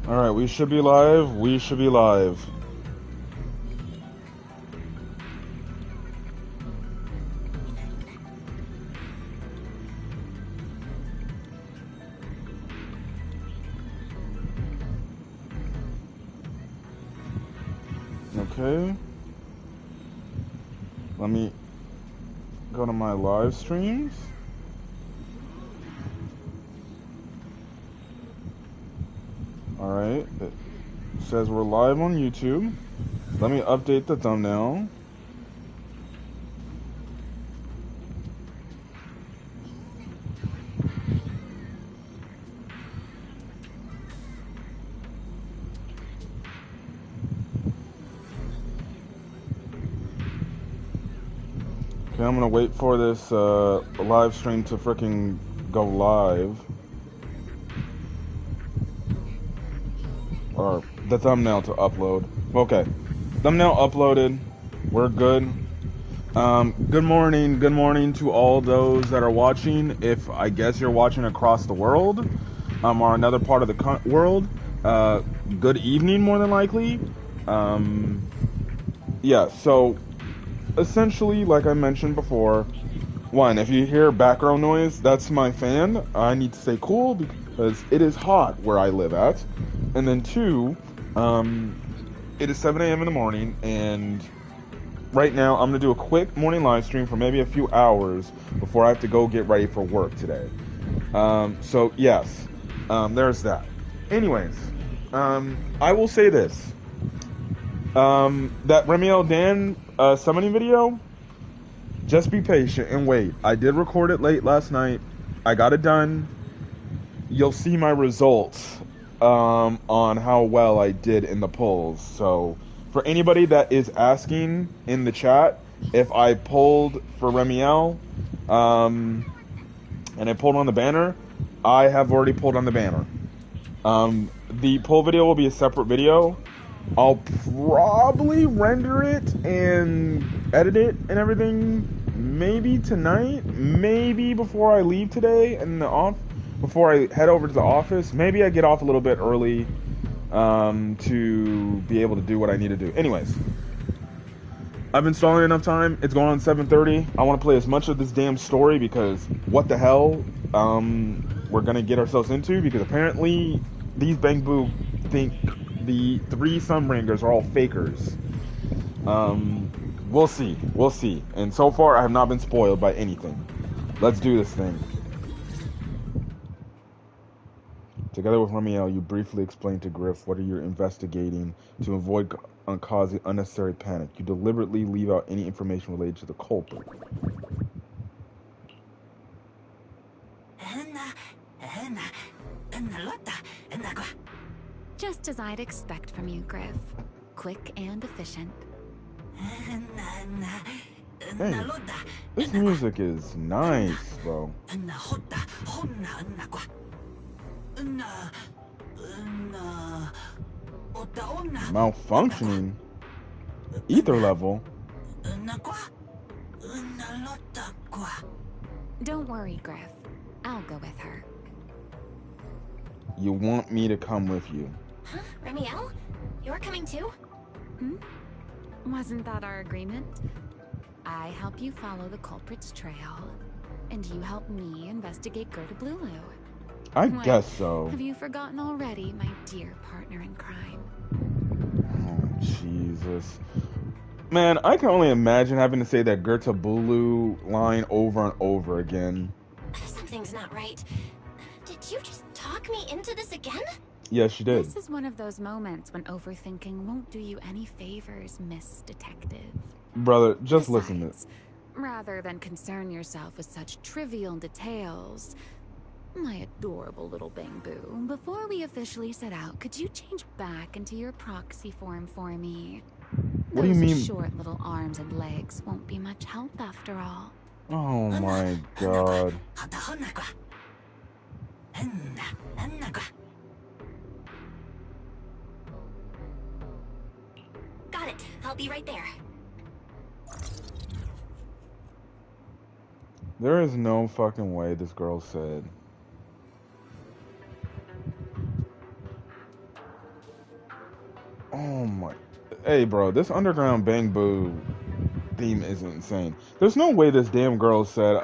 Alright, we should be live. We should be live. Okay. Let me go to my live streams. Alright. It says we're live on YouTube. Let me update the thumbnail. Okay, I'm gonna wait for this live stream to freaking go live. Or the thumbnail to upload. Okay. Thumbnail uploaded. We're good. Good morning to all those that are watching. If I guess you're watching across the world, or another part of the world, good evening more than likely. Yeah, so essentially, like I mentioned before, one, if you hear background noise, that's my fan. I need to stay cool because it is hot where I live at. And then two, it is 7 a.m. in the morning, and right now I'm gonna do a quick morning live stream for maybe a few hours before I have to go get ready for work today. So yes, there's that. Anyways, I will say this. That Remiel Dan summoning video, just be patient and wait. I did record it late last night. I got it done. You'll see my results on how well I did in the polls. So for anybody that is asking in the chat if I pulled for Remiel and I pulled on the banner, I have already pulled on the banner. The poll video will be a separate video. I'll probably render it and edit it and everything maybe tonight, maybe before I leave today and before I head over to the office. Maybe I get off a little bit early to be able to do what I need to do. Anyways, I've been stalling enough time. It's going on 7:30. I want to play as much of this damn story because what the hell we're gonna get ourselves into, because apparently these Bang Boo think the 3 Sunbringers are all fakers. We'll see. And so far, I have not been spoiled by anything. Let's do this thing. Together with Remiel, you briefly explain to Griff what you're investigating to avoid causing unnecessary panic. You deliberately leave out any information related to the culprit. Just as I'd expect from you, Griff. Quick and efficient. Hey, this music is nice, bro. Malfunctioning? Ether level? Don't worry, Griff. I'll go with her. You want me to come with you? Huh? Remiel? You're coming too? Wasn't that our agreement? I help you follow the culprit's trail, and you help me investigate Gerda Blulu. I guess so. Have you forgotten already, my dear partner in crime? Oh, Jesus. Man, I can only imagine having to say that Gerda Blulu line over and over again. Something's not right. Did you just talk me into this again? Yes, she did. This is one of those moments when overthinking won't do you any favors, Miss Detective. Brother, just listen to this. Rather than concern yourself with such trivial details, my adorable little Bang Boo, before we officially set out, could you change back into your proxy form for me? What do you mean? Those short little arms and legs won't be much help after all. Oh my god. Got it. I'll be right there. There is no fucking way this girl said. Oh my. Hey, bro, this underground bang boo theme is insane. There's no way this damn girl said,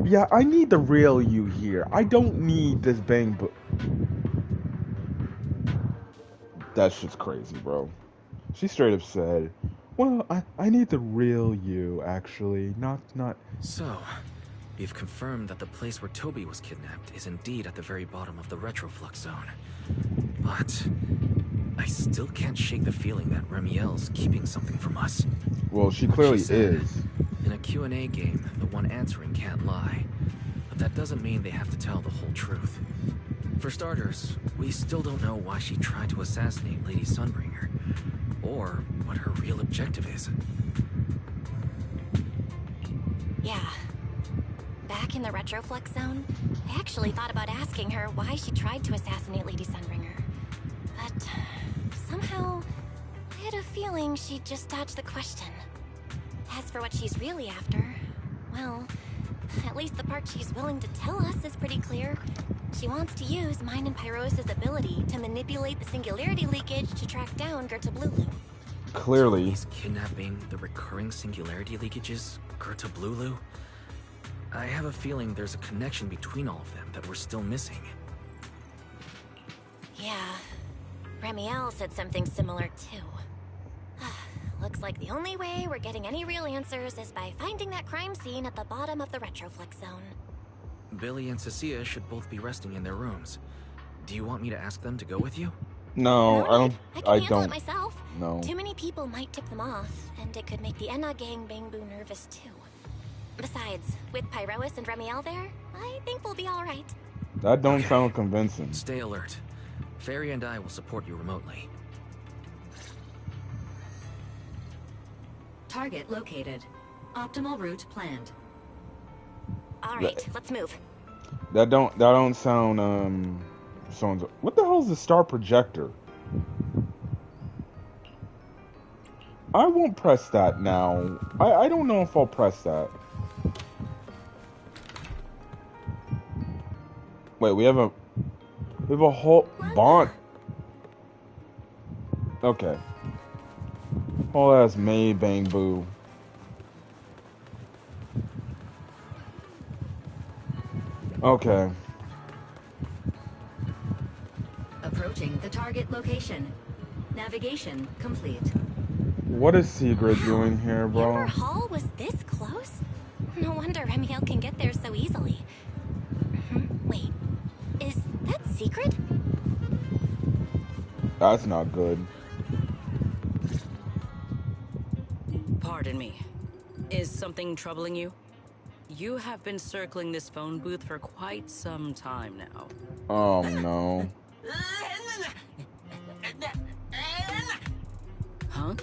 yeah, I need the real you here. I don't need this bang boo. That shit's crazy, bro. She straight up said, well, I need the real you, actually. Not. So, you've confirmed that the place where Toby was kidnapped is indeed at the very bottom of the retroflux zone. But I still can't shake the feeling that Remiel's keeping something from us. Well, she Like clearly she said, is. In a Q&A game, the one answering can't lie. But that doesn't mean they have to tell the whole truth. For starters, we still don't know why she tried to assassinate Lady Sunbringer, or what her real objective is. Yeah. Back in the retroflux zone, I actually thought about asking her why she tried to assassinate Lady Sunbringer. But somehow, I had a feeling she'd just dodge the question. As for what she's really after, well, at least the part she's willing to tell us is pretty clear. She wants to use mine and Pyros' ability to manipulate the singularity leakage to track down Gerta Blulu. Clearly. He's kidnapping the recurring singularity leakages, Gerta Blulu. I have a feeling there's a connection between all of them that we're still missing. Yeah. Remiel said something similar too. Looks like the only way we're getting any real answers is by finding that crime scene at the bottom of the retroflux zone. Billy and Cecilia should both be resting in their rooms. Do you want me to ask them to go with you? No, I don't. I can handle it myself. No. Too many people might tip them off, and it could make the Enna gang Bangbu nervous too. Besides, with Pyrois and Remiel there, I think we'll be all right. That don't sound convincing. Stay alert. Fairy and I will support you remotely. Target located. Optimal route planned. All right, let's move. That don't sound sounds. What the hell is the star projector? I won't press that now. I don't know if I'll press that. Wait, we have a whole bond. Okay. Whole ass May Bang Boo. Okay. Approaching the target location. Navigation complete. What is Sigrid doing here, bro? Amber Hall was this close? No wonder Remiel can get there so easily. Wait, is that secret? That's not good. Pardon me. Is something troubling you? You have been circling this phone booth for quite some time now. Oh no. Huh?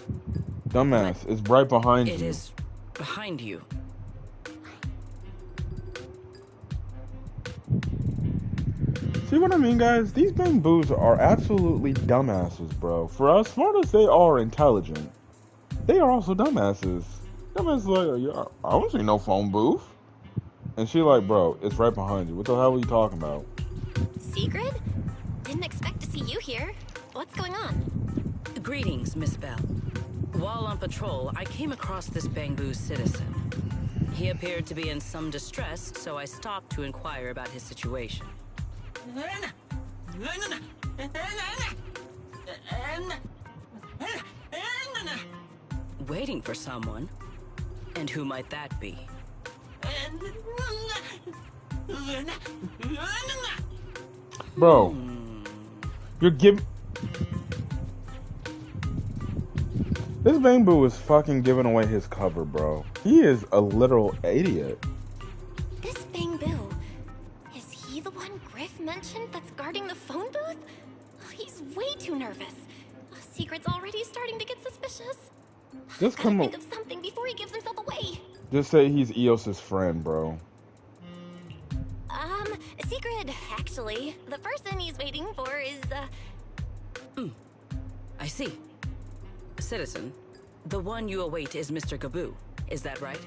Dumbass, it's right behind you. It is behind you. See what I mean, guys? These Bang Boos are absolutely dumbasses, bro. For as smart as they are intelligent, they are also dumbasses. Dumbasses like, yeah, I don't see no phone booth. And she like, bro, it's right behind you. What the hell are you talking about? Sigrid? Didn't expect to see you here. What's going on? Greetings, Miss Bell. While on patrol, I came across this Bangbu citizen. He appeared to be in some distress, so I stopped to inquire about his situation. Waiting for someone? And who might that be? Bro, you're giving... This Bang Boo is fucking giving away his cover, bro. He is a literal idiot. This Bangbu, is he the one Griff mentioned that's guarding the phone booth? He's way too nervous. Secret's already starting to get suspicious. Just Gotta come think up. of something before he gives himself away. Just say he's Eos's friend, bro. Secret, actually. The person he's waiting for is, I see. Citizen, the one you await is Mr. Gaboo. Is that right?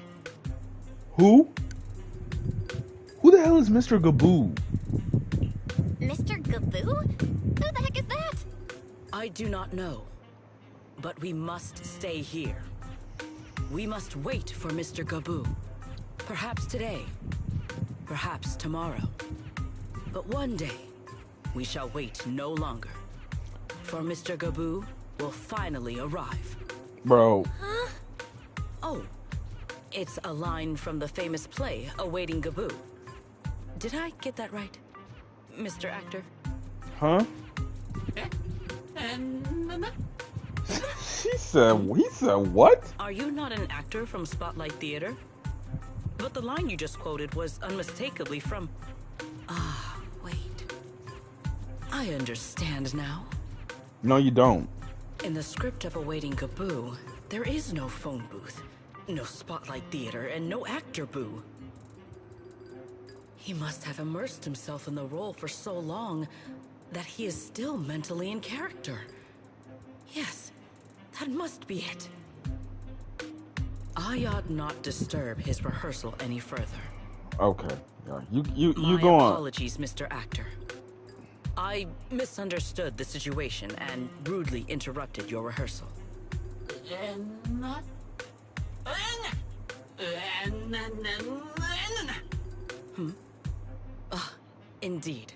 Who? Who the hell is Mr. Gaboo? Mr. Gaboo? Who the heck is that? I do not know. But we must stay here. We must wait for Mr. Gaboo. Perhaps today. Perhaps tomorrow. But one day, we shall wait no longer. For Mr. Gaboo will finally arrive. Bro. Huh? Oh, it's a line from the famous play, Awaiting Gaboo. Did I get that right, Mr. Actor? Huh? He said what? Are you not an actor from Spotlight Theater? But the line you just quoted was unmistakably from... Ah, wait. I understand now. No, you don't. In the script of Awaiting Gaboo, there is no phone booth, no Spotlight Theater, and no actor boo. He must have immersed himself in the role for so long that he is still mentally in character. Yes, that must be it. I ought not disturb his rehearsal any further. Okay. Yeah. You My go on. apologies, Mr. Actor. I misunderstood the situation and rudely interrupted your rehearsal. Indeed.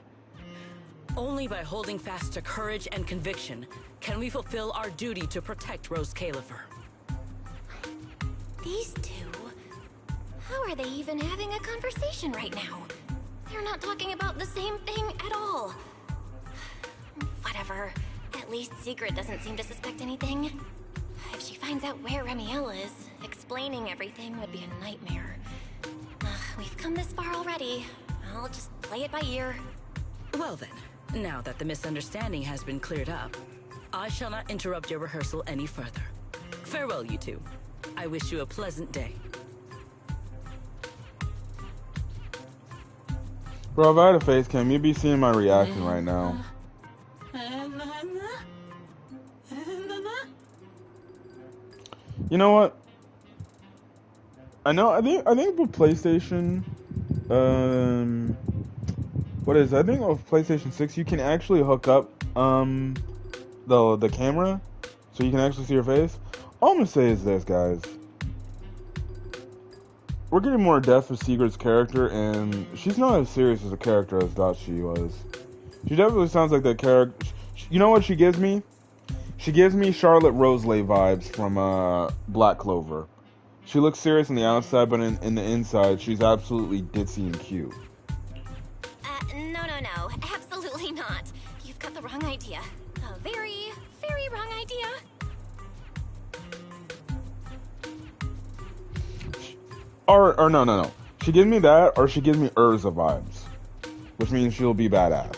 Only by holding fast to courage and conviction can we fulfill our duty to protect Rose Califer. These two? How are they even having a conversation right now? They're not talking about the same thing at all. Whatever. At least Sigrid doesn't seem to suspect anything. If she finds out where Remiel is, explaining everything would be a nightmare. We've come this far already. I'll just play it by ear. Well then, now that the misunderstanding has been cleared up, I shall not interrupt your rehearsal any further. Farewell, you two. I wish you a pleasant day. Bro, if I had a face cam, you'd be seeing my reaction right now. You know what? I think with PlayStation, what is it? I think with PlayStation 6 you can actually hook up the camera so you can actually see your face. All I'm gonna say is this, guys. We're getting more depth of Sigrid's character, and she's not as serious as a character as I thought she was. She definitely sounds like that character. You know what she gives me? She gives me Charlotte Roselay vibes from Black Clover. She looks serious on the outside, but in the inside, she's absolutely ditzy and cute. No. Absolutely not. You've got the wrong idea. A very, very wrong idea. Or no. She gives me that, or she gives me Urza vibes. Which means she'll be badass.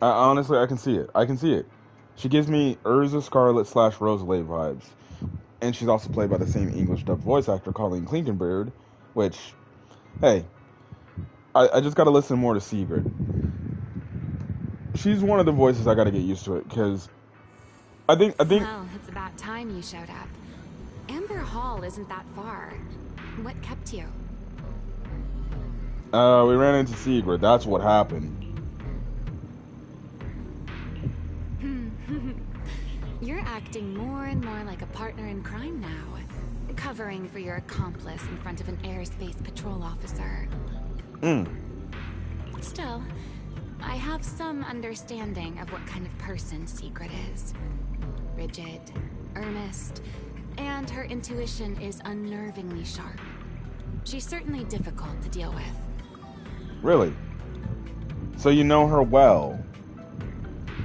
Honestly, I can see it. She gives me Urza Scarlet / Rosalie vibes. And she's also played by the same English dubbed voice actor, Colleen Klinkenbeard, which, hey, I just gotta listen more to Sigrid. She's one of the voices I gotta get used to it, because I think... Well, it's about time you showed up. Amber Hall isn't that far. What kept you? We ran into Sigrid, that's what happened. You're acting more and more like a partner in crime now. Covering for your accomplice in front of an airspace patrol officer. Still, I have some understanding of what kind of person Sigrid is. Rigid, earnest, and her intuition is unnervingly sharp. She's certainly difficult to deal with. Really? So you know her well.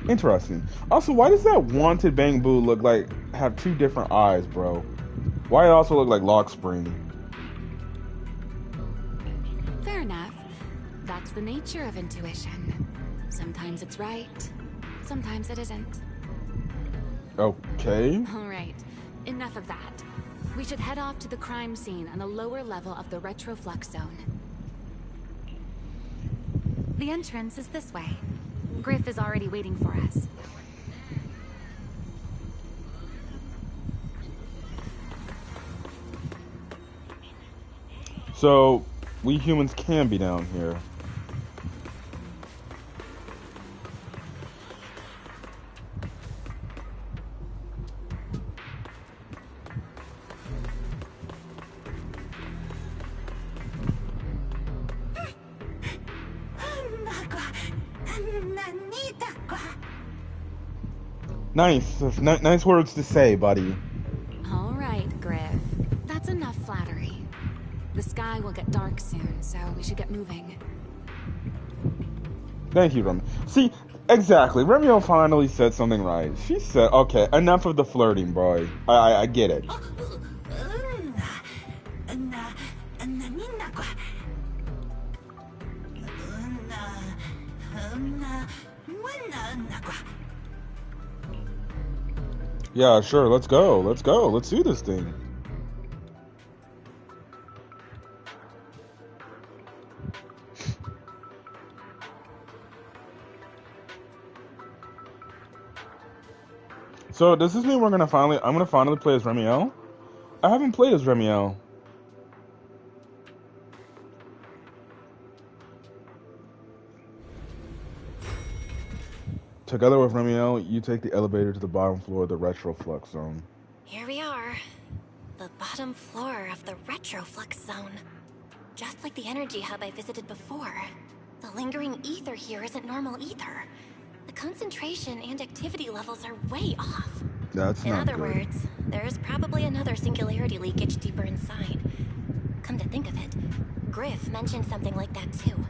Interesting. Also, why does that wanted Bang Boo look like have two different eyes, bro? Why it also look like Lock Spring? Fair enough. That's the nature of intuition. Sometimes it's right, sometimes it isn't. Okay. Alright, enough of that. We should head off to the crime scene on the lower level of the Retroflux zone. The entrance is this way. Griff is already waiting for us. So, we humans can be down here. Nice. Nice words to say, buddy. All right, Griff. That's enough flattery. The sky will get dark soon, so we should get moving. Thank you, Remy. See, exactly. Remiel finally said something right. She said, okay, enough of the flirting, boy. I get it. Yeah, sure, let's go. Let's go. Let's do this thing. So, does this mean I'm gonna finally play as Remiel? I haven't played as Remiel. Together with Remiel, you take the elevator to the bottom floor of the Retroflux zone. Here we are. The bottom floor of the Retroflux zone. Just like the energy hub I visited before. The lingering ether here isn't normal either. The concentration and activity levels are way off. That's In not other good. words, there's probably another singularity leakage deeper inside. Come to think of it, Griff mentioned something like that too.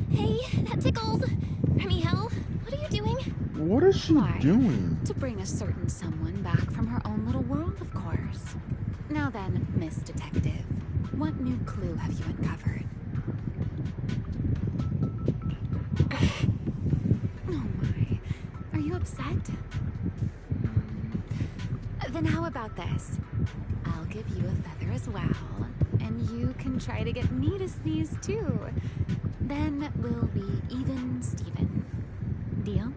Hey, that tickles. Remiel, what are you doing? What is she Why? doing? To bring a certain someone back from her own little world, of course. Now then, Miss Detective, what new clue have you uncovered? Oh my, are you upset? Then how about this? I'll give you a feather as well, and you can try to get me to sneeze too. Then we'll be even Steven. Deal?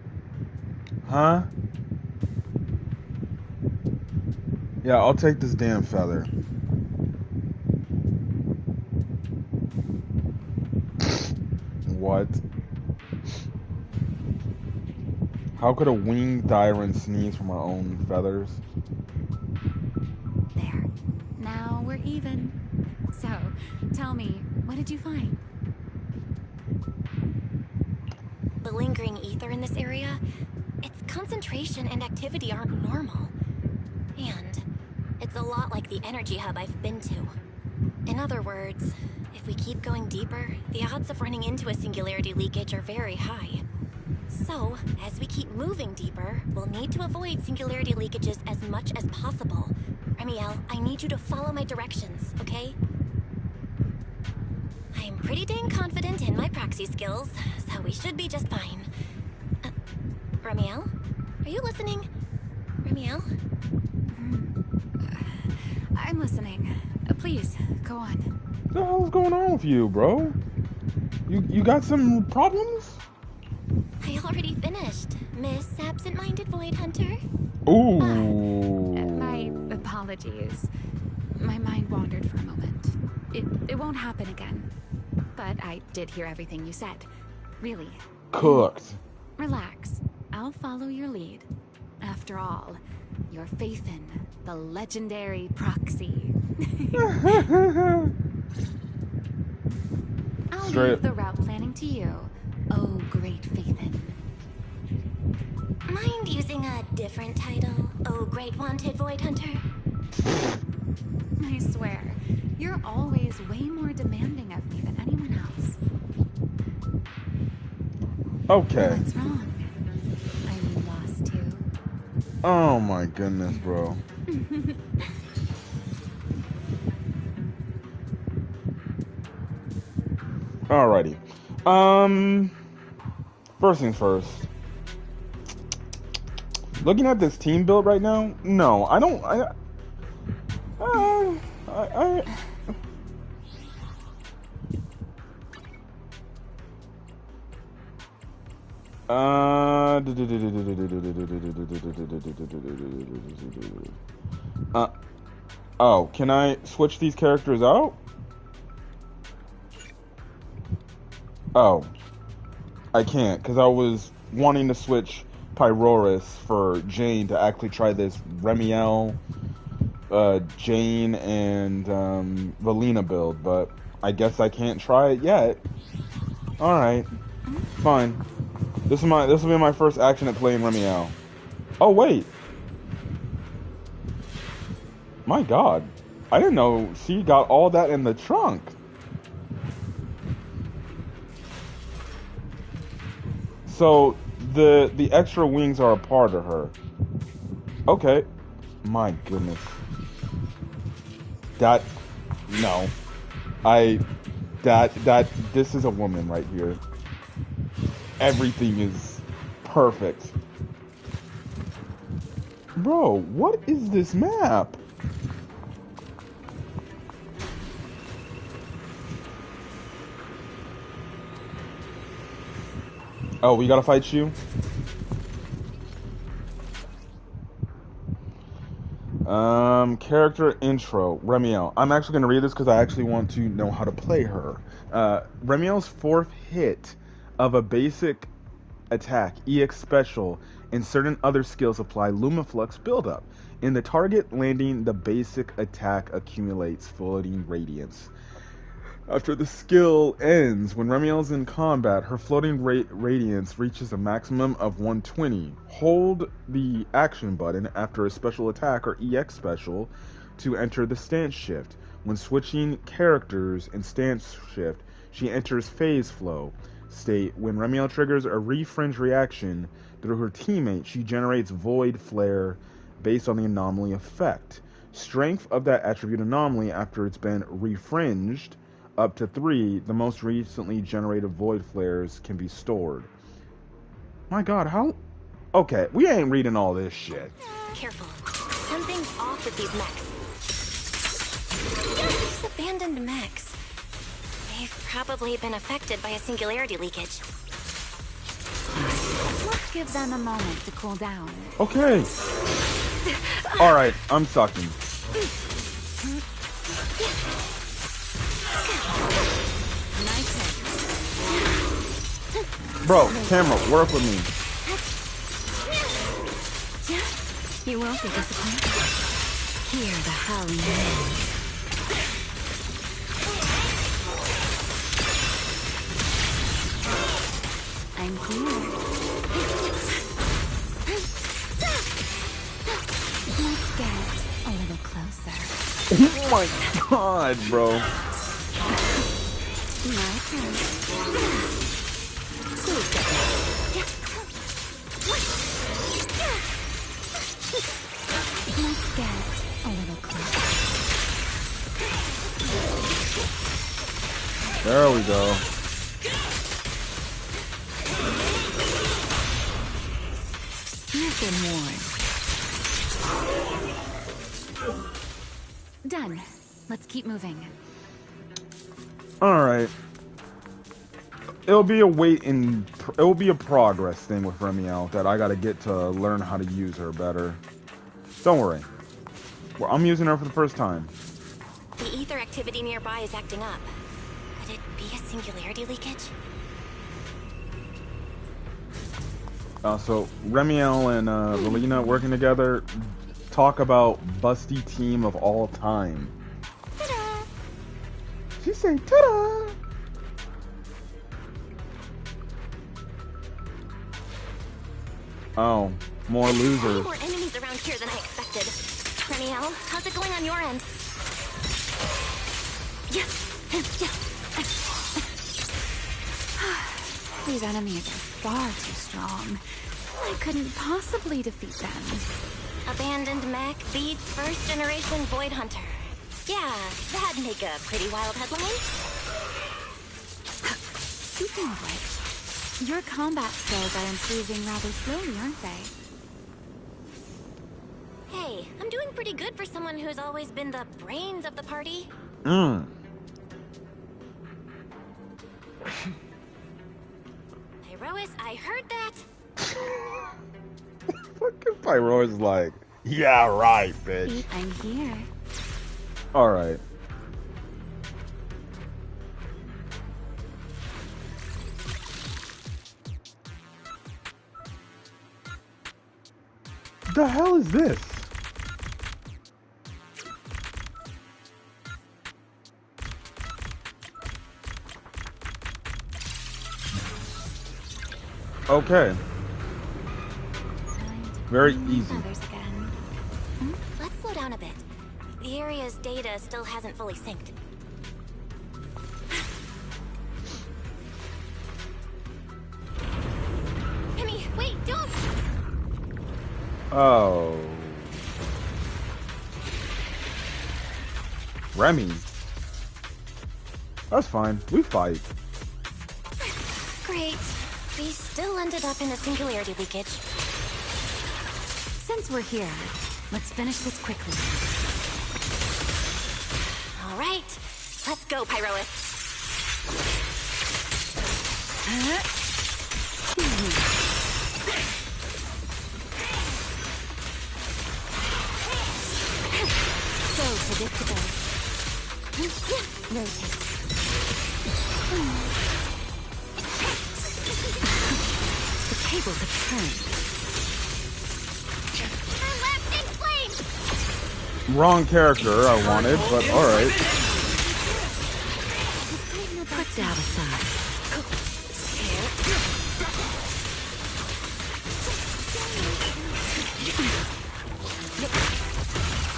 Huh? Yeah, I'll take this damn feather. What? How could a winged tyrant sneeze from her own feathers? There. Now we're even. So, tell me, what did you find? The lingering ether in this area, its concentration and activity aren't normal. And it's a lot like the energy hub I've been to. In other words, if we keep going deeper, the odds of running into a singularity leakage are very high. So, as we keep moving deeper, we'll need to avoid singularity leakages as much as possible. Remiel, I need you to follow my directions, okay? I'm pretty dang confident in my proxy skills, so we should be just fine. Remiel? Are you listening? Remiel? I'm listening. Please, go on. What the hell's going on with you, bro? You got some problems? I already finished, Miss Absent-Minded Void Hunter. Ooh. My apologies. My mind wandered for a moment. It won't happen again. But I did hear everything you said. Really. Cooked. Relax. I'll follow your lead. After all, your faith in the legendary proxy. I'll leave the route planning to you. Oh, great Faithin. Mind using a different title? Oh, great wanted Void Hunter? I swear, you're always way more demanding of me than anyone else. Okay. What's wrong? I'm lost too. Oh my goodness, bro. Alrighty. First things first. Looking at this team build right now, no, I don't. Oh, can I switch these characters out? Oh, I can't, because I was wanting to switch Pyroris for Jane to actually try this Remiel Jane and Valina build, but I guess I can't try it yet. All right, fine. This will be my first action at playing Remiel. Oh wait, my God, I didn't know she got all that in the trunk. So the extra wings are a part of her. Okay, my goodness. That no, this is a woman right here. Everything is perfect. Bro, what is this map? Oh, we gotta fight you? Character intro. Remiel. I'm actually gonna read this because I actually want to know how to play her. Remiel's fourth hit of a basic attack, EX special, and certain other skills apply Lumaflux buildup. In the target landing, the basic attack accumulates floating radiance. After the skill ends, when Remiel is in combat, her floating radiance reaches a maximum of 120. Hold the action button after a special attack or EX special to enter the stance shift. When switching characters in stance shift, she enters phase flow state. When Remiel triggers a refringe reaction through her teammate, she generates void flare based on the anomaly effect. Strength of that attribute anomaly after it's been refringed up to 3, the most recently generated void flares can be stored. My God, how? Okay, we ain't reading all this shit. Careful. Something's off with these mechs. These abandoned mechs. They've probably been affected by a singularity leakage. Let's give them a moment to cool down. Okay. Alright, I'm sucking. Bro, camera, work with me. You won't be disappointed. Hear the howling wind. I'm here. Let's get a little closer. Oh my God, bro. My turn. Let's get a little closer. There we go. You've been warned. Done. Let's keep moving. Alright. It'll be a progress thing with Remiel that I gotta get to learn how to use her better. Don't worry. Well, I'm using her for the first time. The ether activity nearby is acting up. Could it be a singularity leakage? So Remiel and Valina working together, talk about busty team of all time. Ta-da! She said, ta-da! Oh, more losers. More enemies around here than I expected. Remiel, how's it going on your end? These enemies are far too strong. I couldn't possibly defeat them. Abandoned mech beats first generation Void Hunter. Yeah, that'd make a pretty wild headline. Speaking of which, your combat skills are improving rather slowly, aren't they? Hey, I'm doing pretty good for someone who's always been the brains of the party. Pyrois, I heard that. Fucking Pyro is like, yeah, right, bitch. I'm here. Alright. The hell is this? Okay. Very easy. Others again. Let's slow down a bit. The area's data still hasn't fully synced. Remy, wait, don't! Oh. Remy. That's fine. We fight. Great. We still ended up in a singularity leakage. Since we're here, let's finish this quickly. All right, let's go, Pyroist. So predictable. Rotate. The tables have turned. Lasting flame! Wrong character I wanted, but alright. Put that aside.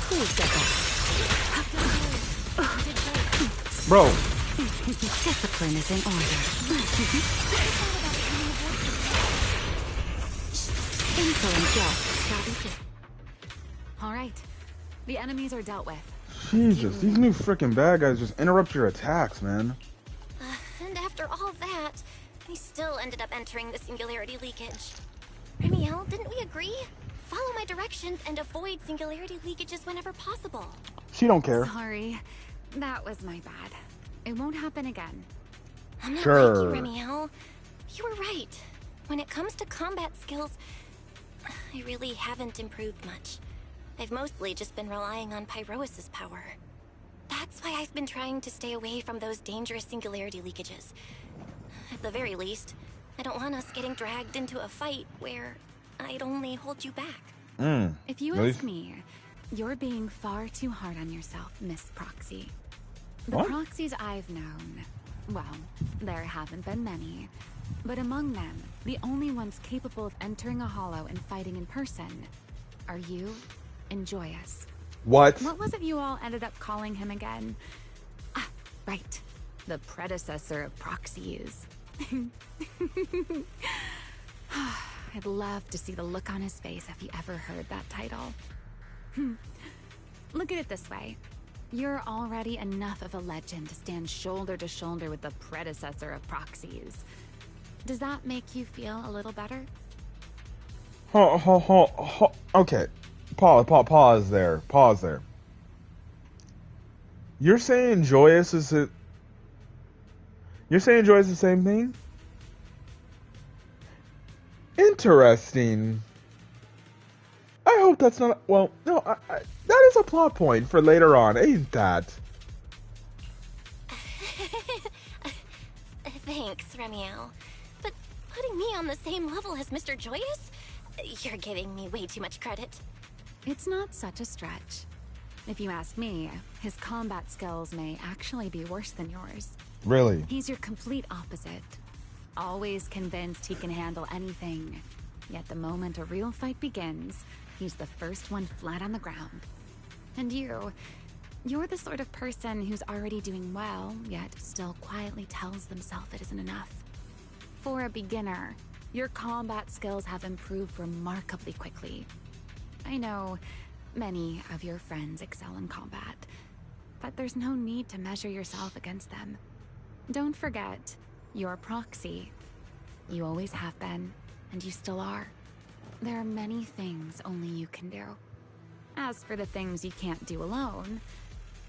Who's got that? Bro. Discipline is in order. Insolent jest. All right. The enemies are dealt with. Jesus, these new freaking bad guys just interrupt your attacks, man. And after all that, we still ended up entering the singularity leakage. Remiel, didn't we agree? Follow my directions and avoid singularity leakages whenever possible. She don't care. Sorry. That was my bad. It won't happen again. I'm not Sure. like you, Remiel. You were right. When it comes to combat skills, I really haven't improved much. I've mostly just been relying on Pyrois' power. That's why I've been trying to stay away from those dangerous singularity leakages. At the very least, I don't want us getting dragged into a fight where I'd only hold you back. If you Really? ask me, you're being far too hard on yourself, Miss Proxy. The What? proxies I've known, well, there haven't been many, but among them, the only ones capable of entering a hollow and fighting in person are you and Joyous. What? What was it you all ended up calling him again? Ah, right. The predecessor of proxies. I'd love to see the look on his face if he ever heard that title. Look at it this way. You're already enough of a legend to stand shoulder to shoulder with the predecessor of proxies. Does that make you feel a little better? Okay. Pause there. Pause there. You're saying Joyous is a... You're saying Joyous is the same thing? Interesting. I hope that's not... Well, no, that is a plot point for later on, ain't that? Thanks, Remiel. But putting me on the same level as Mr. Joyous? You're giving me way too much credit. It's not such a stretch. If you ask me, his combat skills may actually be worse than yours. Really? He's your complete opposite. Always convinced he can handle anything. Yet the moment a real fight begins, he's the first one flat on the ground. And you're the sort of person who's already doing well, yet still quietly tells themselves it isn't enough. For a beginner, your combat skills have improved remarkably quickly. I know many of your friends excel in combat, but there's no need to measure yourself against them. Don't forget, you're a proxy. You always have been, and you still are. There are many things only you can do. As for the things you can't do alone,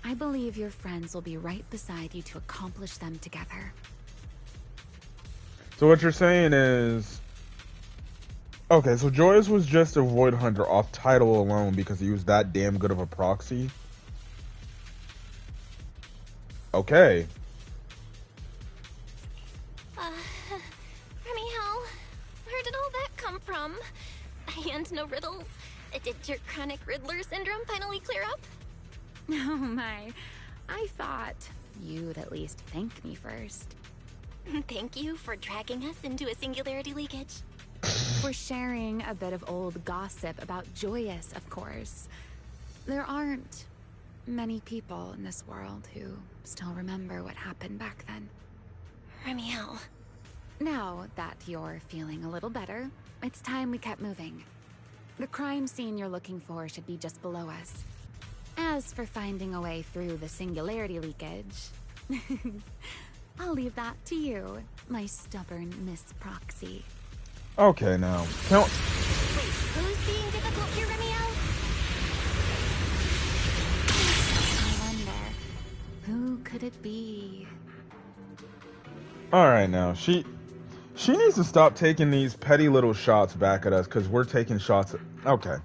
I believe your friends will be right beside you to accomplish them together. So what you're saying is... Okay, so Joyous was just a Void Hunter off title alone because he was that damn good of a proxy? Okay. Remiel, where did all that come from? And no riddles. Did your chronic Riddler syndrome finally clear up? Oh my, I thought you'd at least thank me first. Thank you for dragging us into a singularity leakage. were sharing a bit of old gossip about Joyous, of course. There aren't many people in this world who still remember what happened back then. Remiel. Now that you're feeling a little better, it's time we kept moving. The crime scene you're looking for should be just below us. As for finding a way through the singularity leakage, I'll leave that to you, my stubborn Miss Proxy. Okay, now. Count. Wait, who's being difficult here, Remiel? I wonder, who could it be? Alright, now. She needs to stop taking these petty little shots back at us, because we're taking shots at... Okay.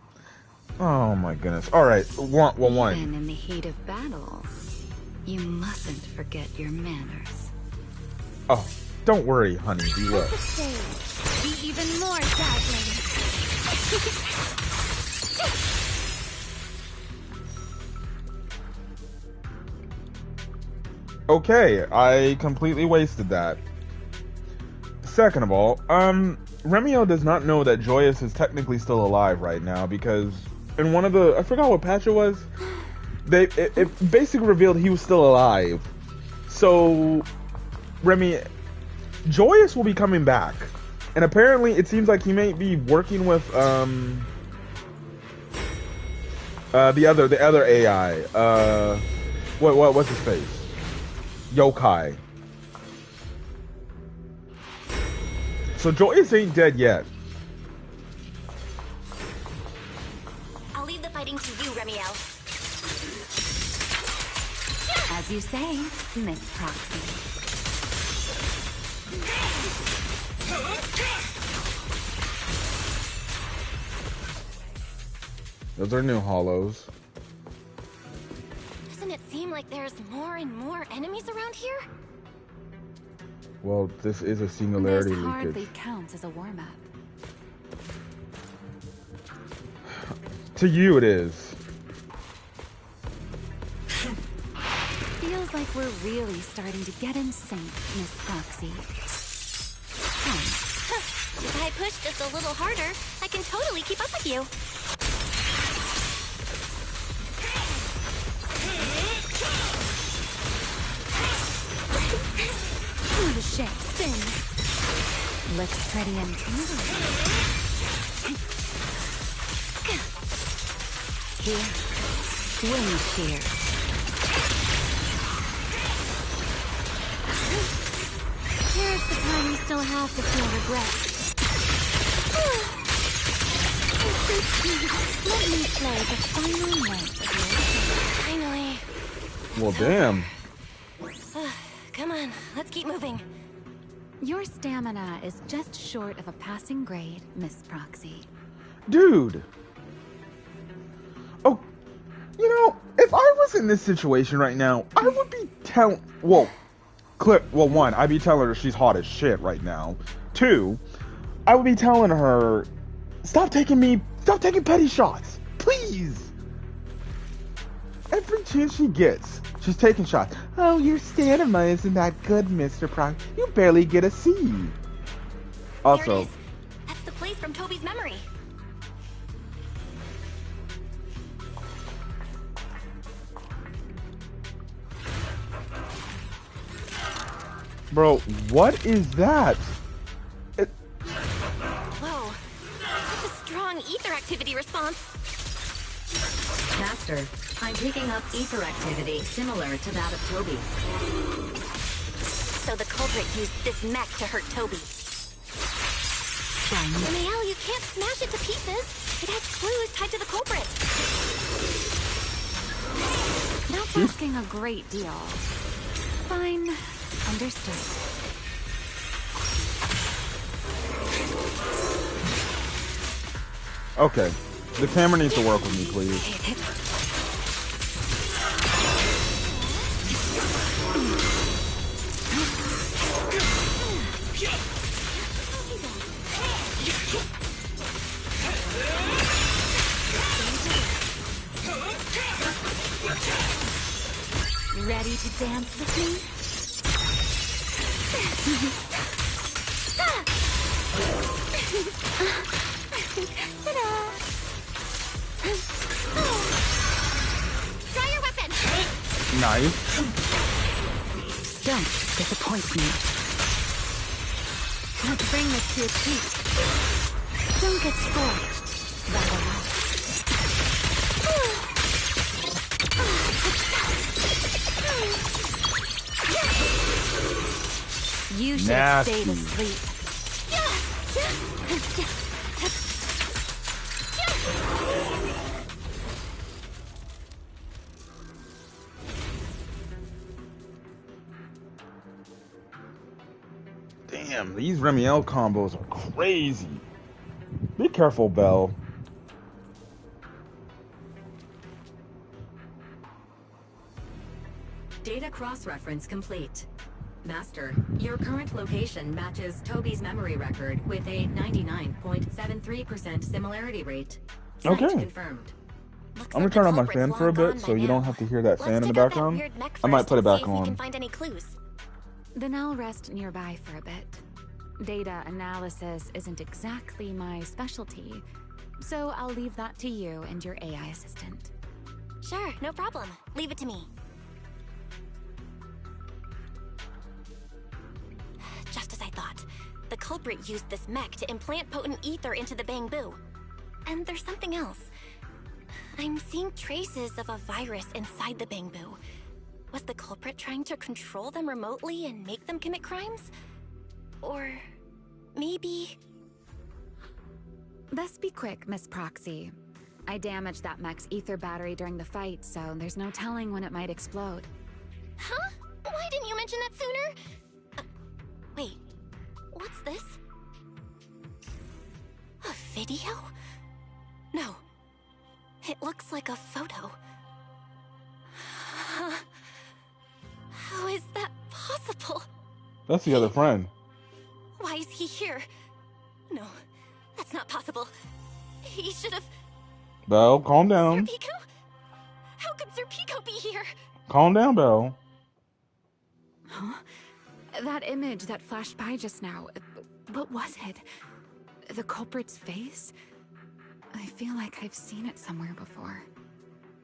Oh my goodness. Alright, one. Even in the heat of battle, you mustn't forget your manners. Oh, don't worry, honey. We will. Let the stage be even more dazzling. Okay, I completely wasted that. Second of all, Remiel does not know that Joyous is technically still alive right now because in one of the... I forgot what patch it was. It basically revealed he was still alive. So, Joyous will be coming back. And apparently it seems like he may be working with, the other AI. What's his face? Yokai. So Joyous ain't dead yet. I'll leave the fighting to you, Remiel. As you say, Miss Proxy. Those are new hollows. Doesn't it seem like there's more and more enemies around here? Well, this is a singularity This leakage. hardly counts as a warm-up. To you it is. Feels like we're really starting to get in sync, Miss Proxy. If I push just a little harder, I can totally keep up with you. Ooh, the shape spin. Looks pretty and tingly. Here, wind shear. Here's the time you still have to feel regret. Let me play the final note of your Finally. Well, damn. Come on, let's keep moving. Your stamina is just short of a passing grade, Miss Proxy. Dude. Oh, you know, if I was in this situation right now, I would be telling... Well, one, I'd be telling her she's hot as shit right now. Two, I would be telling her, stop taking petty shots. Please. Every chance she gets, she's taking shots. Oh, your stamina isn't that good, Mr. Prox. You barely get a C. There Also... it is. That's the place from Toby's memory. Bro, what is that? Whoa. That's a strong ether activity response. Master, I'm picking up ether activity similar to that of Toby. So the culprit used this mech to hurt Toby. Remiel, you can't smash it to pieces. It has clues tied to the culprit. That's asking a great deal. Fine. Understood. Okay. The camera needs to work with me, please. Ready to dance with me? Draw your weapon! Nice. Don't disappoint me. Let's bring this to a peak. Don't get scorched. You should have stayed asleep. Damn, these Remiel combos are crazy. Be careful, Belle. Data cross-reference complete. Master, your current location matches Toby's memory record with a 99.73% similarity rate. Site Okay. confirmed. Looks I'm gonna like turn the on my culprit's fan for a long bit gone so by you don't now. have to hear that Let's fan in the check out that background. weird mech I might first put it and back see if we on. can find any clues. Then I'll rest nearby for a bit. Data analysis isn't exactly my specialty, so I'll leave that to you and your AI assistant. Sure, no problem. Leave it to me. Just as I thought. The culprit used this mech to implant potent ether into the bamboo. And there's something else. I'm seeing traces of a virus inside the bamboo. Was the culprit trying to control them remotely and make them commit crimes? Or maybe... Best be quick, Miss Proxy. I damaged that mech's ether battery during the fight, so there's no telling when it might explode. Huh? Why didn't you mention that sooner? Wait, what's this? A video? No. It looks like a photo. How is that possible? That's the other friend. Why is he here? No, that's not possible. He should have... Belle, calm down. Sir Pico? How could Sir Pico be here? Calm down, Belle. Huh? That image that flashed by just now, what was it? The culprit's face? I feel like I've seen it somewhere before.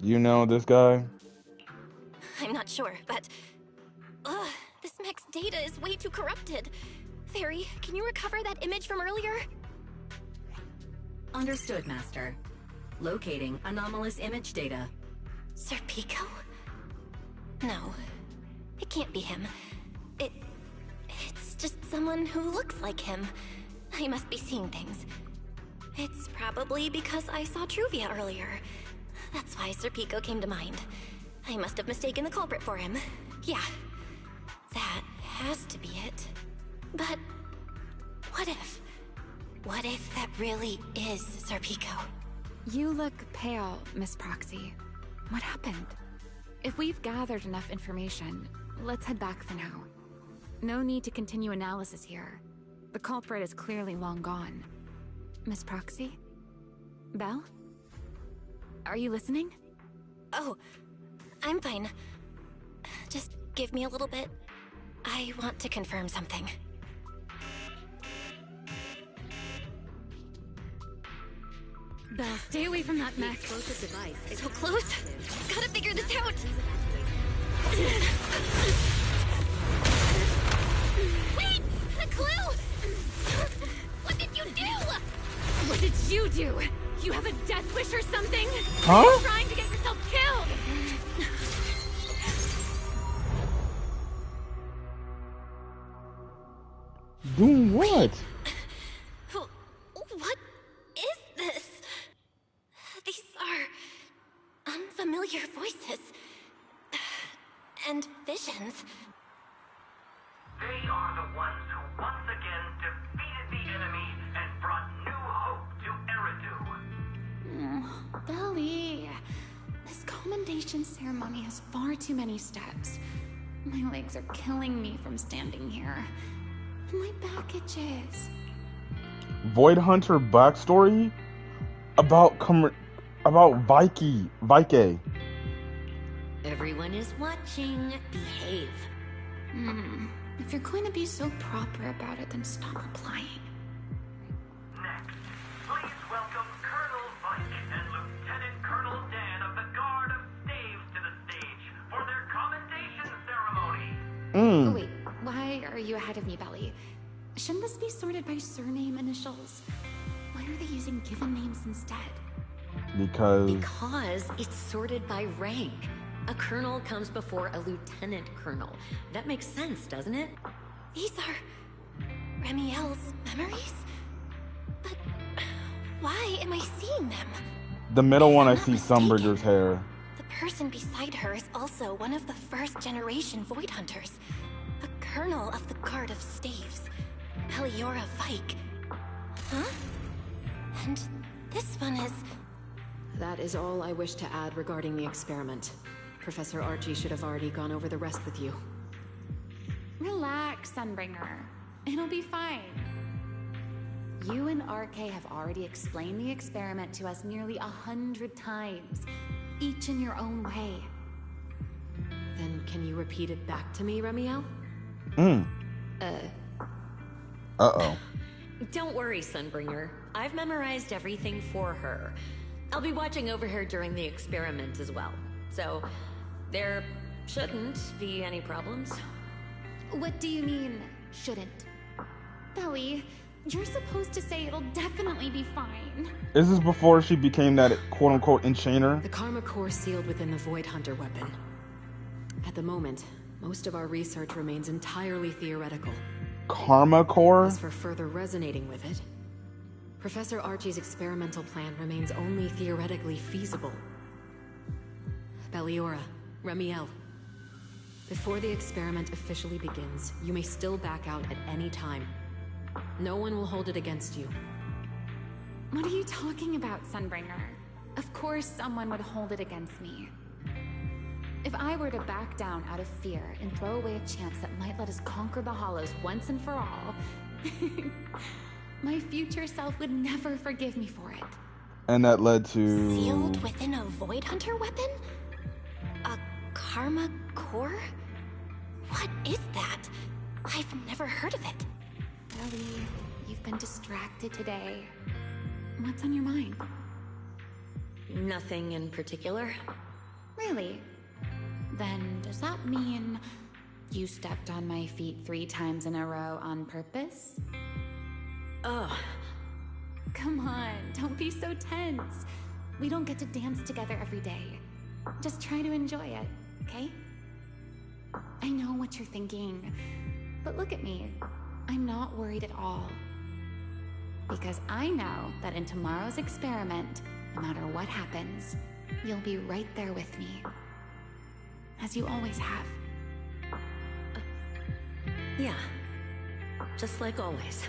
You know this guy? I'm not sure, but... this mech's data is way too corrupted. Fairy, can you recover that image from earlier? Understood, Master. Locating anomalous image data. Sir Pico? No, it can't be him. It's just someone who looks like him. I must be seeing things. It's probably because I saw Truvia earlier. That's why Sir Pico came to mind. I must have mistaken the culprit for him. Yeah, that has to be it. But what if? What if that really is Sir Pico? You look pale, Miss Proxy. What happened? If we've gathered enough information, let's head back for now. No need to continue analysis here. The culprit is clearly long gone. Miss Proxy? Belle? Are you listening? Oh, I'm fine. Just give me a little bit. I want to confirm something. Belle, stay away from that mech. Explosive device is So close. Gotta figure this out. Wait! A clue! What did you do? What did you do? You have a death wish or something? Huh? You're trying to get yourself killed! Doing what? What is this? These are unfamiliar voices. And visions. They are the ones who once again defeated the enemy and brought new hope to Eridu. Belly, this commendation ceremony has far too many steps. My legs are killing me from standing here. And my back itches. Void Hunter backstory about Vike. Everyone is watching. Behave. If you're going to be so proper about it, then stop replying. Next, please welcome Oh, wait, why are you ahead of me, Belly? Shouldn't this be sorted by surname initials? Why are they using given names instead? Because it's sorted by rank. A colonel comes before a lieutenant colonel. That makes sense, doesn't it? These are Remiel's memories? But why am I seeing them? The middle one, I I'm not see mistaken. Sunbreaker's hair. The person beside her is also one of the first generation Void Hunters. A colonel of the Guard of Staves. Eliora Vike. Huh? And this one is... That is all I wish to add regarding the experiment. Professor Archie should have already gone over the rest with you. Relax, Sunbringer. It'll be fine. You and RK have already explained the experiment to us nearly 100 times, each in your own way. Then can you repeat it back to me, Remiel? Uh-oh. Don't worry, Sunbringer. I've memorized everything for her. I'll be watching over her during the experiment as well. So, there shouldn't be any problems. What do you mean, shouldn't? Belly, you're supposed to say it'll definitely be fine. Is this before she became that quote-unquote enchainer? The Karma Core sealed within the Void Hunter weapon. At the moment, most of our research remains entirely theoretical. Karma core? As for further resonating with it, Professor Archie's experimental plan remains only theoretically feasible. Belliora, Remiel, before the experiment officially begins, you may still back out at any time. No one will hold it against you. What are you talking about, Sunbringer? Of course someone would hold it against me. If I were to back down out of fear and throw away a chance that might let us conquer the Hollows once and for all, my future self would never forgive me for it. And that led to... Sealed within a Void Hunter weapon? A Karma Core? What is that? I've never heard of it. Ellie, you've been distracted today. What's on your mind? Nothing in particular. Really? Then does that mean you stepped on my feet 3 times in a row on purpose? Ugh. Come on, don't be so tense. We don't get to dance together every day. Just try to enjoy it, okay? I know what you're thinking, but look at me. I'm not worried at all. Because I know that in tomorrow's experiment, no matter what happens, you'll be right there with me. As you always have. Yeah. Just like always.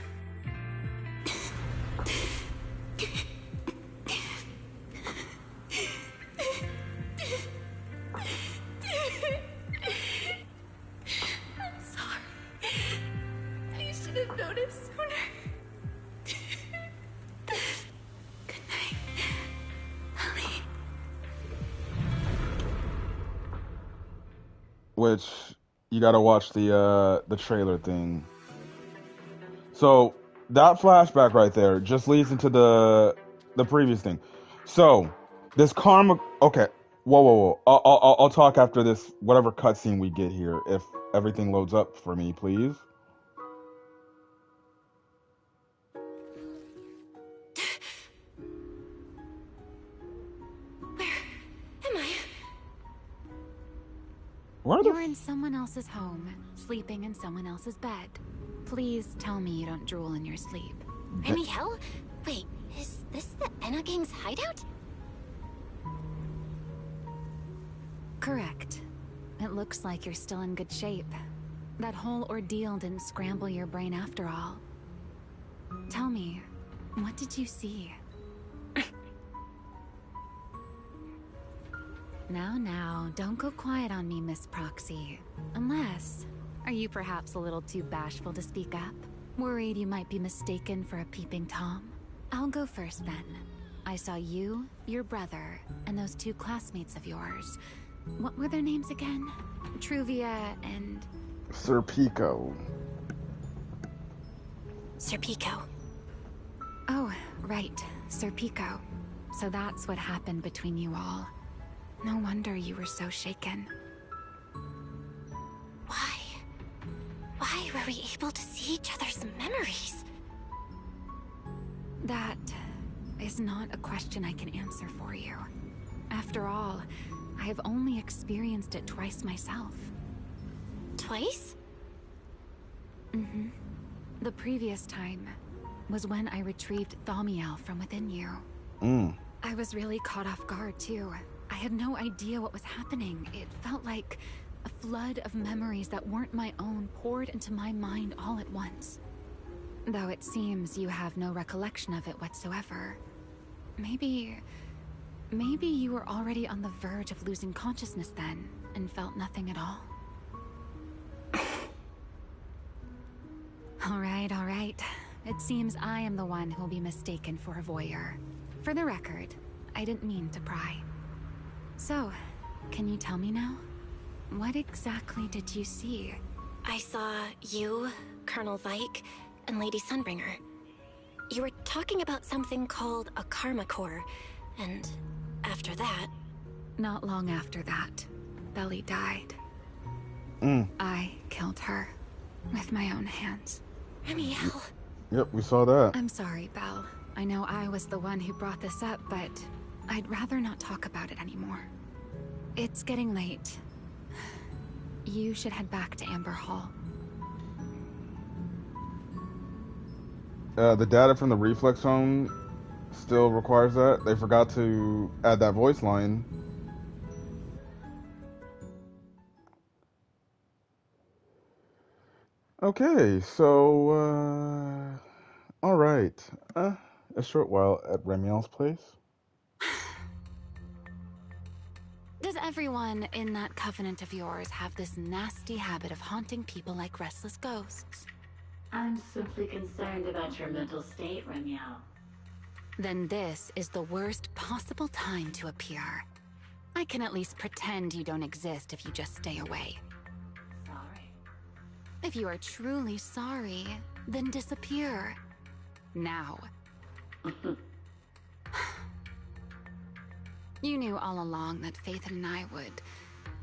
I'm sorry. I should have noticed sooner. Good night, Ellie. Which, you gotta watch the trailer thing. So, that flashback right there just leads into the previous thing. So, this karma... Okay, whoa. I'll talk after this, whatever cutscene we get here, if everything loads up for me, please. Where am I? Where You're in someone else's home, sleeping in someone else's bed. Please tell me you don't drool in your sleep. Remiel? Wait, is this the Enna Gang's hideout? Correct. It looks like you're still in good shape. That whole ordeal didn't scramble your brain after all. Tell me, what did you see? Now, don't go quiet on me, Miss Proxy. Unless... Are you perhaps a little too bashful to speak up? Worried you might be mistaken for a peeping Tom? I'll go first then. I saw you, your brother, and those 2 classmates of yours. What were their names again? Truvia and... Sir Pico. Sir Pico. Oh, right. Sir Pico. So that's what happened between you all. No wonder you were so shaken. Why? Why were we able to see each other's memories? That is not a question I can answer for you. After all, I have only experienced it twice myself. Twice? Mm-hmm. The previous time was when I retrieved Thaumiel from within you. I was really caught off guard, too. I had no idea what was happening. It felt like a flood of memories that weren't my own poured into my mind all at once. Though it seems you have no recollection of it whatsoever. Maybe you were already on the verge of losing consciousness then, and felt nothing at all. All right. It seems I am the one who will be mistaken for a voyeur. For the record, I didn't mean to pry. So, can you tell me now? What exactly did you see? I saw you, Colonel Vike, and Lady Sunbringer. You were talking about something called a karma core, and after that... Not long after that, Belly died. I killed her with my own hands. Ramiel. Yep, we saw that. I'm sorry, Belle. I know I was the one who brought this up, but I'd rather not talk about it anymore. It's getting late. You should head back to Amber Hall. The data from the reflex phone still requires that. They forgot to add that voice line. Okay, so, alright. A short while at Ramiel's place. Does everyone in that covenant of yours have this nasty habit of haunting people like restless ghosts? I'm simply concerned about your mental state, Ramiel. Then this is the worst possible time to appear. I can at least pretend you don't exist if you just stay away. Sorry. If you are truly sorry, then disappear. Now. You knew all along that Faith and I would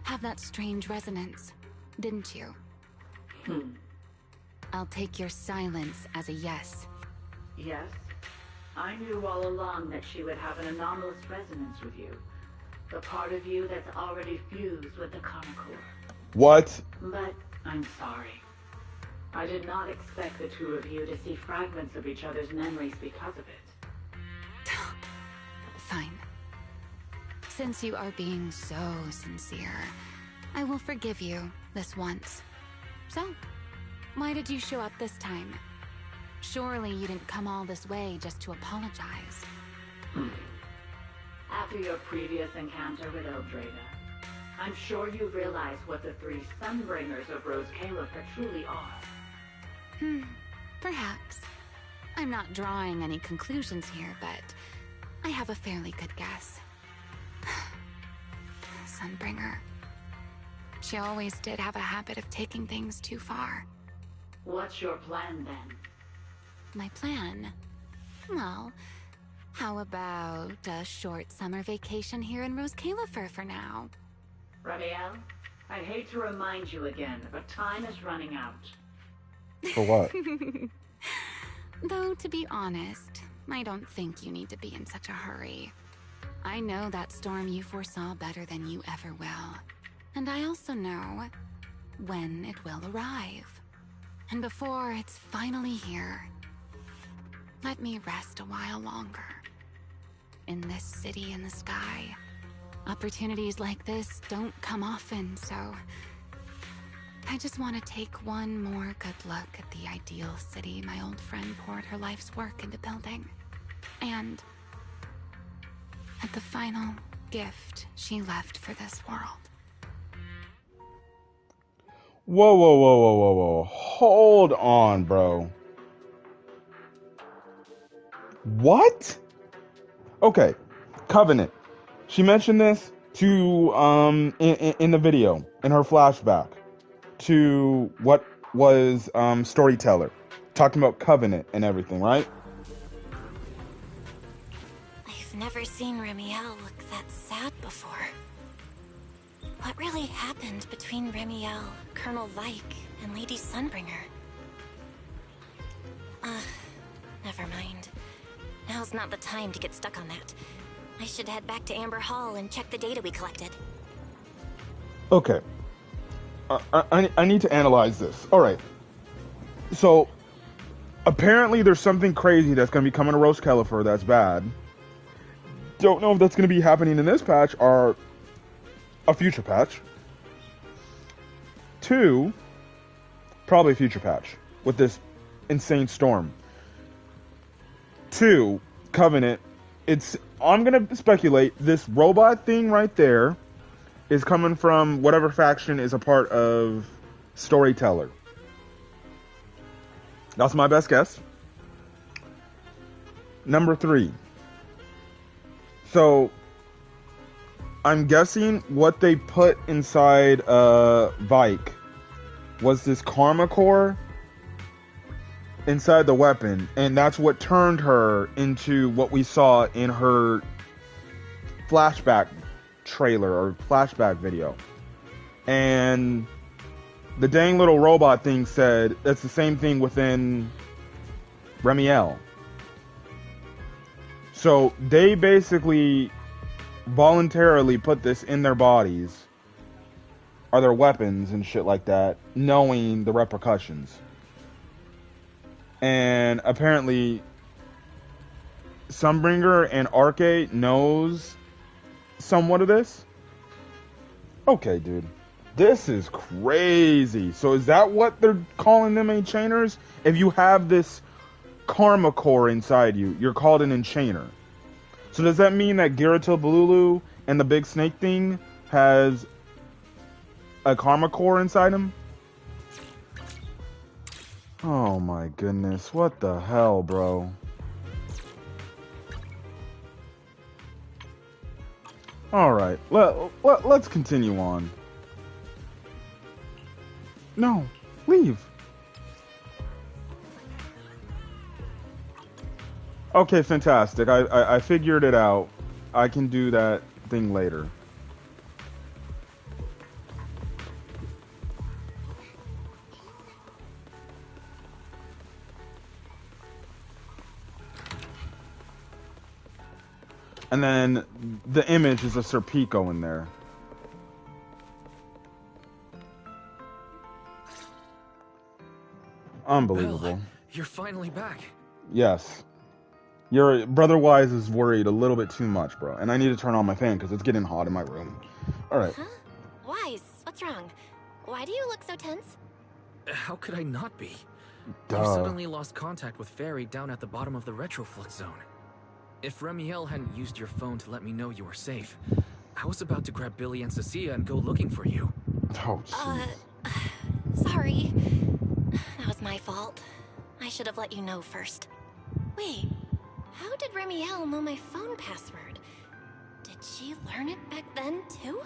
have that strange resonance, didn't you? I'll take your silence as a yes. Yes. I knew all along that she would have an anomalous resonance with you. The part of you that's already fused with the karma core. What? But I'm sorry. I did not expect the two of you to see fragments of each other's memories because of it. Fine. Since you are being so sincere, I will forgive you this once. So, why did you show up this time? Surely you didn't come all this way just to apologize. After your previous encounter with Eldreda, I'm sure you realize what the three Sunbringers of Rose Califer truly are. Perhaps. I'm not drawing any conclusions here, but I have a fairly good guess. Sunbringer. She always did have a habit of taking things too far. What's your plan then? My plan? Well, how about a short summer vacation here in Rose Califer for now? Ramiel, I'd hate to remind you again, but time is running out. For what? Though, to be honest, I don't think you need to be in such a hurry. I know that storm you foresaw better than you ever will. And I also know when it will arrive. And before it's finally here, let me rest a while longer. In this city in the sky, opportunities like this don't come often, so I just want to take one more good look at the ideal city my old friend poured her life's work into building. And at the final gift she left for this world. Whoa. Hold on, bro. What? Okay. Covenant. She mentioned this to, in the video, in her flashback, to what was, Storyteller, talking about Covenant and everything, right? I've never seen Ramiel look that sad before. What really happened between Remiel, Colonel Vike, and Lady Sunbringer? Never mind. Now's not the time to get stuck on that. I should head back to Amber Hall and check the data we collected. Okay. I need to analyze this. Alright. So, apparently there's something crazy that's going to be coming to Rose Califer that's bad. Don't know if that's going to be happening in this patch or a future patch. 2, probably a future patch with this insane storm. 2, Covenant. I'm going to speculate this robot thing right there is coming from whatever faction is a part of Storyteller. That's my best guess. Number 3. So, I'm guessing what they put inside Vike was this karma core inside the weapon, and that's what turned her into what we saw in her flashback trailer or flashback video. And the dang little robot thing said that's the same thing within Remiel. So they basically voluntarily put this in their bodies or their weapons and shit like that, knowing the repercussions. And apparently Sunbringer and Arcade knows somewhat of this. Okay, dude. This is crazy. So is that what they're calling them, enchainers? If you have this karma core inside you, you're called an enchainer. So does that mean that Gyaratil Bululu and the big snake thing has a karma core inside him? Oh my goodness, what the hell, bro? Alright, let's continue on. No, leave. Okay, fantastic. I figured it out. I can do that thing later. And then the image is a Serpico in there. Unbelievable. Well, you're finally back. Yes. Your brother Wise is worried a little bit too much, bro. And I need to turn on my fan because it's getting hot in my room. Alright. Huh? Wise, what's wrong? Why do you look so tense? How could I not be? Duh. You suddenly lost contact with Fairy down at the bottom of the Retroflux zone. If Remiel hadn't used your phone to let me know you were safe, I was about to grab Billy and Cecilia and go looking for you. Oh, jeez. Sorry. That was my fault. I should have let you know first. Wait, how did Remiel know my phone password? Did she learn it back then, too?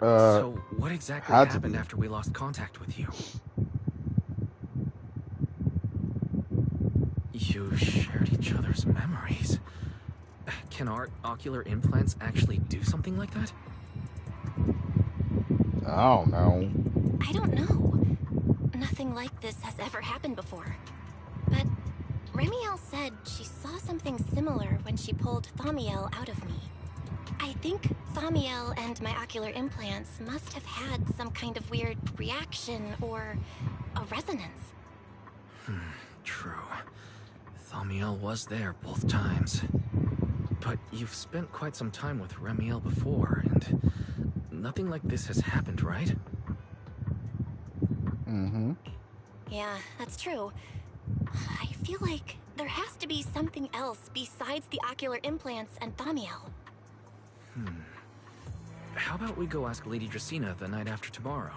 So, what exactly happened after we lost contact with you? You shared each other's memories. Can our ocular implants actually do something like that? I don't know. I don't know. Nothing like this has ever happened before. But Remiel said she saw something similar when she pulled Thaumiel out of me. I think Thaumiel and my ocular implants must have had some kind of weird reaction or a resonance. True. Thaumiel was there both times. But you've spent quite some time with Remiel before, and nothing like this has happened, right? Mm-hmm. Yeah, that's true. I feel like there has to be something else besides the ocular implants and Thaumiel. How about we go ask Lady Dracena the night after tomorrow?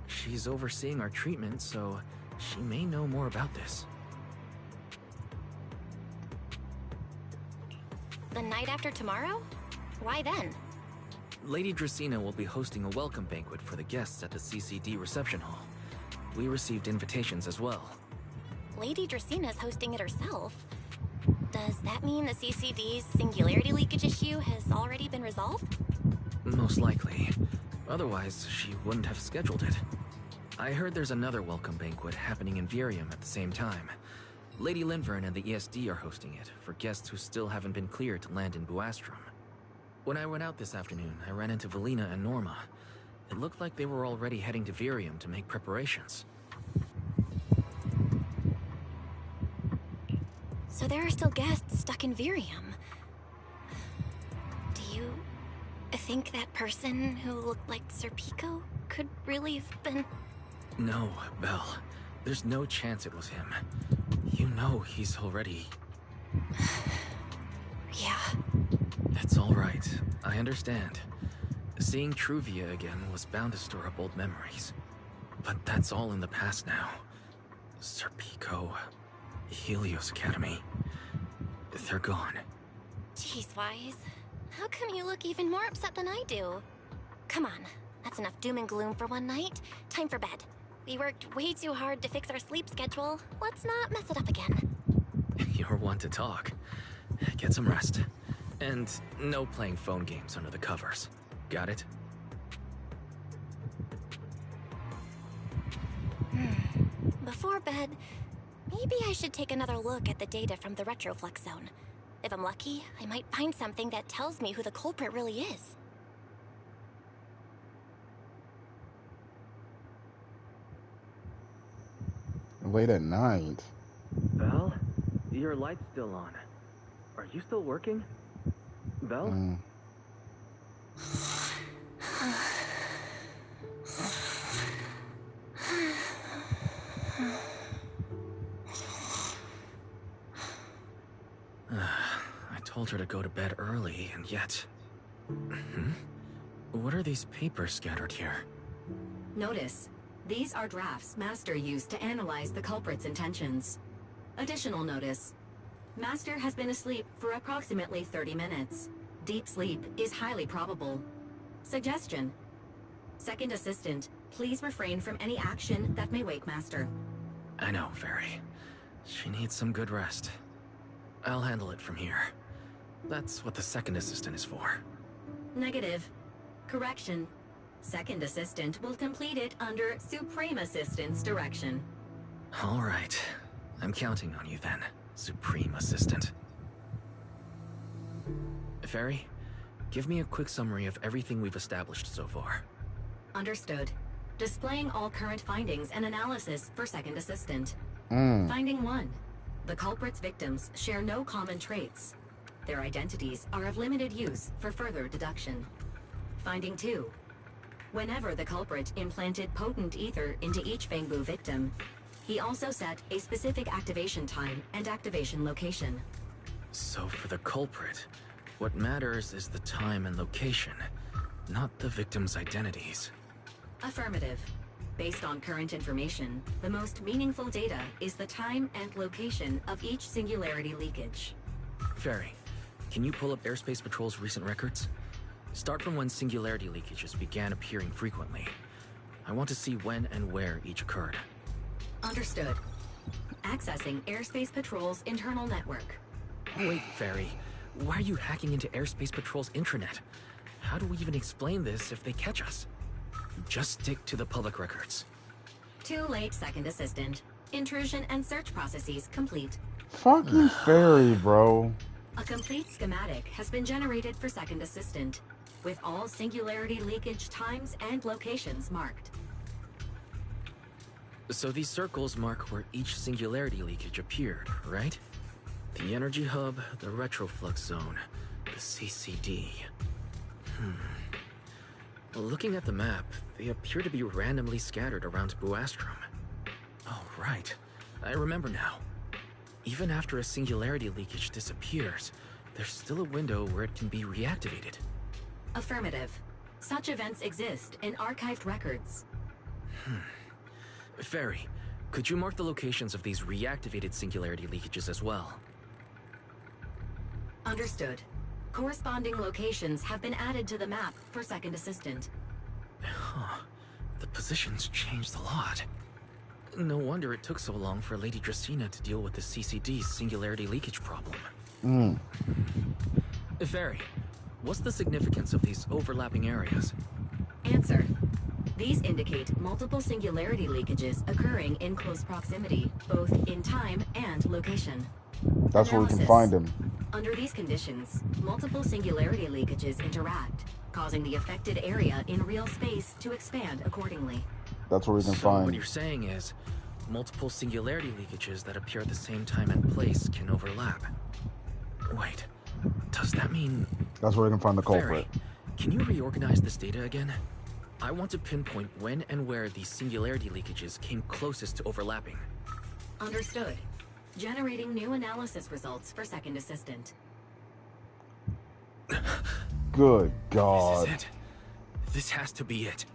She's overseeing our treatment, so she may know more about this. The night after tomorrow? Why then? Lady Dracena will be hosting a welcome banquet for the guests at the CCD reception hall. We received invitations as well. Lady Dracena's hosting it herself. Does that mean the CCD's singularity leakage issue has already been resolved? Most likely. Otherwise, she wouldn't have scheduled it. I heard there's another welcome banquet happening in Virium at the same time. Lady Linvern and the ESD are hosting it for guests who still haven't been cleared to land in Buastrom. When I went out this afternoon, I ran into Valina and Norma. It looked like they were already heading to Virium to make preparations. So there are still guests stuck in Virium. Do you think that person who looked like Sir Pico could really have been... No, Belle. There's no chance it was him. You know he's already... Yeah. It's all right. I understand. Seeing Truvia again was bound to stir up old memories. But that's all in the past now. Sir Pico, Helios Academy, they're gone. Jeez, Wise. How come you look even more upset than I do? Come on, that's enough doom and gloom for one night. Time for bed. We worked way too hard to fix our sleep schedule. Let's not mess it up again. You're one to talk. Get some rest. And no playing phone games under the covers. Got it? Before bed, maybe I should take another look at the data from the Retroflux zone. If I'm lucky, I might find something that tells me who the culprit really is. Late at night. Belle? Your light's still on. Are you still working? Belle? I told her to go to bed early, and yet... What are these papers scattered here? Notice, these are drafts Master used to analyze the culprit's intentions. Additional notice. Master has been asleep for approximately 30 minutes. Deep sleep is highly probable. Suggestion. Second Assistant, please refrain from any action that may wake Master. I know, Fairy. She needs some good rest. I'll handle it from here. That's what the Second Assistant is for. Negative. Correction. Second Assistant will complete it under Supreme Assistant's direction. All right. I'm counting on you then, Supreme Assistant. Fairy, give me a quick summary of everything we've established so far. Understood. Displaying all current findings and analysis for Second Assistant. Finding 1. The culprit's victims share no common traits. Their identities are of limited use for further deduction. Finding 2. Whenever the culprit implanted potent ether into each Fangbu victim, he also set a specific activation time and activation location. So for the culprit, what matters is the time and location, not the victim's identities. Affirmative. Based on current information, the most meaningful data is the time and location of each singularity leakage. Fairy, can you pull up Airspace Patrol's recent records? Start from when singularity leakages began appearing frequently. I want to see when and where each occurred. Understood. Accessing Airspace Patrol's internal network. Wait, Fairy. Why are you hacking into Airspace Patrol's intranet? How do we even explain this if they catch us? Just stick to the public records. Too late, Second Assistant. Intrusion and search processes complete. Fucking Fairy, bro. A complete schematic has been generated for Second Assistant, with all singularity leakage times and locations marked. So these circles mark where each singularity leakage appeared, right? The energy hub, the retroflux zone, the CCD. Looking at the map, they appear to be randomly scattered around Buastrom. Oh, right. I remember now. Even after a singularity leakage disappears, there's still a window where it can be reactivated. Affirmative. Such events exist in archived records. Fairy, could you mark the locations of these reactivated singularity leakages as well? Understood. Corresponding locations have been added to the map for Second Assistant. Huh. The positions changed a lot. No wonder it took so long for Lady Dracena to deal with the CCD's singularity leakage problem. Mm. Fairy, what's the significance of these overlapping areas? Answer. These indicate multiple singularity leakages occurring in close proximity, both in time and location. That's where we can Analysis. find him. Under these conditions, multiple singularity leakages interact, causing the affected area in real space to expand accordingly. That's where we can So find. what you're saying is, multiple singularity leakages that appear at the same time and place can overlap. Wait, does that mean... That's where we can find the culprit. Fairy, can you reorganize this data again? I want to pinpoint when and where these singularity leakages came closest to overlapping. Understood. Generating new analysis results for second assistant. Good God. This is it. This has to be it.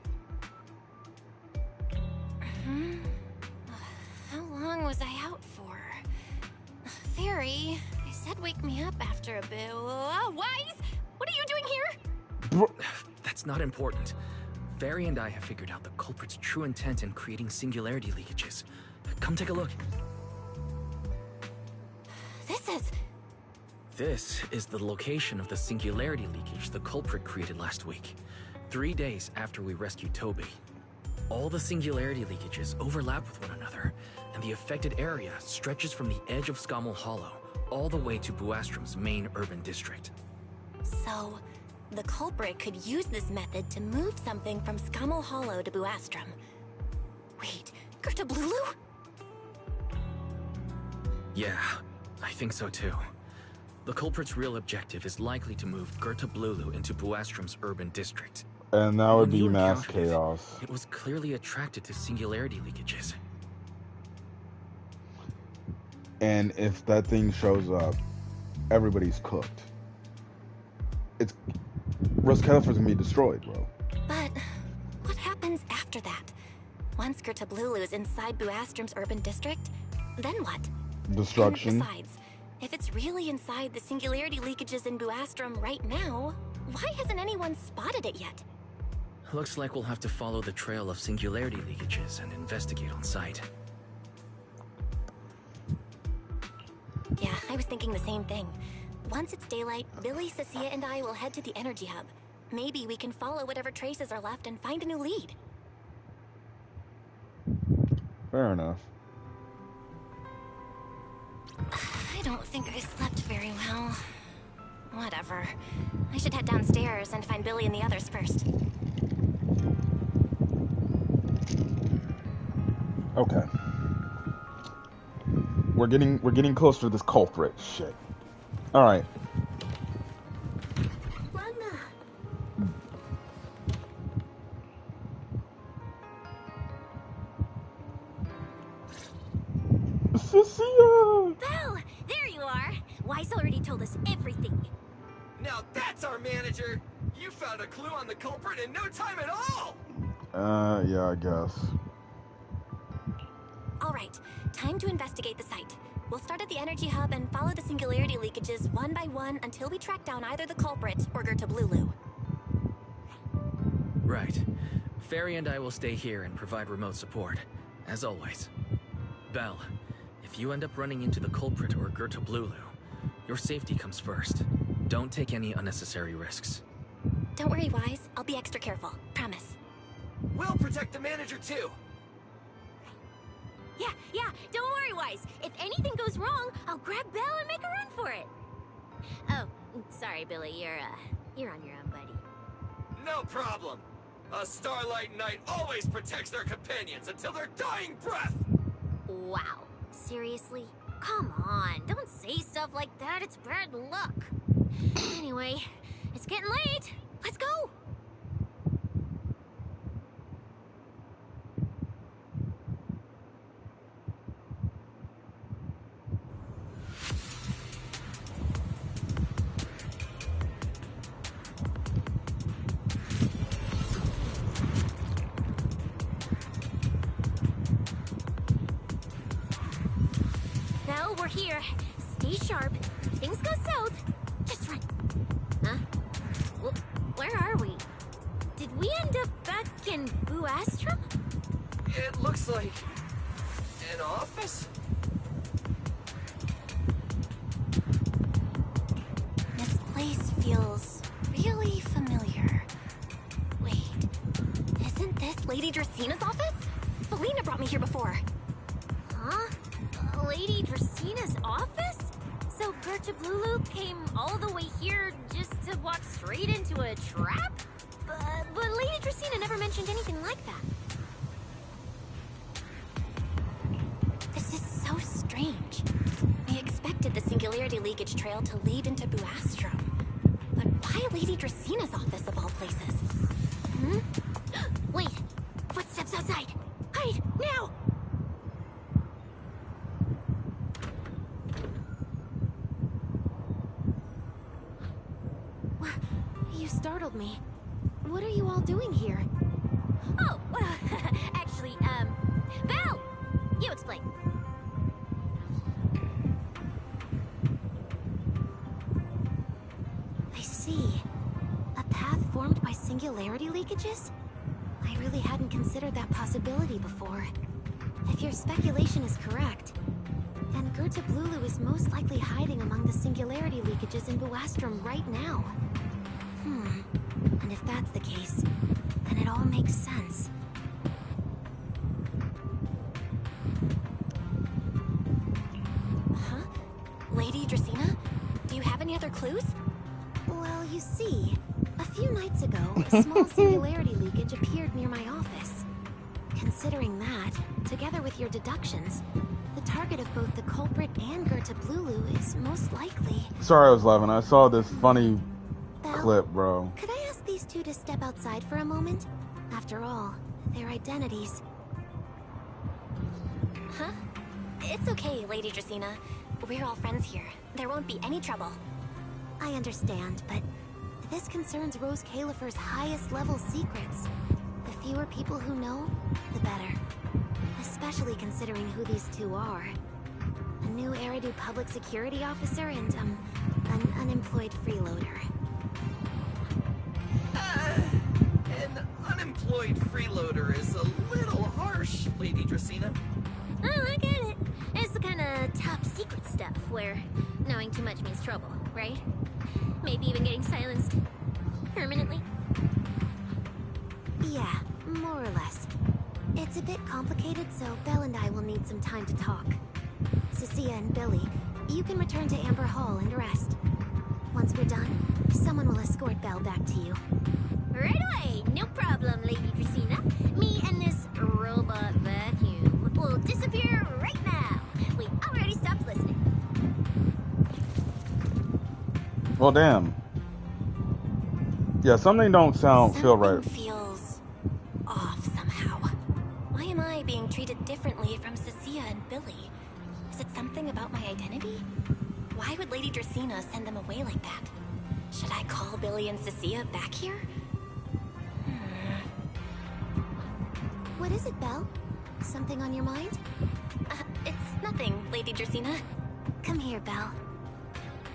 How long was I out for? Fairy, I said wake me up after a bit. Wise? What are you doing here? That's not important. Fairy and I have figured out the culprit's true intent in creating singularity leakages. Come take a look. This is the location of the singularity leakage the culprit created last week, 3 days after we rescued Toby. All the singularity leakages overlap with one another, and the affected area stretches from the edge of Scommel Hollow all the way to Buastrom's main urban district. So, the culprit could use this method to move something from Scommel Hollow to Buastrom. Wait, Gerta Blulu? Yeah, I think so too. The culprit's real objective is likely to move Gerta Blulu into Buastrom's urban district. And that would When be you mass encountered chaos. It was clearly attracted to singularity leakages. And if that thing shows up, everybody's cooked. It's... Roscalifer's gonna be destroyed, bro. But what happens after that? Once Gerta Blulu is inside Buastrom's urban district, then what? Destruction. And besides, if it's really inside the singularity leakages in Buastrom right now, why hasn't anyone spotted it yet? Looks like we'll have to follow the trail of singularity leakages and investigate on site. Yeah, I was thinking the same thing. Once it's daylight, Billy, Cecilia, and I will head to the energy hub. Maybe we can follow whatever traces are left and find a new lead. Fair enough. I don't think I slept very well. Whatever. I should head downstairs and find Billy and the others first. Okay. We're getting close to this culprit. Shit. All right. Cecilia! Belle! There you are! Wise already told us everything. Now that's our manager! You found a clue on the culprit in no time at all! Yeah, I guess. Alright, time to investigate the site. We'll start at the energy hub and follow the singularity leakages one by one until we track down either the culprit or Gerta Blulu. Right. Fairy and I will stay here and provide remote support, as always. Belle, if you end up running into the culprit or Gerta Blulu, your safety comes first. Don't take any unnecessary risks. Don't worry, Wise. I'll be extra careful. Promise. We'll protect the manager too! Yeah, don't worry, Wise. If anything goes wrong, I'll grab Belle and make a run for it. Oh, sorry, Billy. You're on your own, buddy. No problem! A Starlight Knight always protects their companions until their dying breath! Wow. Seriously? Come on, don't say stuff like that. It's bad luck. Anyway, it's getting late. Let's go! Now we're here. Stay sharp. If things go south, just run. Huh? Where are we? Did we end up back in Buastrom? It looks like... an office? This place feels really familiar. Wait, Lady Dracena's office? Felina brought me here before. Huh? Lady Dracena's office? So Gertrude Blulu came all the way here just to walk straight into a trap? But Lady Dracena never mentioned anything like that. This is so strange. I expected the Singularity Leakage Trail to lead into Buastrom. But why Lady Dracena's office of all places? Hmm? Wait! Footsteps outside! Hide! Now! You startled me. What are you all doing here? Oh, well, actually, Val! You explain. I see. A path formed by singularity leakages? I really hadn't considered that possibility before. If your speculation is correct, then Gertrude Blulu is most likely hiding among the singularity leakages in Buastrom right now. And if that's the case, then it all makes sense. Huh? Lady Dracena? Do you have any other clues? Well, you see, a few nights ago, a small singularity leakage appeared near my office. Considering that, together with your deductions, the target of both the culprit and Gertrude Blulu is most likely... Sorry I was laughing. I saw this funny Belle, clip, bro. Could I ask these two to step outside for a moment? After all, their identities... Huh? It's okay, Lady Dracena. We're all friends here. There won't be any trouble. I understand, but this concerns Rose Califer's highest level secrets. The fewer people who know, the better. Especially considering who these two are. A new Eridu public security officer and, an unemployed freeloader. An unemployed freeloader is a little harsh, Lady Dracena. Oh, I get it. It's the kind of top secret stuff where knowing too much means trouble, right? Maybe even getting silenced permanently. Yeah, more or less. It's a bit complicated, so Belle and I will need some time to talk. Cecilia and Billy, you can return to Amber Hall and rest. Once we're done, someone will escort Belle back to you. Right away, no problem, Lady Dracena. Me and this robot vacuum will disappear right now. We already stopped listening. Well, damn. Yeah, something don't feel right. Feels off somehow. Why am I being treated differently from Cecilia and Billy? Is it something about my identity? Why would Lady Dracena send them away like that? Should I call Billy and Cecilia back here? What is it, Belle? Something on your mind? It's nothing, Lady Dracena. Come here, Belle.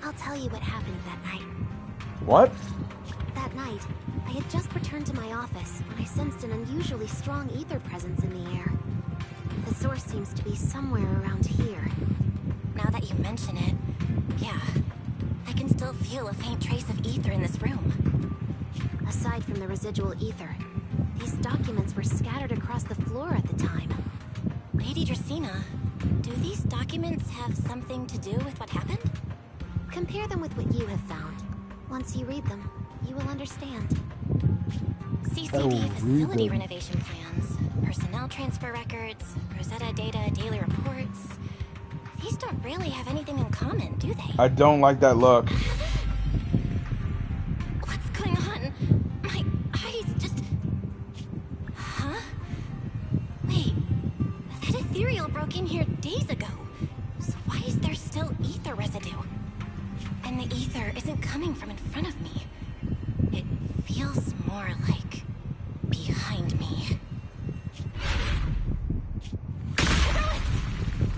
I'll tell you what happened that night. What? That night, I had just returned to my office when I sensed an unusually strong ether presence in the air. The source seems to be somewhere around here. Now that you mention it, yeah. I can still feel a faint trace of ether in this room. Aside from the residual ether, these documents were scattered across the floor at the time. Lady Dracena, do these documents have something to do with what happened? Compare them with what you have found. Once you read them, you will understand. CCD facility renovation plans, personnel transfer records, Rosetta data, daily reports. These don't really have anything in common, do they? I don't like that look. What's going on? My eyes just... Huh? Wait, that ethereal broke in here days ago. So why is there still ether residue? And the ether isn't coming from in front of me. It feels more like behind me.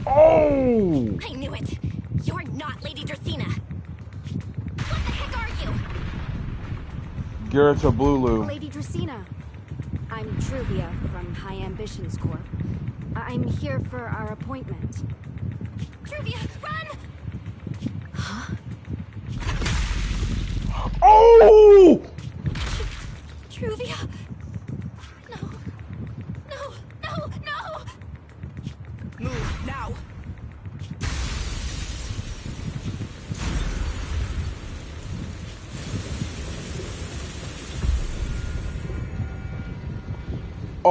Oh! I knew it! You're not Lady Dracena! What the heck are you? Gertrude Blulu. Lady Dracena. I'm Truvia from High Ambitions Corp. I'm here for our appointment. Truvia, run! Huh? Oh! Truvia! No.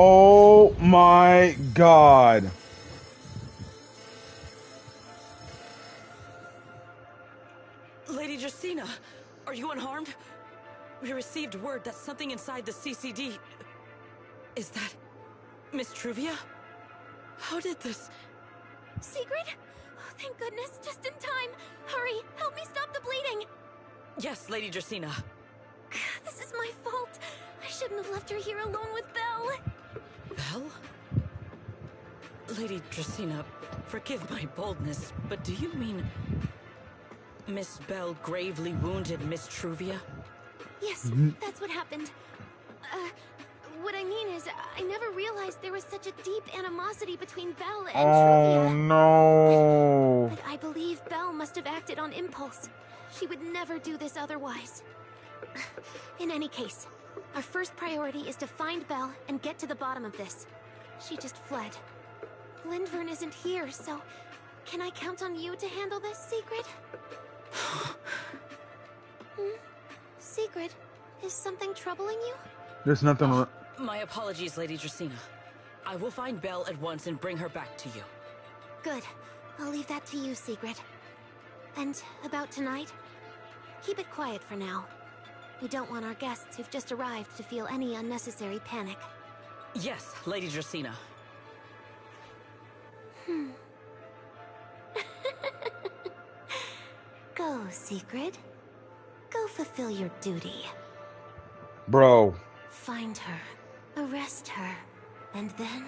Oh my god. Lady Justina, are you unharmed? We received word that something inside the CCD... Is that... Miss Truvia? How did this... Sigrid? Oh, thank goodness, just in time. Hurry, help me stop the bleeding. Yes, Lady Justina. This is my fault. I shouldn't have left her here alone with Belle. Belle? Lady Justina, forgive my boldness, but do you mean... Miss Belle gravely wounded Miss Truvia? Yes, that's what happened. What I mean is, I never realized there was such a deep animosity between Belle and Truvia. Oh no. But I believe Belle must have acted on impulse. She would never do this otherwise. In any case, our first priority is to find Belle and get to the bottom of this. She just fled. Lindvern isn't here, so can I count on you to handle this, Sigrid? Sigrid, is something troubling you? There's nothing. My apologies, Lady Justina. I will find Belle at once and bring her back to you. Good. I'll leave that to you, Sigrid. And about tonight? Keep it quiet for now. We don't want our guests who've just arrived to feel any unnecessary panic. Yes, Lady Justina. Go, Sigrid. Go fulfill your duty. Bro. Find her, arrest her, and then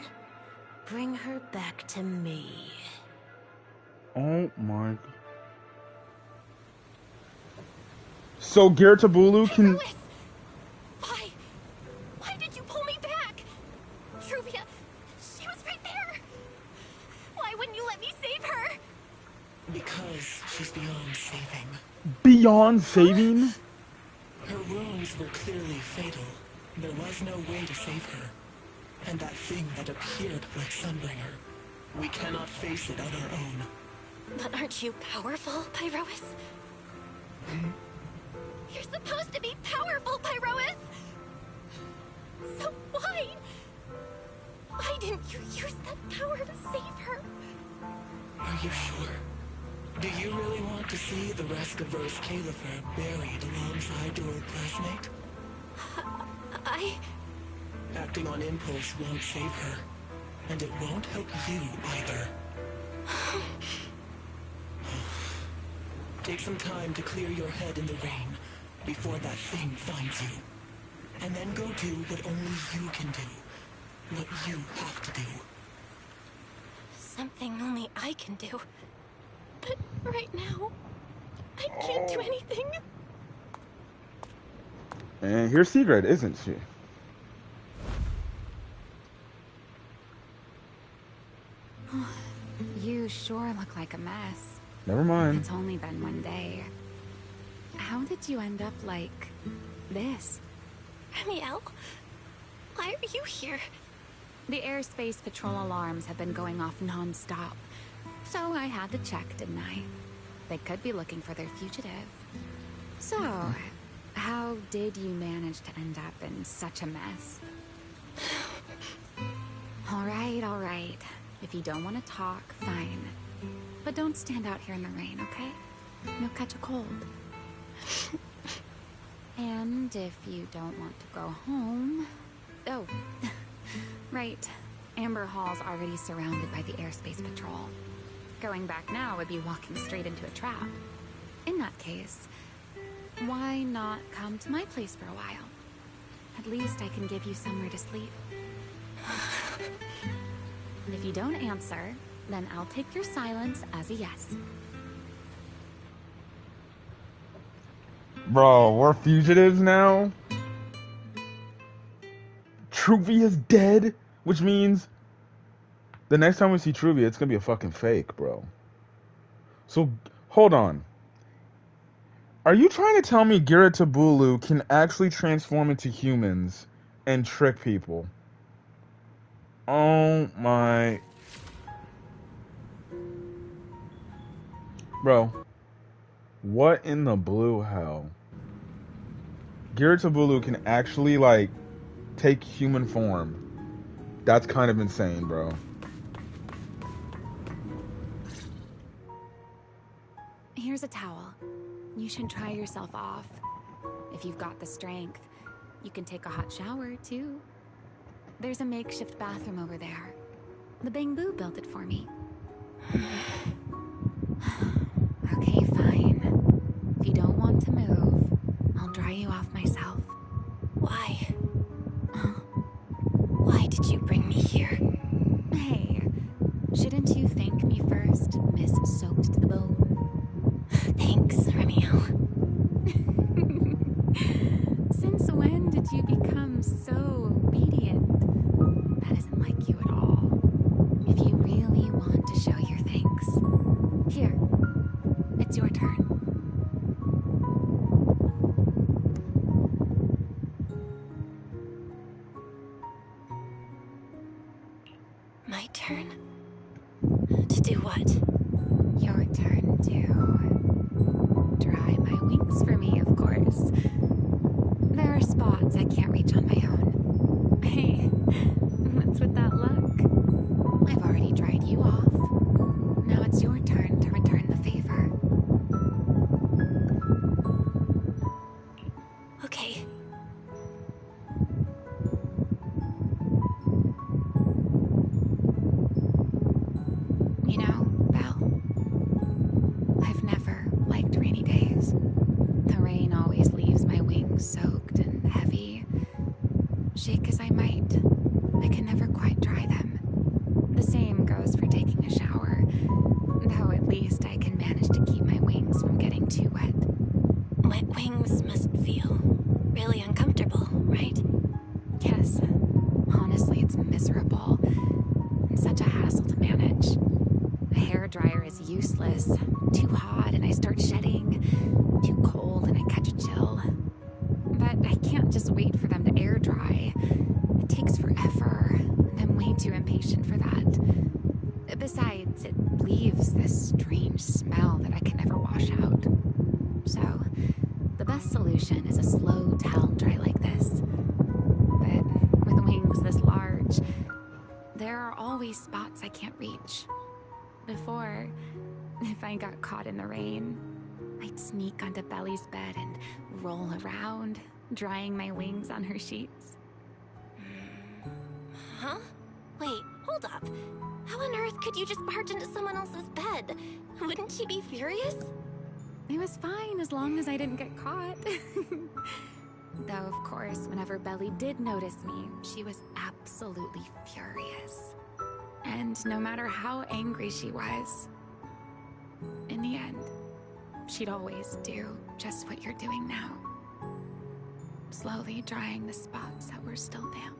bring her back to me. Oh my. So Gertabulu can. Why? Why did you pull me back? Truvia, she was right there. Why wouldn't you let me save her? Because she's beyond saving. Beyond saving? Her wounds were clearly fatal. There was no way to save her. And that thing that appeared like Sunbringer, we cannot face it on our own. But aren't you powerful, Pyrois? You're supposed to be powerful, Pyrois! So why? Why didn't you use that power to save her? Are you sure? Do you really want to see the rest of Rose Califer buried alongside your old classmate? Acting on impulse won't save her. And it won't help you either. Take some time to clear your head in the rain before that thing finds you. And then go do what only you can do. What you have to do. Something only I can do. But right now, I can't do anything. And here's Sigrid, isn't she? You sure look like a mess. Never mind. It's only been one day. How did you end up like this? Ramiel, why are you here? The airspace patrol alarms have been going off non-stop. So I had to check, didn't I? They could be looking for their fugitive. So, how did you manage to end up in such a mess? All right. If you don't want to talk, fine. But don't stand out here in the rain, okay? You'll catch a cold. And if you don't want to go home... Oh, right. Amber Hall's already surrounded by the airspace patrol. Going back now would be walking straight into a trap. In that case, why not come to my place for a while? At least I can give you somewhere to sleep. And if you don't answer, then I'll take your silence as a yes. Bro, we're fugitives now? Truvia's dead? Which means the next time we see Truvia, it's gonna be a fucking fake, bro. So, hold on. Are you trying to tell me Giratabulu can actually transform into humans and trick people? Oh my... Bro. What in the blue hell? Giratabulu can actually, like, take human form That's kind of insane, bro. Here's a towel. You should dry yourself off. If you've got the strength, you can take a hot shower, too. There's a makeshift bathroom over there. The Bangbu built it for me. Okay, fine. If you don't want to move, I'll dry you off myself. Why? Why did you bring me here? Hey, shouldn't you thank me first, Miss Soaked to the Bone? Thanks, Romeo. Since when did you become so obedient? That isn't like you at all. If you really want to show your thanks, here, it's your turn. My turn? To do what? Your turn to dry my wings for me, of course. There are spots I can't reach on my own. Hey, what's with that look? I've already dried you off. Now it's your turn to return the favor. Okay. You know, Belle, I've never liked rainy days. The rain always leaves my wings soaked and heavy. Shake as I might, I can never quite dry them. The same goes for taking a shower, though at least I can manage to keep my wings from getting too wet. Wet wings must feel really uncomfortable, right? Yes. Honestly, it's miserable. And such a hassle to manage. A hairdryer is useless. Too hot and I start shedding. Too cold and I catch a chill. But I can't just wait for them to air dry. It takes forever, and I'm way too impatient for that. Besides, it leaves this strange smell that I can never wash out. So, the best solution is a slow towel dry like this. But with wings this large, there are always spots I can't reach. Before, if I got caught in the rain, I'd sneak onto Belly's bed and roll around, drying my wings on her sheets. Huh? Wait, hold up. How on earth could you just barge into someone else's bed? Wouldn't she be furious? It was fine as long as I didn't get caught. Though, of course, whenever Belly did notice me, she was absolutely furious. And no matter how angry she was, in the end, she'd always do just what you're doing now. Slowly drying the spots that were still damp.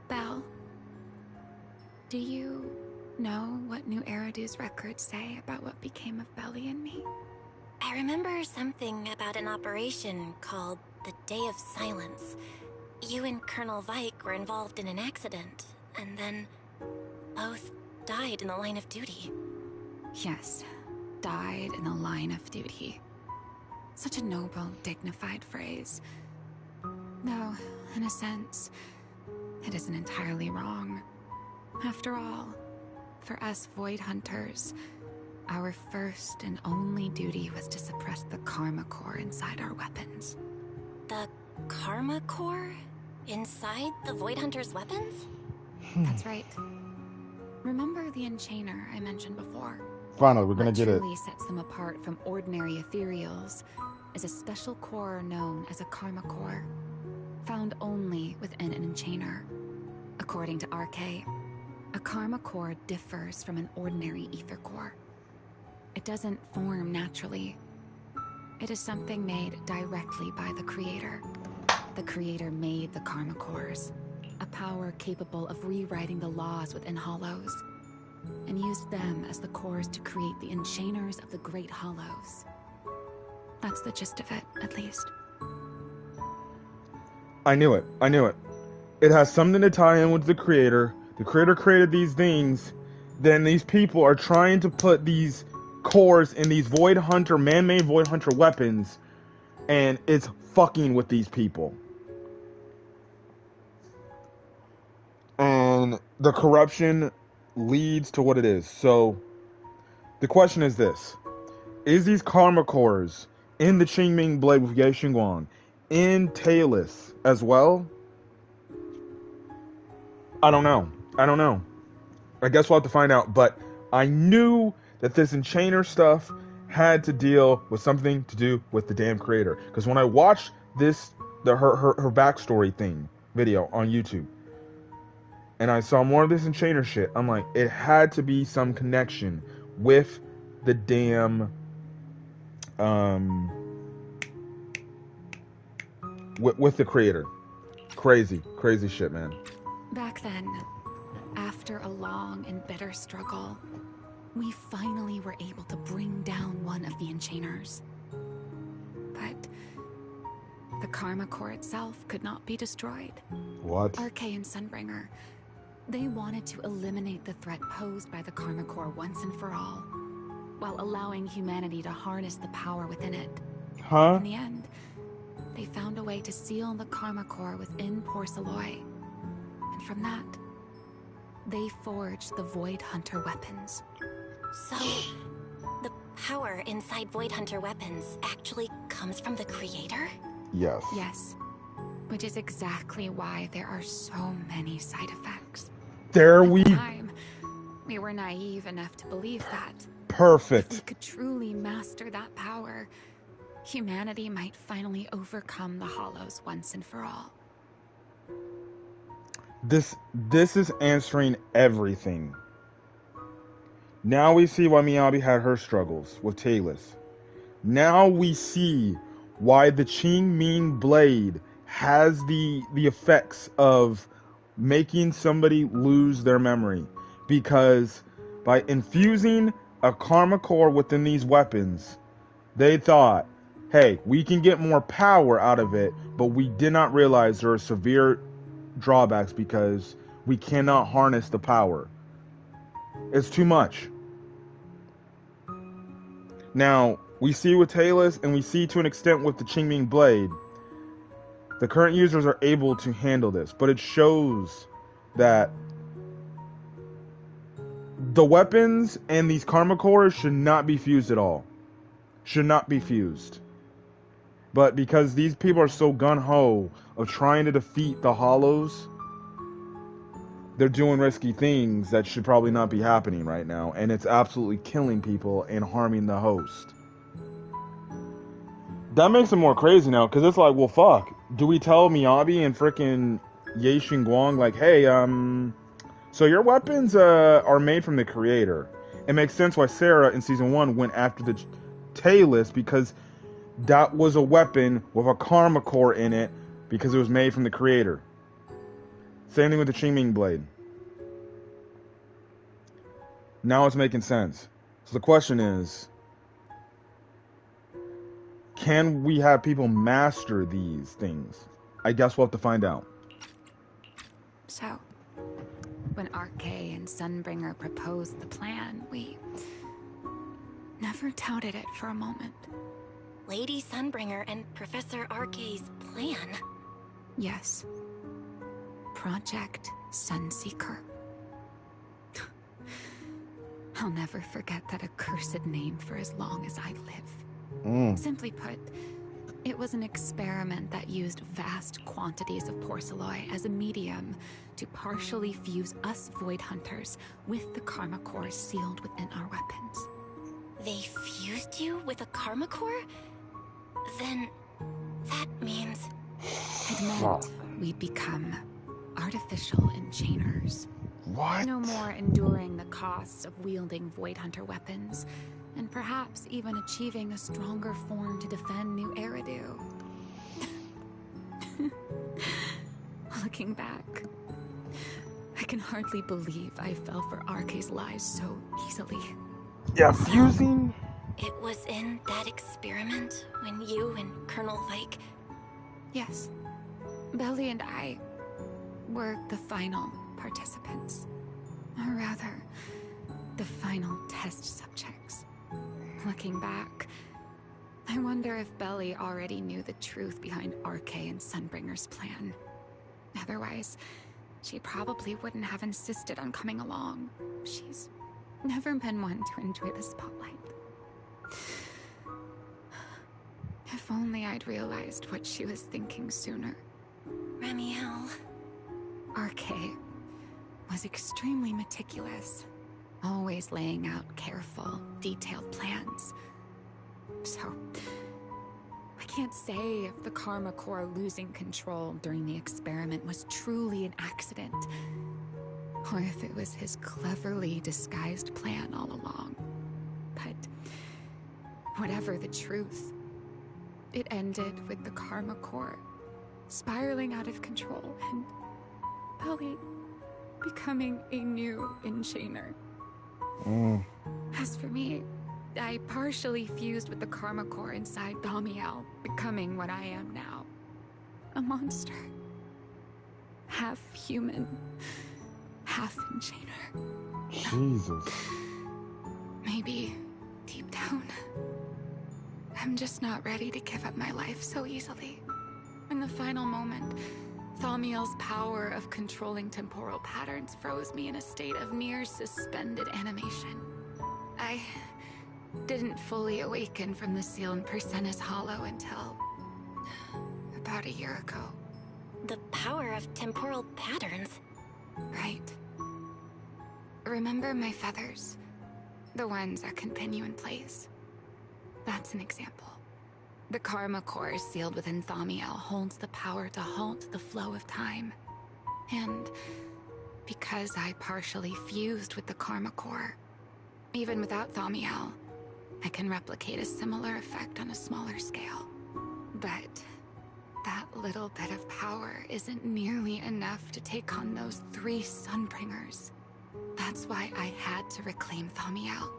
Belle, do you know what New Eridu's records say about what became of Belly and me? I remember something about an operation called the Day of Silence. You and Colonel Vike were involved in an accident, and then both died in the line of duty. Yes, died in the line of duty. Such a noble, dignified phrase. Though, in a sense, it isn't entirely wrong. After all, for us Void Hunters, our first and only duty was to suppress the Karma Core inside our weapons. The Karma Core? Inside the Void Hunter's weapons? That's right. Remember the Enchainer I mentioned before? Finally, we're gonna get it. What truly sets them apart from ordinary ethereals is a special core known as a Karma Core, found only within an Enchainer. According to RK, a Karma Core differs from an ordinary ether core. It doesn't form naturally. It is something made directly by the Creator. The Creator made the Karma Cores, a power capable of rewriting the laws within Hollows, and used them as the cores to create the Enchainers of the Great Hollows. That's the gist of it, at least. I knew it. I knew it. It has something to tie in with the Creator. The Creator created these things. Then these people are trying to put these cores in these Void Hunter, man-made Void Hunter weapons, and it's fucking with these people. the corruption leads to what it is. So the question is this: is these karma cores in the Qingming blade with Ye Xingguang in Talus as well? I don't know. I guess we'll have to find out. But I knew that this Enchainer stuff had to deal with something to do with the damn creator. Because when I watched her backstory thing video on YouTube, and I saw more of this Enchainer shit, I'm like, it had to be some connection with the damn with the creator. Crazy shit, man. Back then, after a long and bitter struggle, we finally were able to bring down one of the Enchainers. But the Karma Core itself could not be destroyed. What? RK and Sunbringer, they wanted to eliminate the threat posed by the Karma Core once and for all, while allowing humanity to harness the power within it. Huh? In the end, they found a way to seal the Karma Core within Porceloy. And from that, they forged the Void Hunter weapons. So, the power inside Void Hunter weapons actually comes from the creator? Yes. Yes. Which is exactly why there are so many side effects. At the time, we were naive enough to believe that. Perfect. If we could truly master that power, humanity might finally overcome the Hollows once and for all. This is answering everything. Now we see why Miyabi had her struggles with Talus. Now we see why the Qingming blade has the effects of making somebody lose their memory. Because by infusing a karma core within these weapons, they thought, hey, we can get more power out of it, but we did not realize there are severe drawbacks because we cannot harness the power. It's too much. Now, we see with Talus, and we see to an extent with the Qingming blade, the current users are able to handle this, but it shows that the weapons and these karma cores should not be fused at all. Should not be fused. But because these people are so gun-ho of trying to defeat the Hollows, they're doing risky things that should probably not be happening right now, and it's absolutely killing people and harming the host. That makes it more crazy now, because it's like, well, fuck. Do we tell Miyabi and frickin' Ye Xingguang, like, hey, so your weapons are made from the creator. It makes sense why Sarah in season 1 went after the Talus, because that was a weapon with a karma core in it, because it was made from the creator. Same thing with the Qingming blade. Now it's making sense. So the question is, can we have people master these things? I guess we'll have to find out. So, when RK and Sunbringer proposed the plan, we never doubted it for a moment. Lady Sunbringer and Professor RK's plan? Yes. Project Sunseeker. I'll never forget that accursed name for as long as I live. Simply put, it was an experiment that used vast quantities of porceloy as a medium to partially fuse us Void Hunters with the Karma Core sealed within our weapons. They fused you with a Karma Core? Then that means... It meant we'd become artificial enchainers. What? No more enduring the costs of wielding Void Hunter weapons, and perhaps even achieving a stronger form to defend New Eridu. Looking back, I can hardly believe I fell for RK's lies so easily. Yeah, fusing? It was in that experiment when you and Colonel Vike... Yes. Belly and I were the final participants. Or rather, the final test subjects. Looking back, I wonder if Belly already knew the truth behind RK and Sunbringer's plan. Otherwise, she probably wouldn't have insisted on coming along. She's never been one to enjoy the spotlight. If only I'd realized what she was thinking sooner. Ramiel. RK was extremely meticulous, always laying out careful, detailed plans. So, I can't say if the Karma Corps losing control during the experiment was truly an accident, or if it was his cleverly disguised plan all along. But whatever the truth, it ended with the Karma Corps spiraling out of control and Belly becoming a new Enchainer. As for me, I partially fused with the Karma Core inside Damiel, becoming what I am now. A monster. Half human, half Enchainer. Jesus. Maybe, deep down, I'm just not ready to give up my life so easily. In the final moment, Thaumiel's power of controlling temporal patterns froze me in a state of near suspended animation. I didn't fully awaken from the seal in Persena's Hollow until about a year ago. The power of temporal patterns? Right. Remember my feathers? The ones that can pin you in place? That's an example. The Karma Core sealed within Thaumiel holds the power to halt the flow of time. And because I partially fused with the Karma Core, even without Thaumiel, I can replicate a similar effect on a smaller scale. But that little bit of power isn't nearly enough to take on those 3 Sunbringers. That's why I had to reclaim Thaumiel.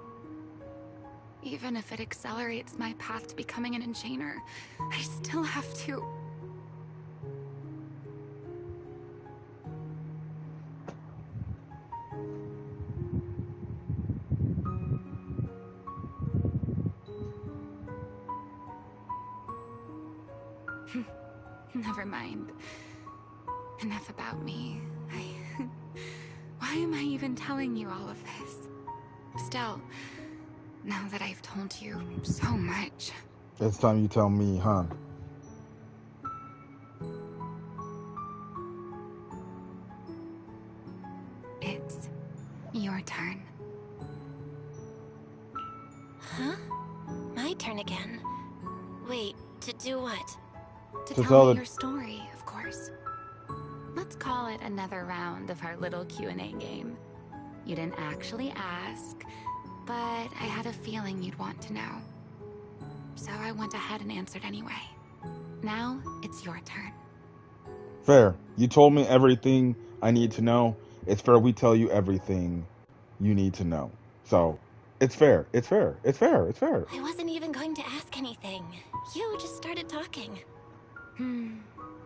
Even if it accelerates my path to becoming an Enchainer, I still have to... Never mind. Enough about me. Why am I even telling you all of this? Still, now that I've told you so much... It's time you tell me, huh? It's your turn. Huh? My turn again? Wait, to do what? To tell me your story, of course. Let's call it another round of our little Q&A game. You didn't actually ask, but I had a feeling you'd want to know. So I went ahead and answered anyway. Now, it's your turn. Fair. You told me everything I need to know. It's fair we tell you everything you need to know. So, it's fair. It's fair. It's fair. It's fair. I wasn't even going to ask anything. You just started talking.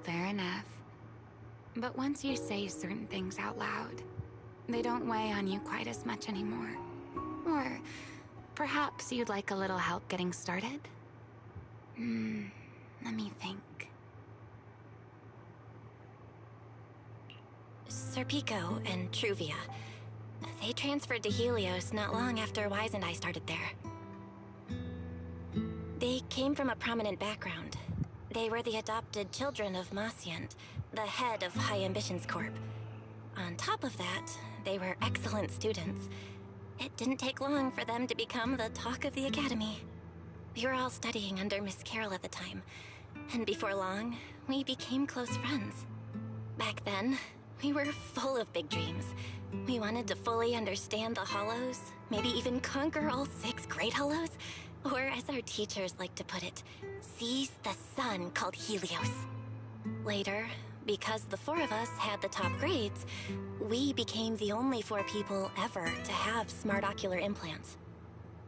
Fair enough. But once you say certain things out loud, they don't weigh on you quite as much anymore. Or perhaps you'd like a little help getting started? Let me think. Serpico and Truvia. They transferred to Helios not long after Wise and I started there. They came from a prominent background. They were the adopted children of Masyant, the head of High Ambitions Corp. On top of that, they were excellent students. It didn't take long for them to become the talk of the academy. We were all studying under Miss Carroll at the time, and before long, we became close friends. Back then, we were full of big dreams. We wanted to fully understand the Hollows, maybe even conquer all 6 Great Hollows, or as our teachers like to put it, seize the sun called Helios. Later, because the 4 of us had the top grades, we became the only 4 people ever to have smart ocular implants.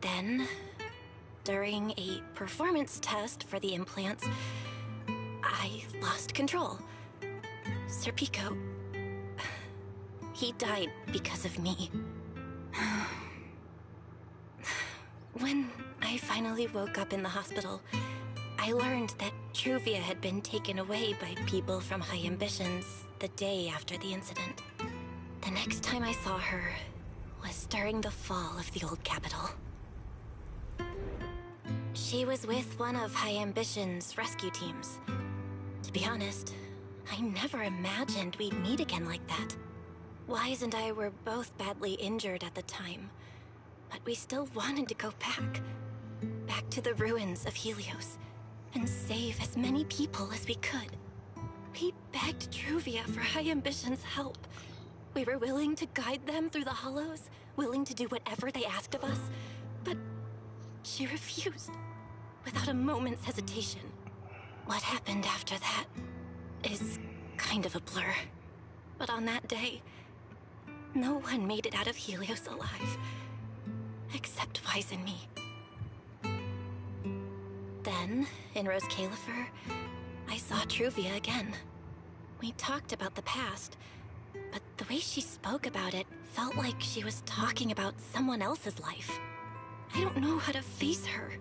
Then, during a performance test for the implants, I lost control. Serpico, he died because of me. When I finally woke up in the hospital, I learned that Truvia had been taken away by people from High Ambitions the day after the incident. The next time I saw her was during the fall of the old capital. She was with one of High Ambition's rescue teams. To be honest, I never imagined we'd meet again like that. Wise and I were both badly injured at the time, but we still wanted to go back. Back to the ruins of Helios, and save as many people as we could. We begged Truvia for High Ambition's help. We were willing to guide them through the hollows, willing to do whatever they asked of us, but she refused, without a moment's hesitation. What happened after that is kind of a blur. But on that day, no one made it out of Helios alive, except Wise and me. Then, in Rose Califer, I saw Truvia again. We talked about the past, but the way she spoke about it felt like she was talking about someone else's life. I don't know how to face her.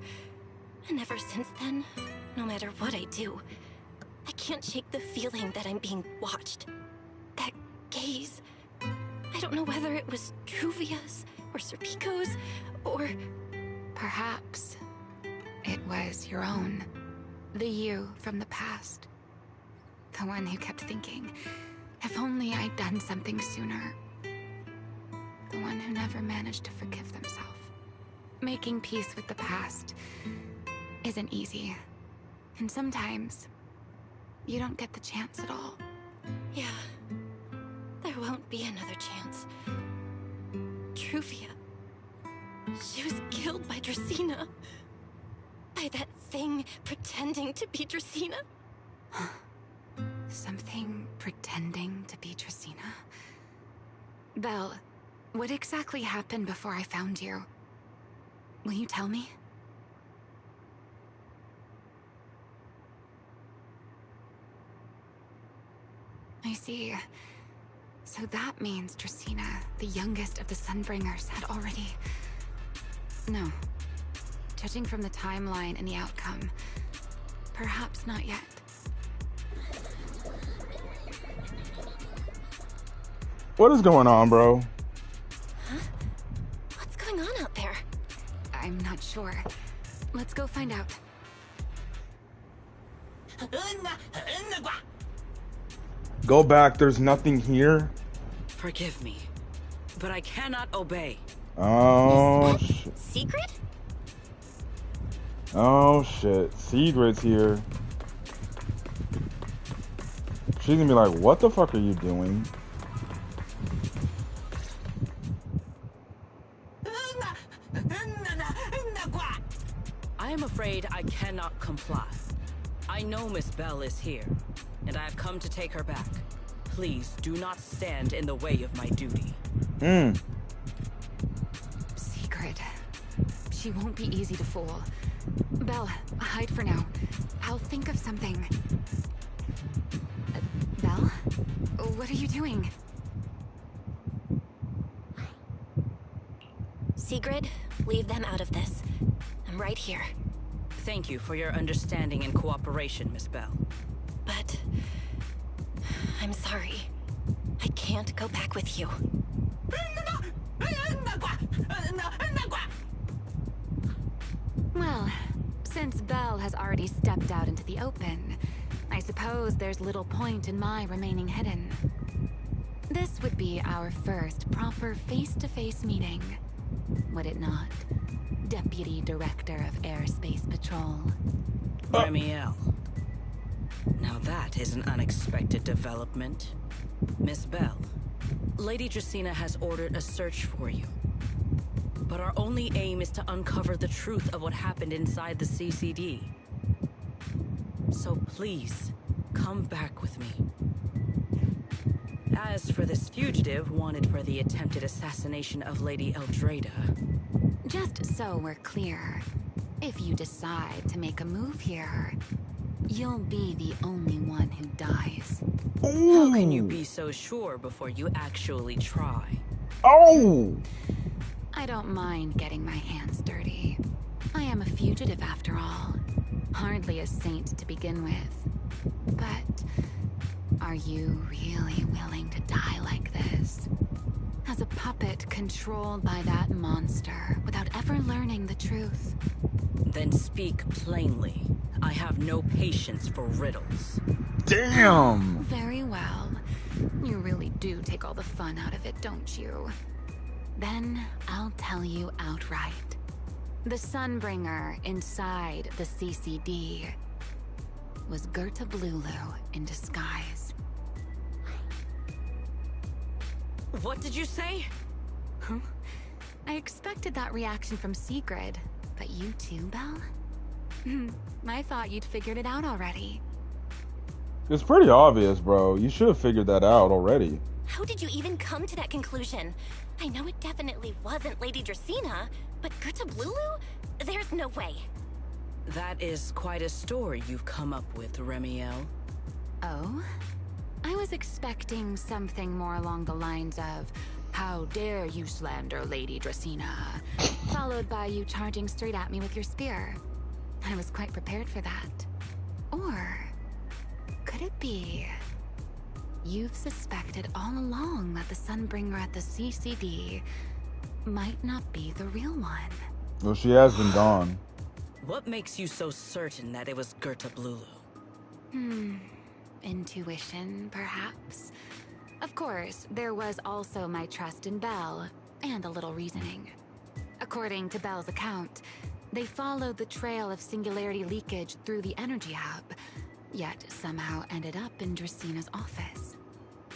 And ever since then, no matter what I do, I can't shake the feeling that I'm being watched. That gaze. I don't know whether it was Truvia's, or Serpico's, or... Perhaps it was your own. The you from the past. The one who kept thinking, if only I'd done something sooner. The one who never managed to forgive themselves. Making peace with the past isn't easy. And sometimes, you don't get the chance at all. Yeah. There won't be another chance. Truvia. She was killed by Dracena. By that thing pretending to be Dracena. Something pretending to be Dracena? Belle, what exactly happened before I found you? Will you tell me? I see. So that means Dracena, the youngest of the Sunbringers, had already... No. Judging from the timeline and the outcome, perhaps not yet. What is going on, bro? Huh? What's going on out there? I'm not sure. Let's go find out. Go back, there's nothing here. Forgive me, but I cannot obey. Oh, shit. Secret? Oh, shit. Sigrid's here. She's gonna be like, what the fuck are you doing? I am afraid I cannot comply. I know Miss Belle is here, and I have come to take her back. Please do not stand in the way of my duty. Secret. She won't be easy to fool. Belle, hide for now. I'll think of something. Belle? What are you doing? Sigrid, leave them out of this. I'm right here. Thank you for your understanding and cooperation, Miss Belle. But... I'm sorry. I can't go back with you. Well, since Belle has already stepped out into the open, I suppose there's little point in my remaining hidden. This would be our first proper face-to-face meeting, would it not? Deputy Director of Airspace Patrol. Remiel. Now that is an unexpected development. Miss Belle, Lady Dracena has ordered a search for you. But our only aim is to uncover the truth of what happened inside the CCD. So please, come back with me. As for this fugitive wanted for the attempted assassination of Lady Eldrada... Just so we're clear, if you decide to make a move here, you'll be the only one who dies. Ooh. How can you be so sure before you actually try? Oh! I don't mind getting my hands dirty. I am a fugitive after all. Hardly a saint to begin with. But Are you really willing to die like this? As a puppet controlled by that monster without ever learning the truth? Then speak plainly. I have no patience for riddles. Damn! Very well. You really do take all the fun out of it, don't you? Then I'll tell you outright. The Sunbringer inside the CCD was Gerta Blulu in disguise. What did you say? Huh? I expected that reaction from Sigrid, but you too, Belle? I thought you'd figured it out already. It's pretty obvious, bro. You should have figured that out already. How did you even come to that conclusion? I know it definitely wasn't Lady Dracaena, but Gerta Blulu? There's no way. That is quite a story you've come up with, Remiel. Oh? I was expecting something more along the lines of, "How dare you slander Lady Dracaena?" followed by you charging straight at me with your spear. I was quite prepared for that. Or could it be you've suspected all along that the Sunbringer at the CCD might not be the real one? Well, she has been gone. What makes you so certain that it was Gerta Blulu? Intuition, perhaps? Of course, there was also my trust in Belle, and a little reasoning. According to Belle's account, they followed the trail of singularity leakage through the energy hub, yet somehow ended up in Draceena's office.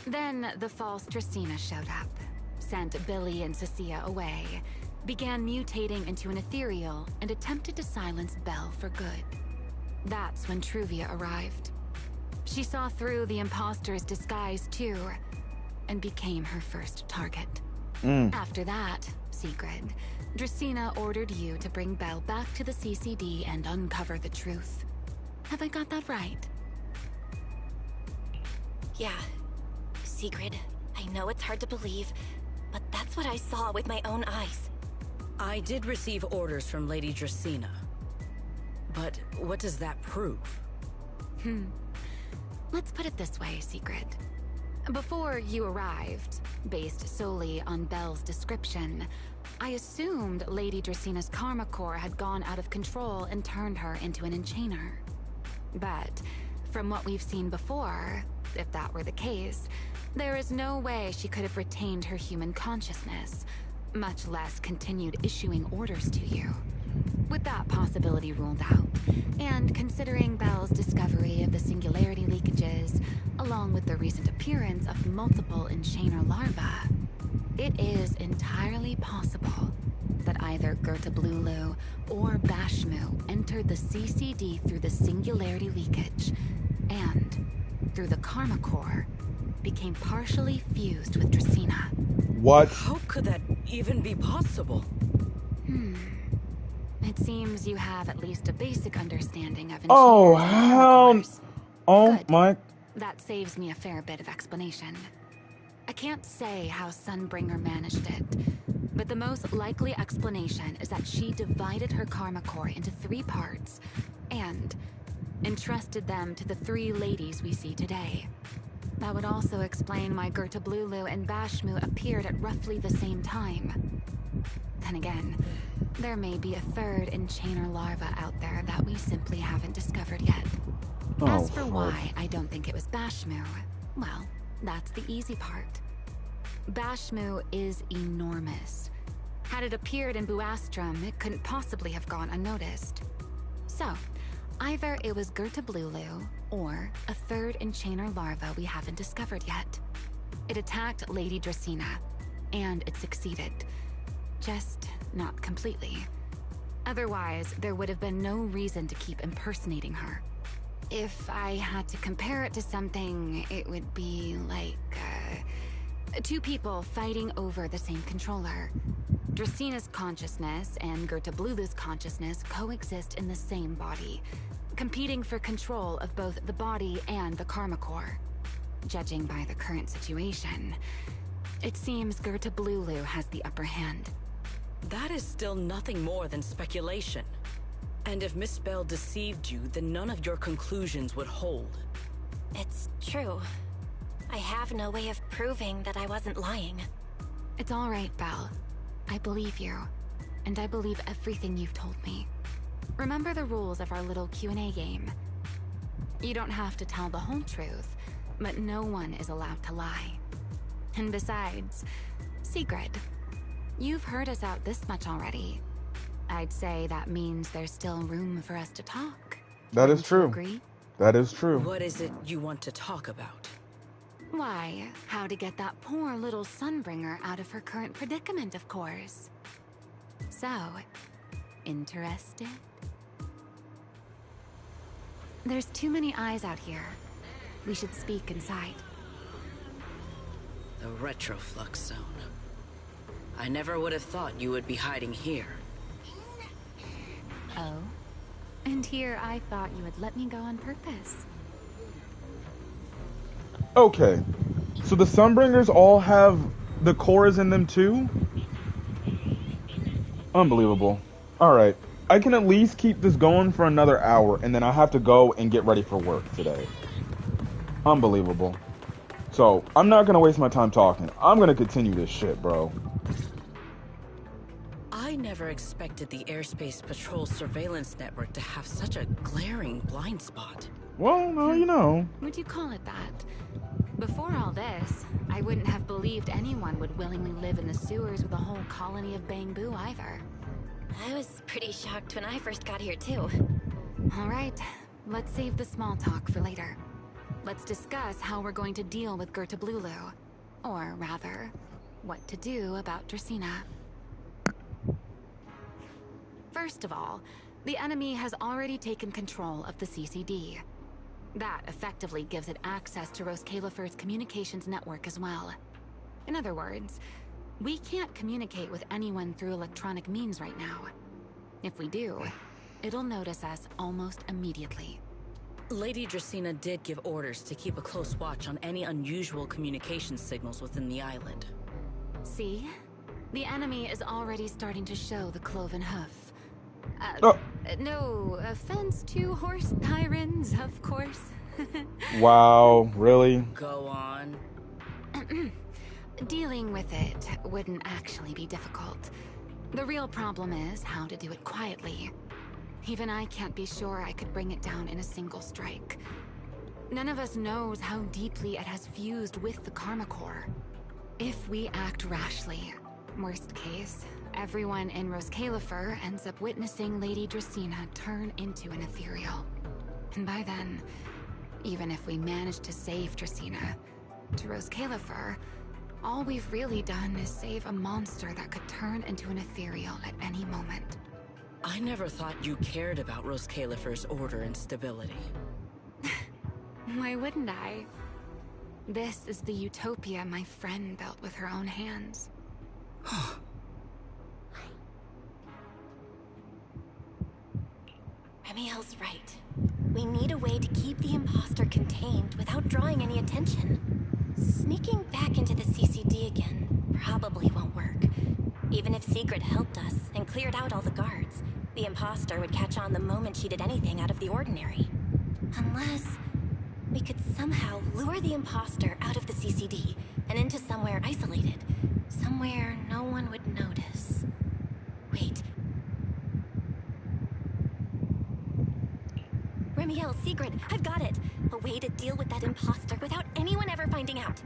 Then the false Dracaena showed up, sent Billy and Cecilia away, began mutating into an ethereal, and attempted to silence Belle for good. That's when Truvia arrived. She saw through the imposter's disguise too, and became her first target. After that, Sigrid, Dracaena ordered you to bring Belle back to the CCD and uncover the truth. Have I got that right? Yeah. Sigrid, I know it's hard to believe, but that's what I saw with my own eyes. I did receive orders from Lady Dracaena. But what does that prove? Let's put it this way, Sigrid. Before you arrived, based solely on Belle's description, I assumed Lady Draceena's karma core had gone out of control and turned her into an enchainer. But from what we've seen before, if that were the case, there is no way she could have retained her human consciousness, much less continued issuing orders to you. With that possibility ruled out, and considering Belle's discovery of the singularity leakages, along with the recent appearance of multiple enchainer larvae, it is entirely possible that either Gerta Blulu or Bashmu entered the CCD through the singularity leakage, and, through the karma core, became partially fused with Dracaena. What? How could that even be possible? It seems you have at least a basic understanding of Oh, enchanters and hell. cores. Oh, Good. my. That saves me a fair bit of explanation. I can't say how Sunbringer managed it, but the most likely explanation is that she divided her karma core into 3 parts and entrusted them to the 3 ladies we see today. That would also explain why Gerta Blulu and Bashmu appeared at roughly the same time. Then again, there may be a 3rd enchainer larva out there that we simply haven't discovered yet. As for why I don't think it was Bashmu, well, that's the easy part. Bashmu is enormous. Had it appeared in Buastrum, it couldn't possibly have gone unnoticed. So, either it was Gerta Blulu, or a 3rd enchainer larva we haven't discovered yet. It attacked Lady Dracaena, and it succeeded. Just not completely. Otherwise, there would have been no reason to keep impersonating her. If I had to compare it to something, it would be like, 2 people fighting over the same controller. Draceena's consciousness and Gerta Blulu's consciousness coexist in the same body, competing for control of both the body and the karma core. Judging by the current situation, it seems Gerta Blulu has the upper hand. That is still nothing more than speculation. And if Miss Belle deceived you, then none of your conclusions would hold. It's true. I have no way of proving that I wasn't lying. It's all right, Belle. I believe you. And I believe everything you've told me. Remember the rules of our little Q&A game. You don't have to tell the whole truth, but no one is allowed to lie. And besides, Sigrid, you've heard us out this much already. I'd say that means there's still room for us to talk. That is true. Agree? That is true. What is it you want to talk about? Why, how to get that poor little Sunbringer out of her current predicament, of course. So, interested? There's too many eyes out here. We should speak inside. The Retroflux Zone. I never would have thought you would be hiding here. Oh? And here I thought you would let me go on purpose. Okay. So the Sunbringers all have the cores in them too? Unbelievable. Alright. I can at least keep this going for another hour, and then I have to go and get ready for work today. Unbelievable. So, I'm not gonna waste my time talking. I'm gonna continue this shit, bro. I never expected the Airspace Patrol surveillance network to have such a glaring blind spot. Well, no, you know. Would you call it that? Before all this, I wouldn't have believed anyone would willingly live in the sewers with a whole colony of Bangbu either. I was pretty shocked when I first got here, too. All right, let's save the small talk for later. Let's discuss how we're going to deal with Gerta Blulu. Or rather, what to do about Dracena. First of all, the enemy has already taken control of the CCD. That effectively gives it access to Roskalifer's communications network as well. In other words, we can't communicate with anyone through electronic means right now. If we do, it'll notice us almost immediately. Lady Dracena did give orders to keep a close watch on any unusual communication signals within the island. See? The enemy is already starting to show the cloven hoof. No offense to horse tyrants, of course. Wow, really? Go on. Dealing with it wouldn't actually be difficult. The real problem is how to do it quietly. Even I can't be sure I could bring it down in a single strike. None of us knows how deeply it has fused with the Karma Core. If we act rashly, worst case, everyone in Roskalifer ends up witnessing Lady Dracena turn into an ethereal. And by then, even if we manage to save Dracena, to Roskalifer, all we've really done is save a monster that could turn into an ethereal at any moment. I never thought you cared about Roskalifer's order and stability. Why wouldn't I? This is the utopia my friend built with her own hands. Remiel's right. We need a way to keep the imposter contained without drawing any attention. Sneaking back into the CCD again probably won't work. Even if Sigrid helped us and cleared out all the guards, the imposter would catch on the moment she did anything out of the ordinary. Unless we could somehow lure the imposter out of the CCD and into somewhere isolated. Somewhere no one would notice. Wait. Remiel, Sigrid, I've got it! A way to deal with that imposter without anyone ever finding out.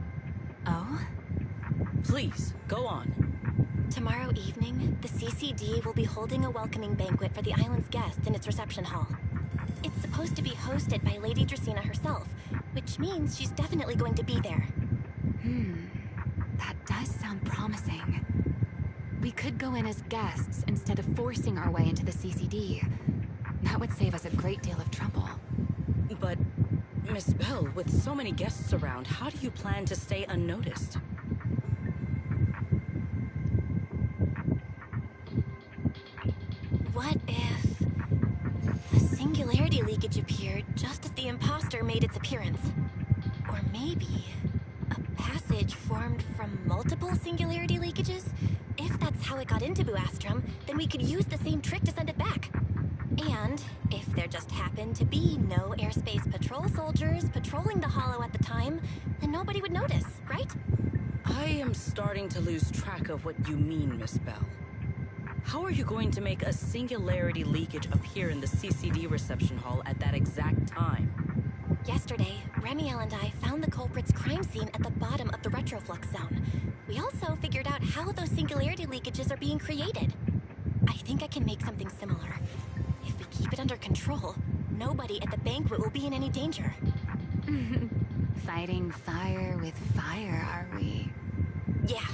Oh? Please, go on. Tomorrow evening, the CCD will be holding a welcoming banquet for the island's guests in its reception hall. It's supposed to be hosted by Lady Dracena herself, which means she's definitely going to be there. That does sound promising. We could go in as guests instead of forcing our way into the CCD. That would save us a great deal of trouble. But, Miss Bell, with so many guests around, how do you plan to stay unnoticed? What if a singularity leakage appeared just as the imposter made its appearance? Or maybe a passage formed from multiple singularity leakages? If that's how it got into Buastrum, then we could use the same trick to send it back. And if there just happened to be no airspace patrol soldiers patrolling the hollow at the time, then nobody would notice, right? I am starting to lose track of what you mean, Miss Bell. How are you going to make a singularity leakage appear in the CCD reception hall at that exact time? Yesterday, Remiel and I found the culprit's crime scene at the bottom of the retroflux zone. We also figured out how those singularity leakages are being created. I think I can make something similar. If we keep it under control, nobody at the banquet will be in any danger. Fighting fire with fire, are we? Yeah,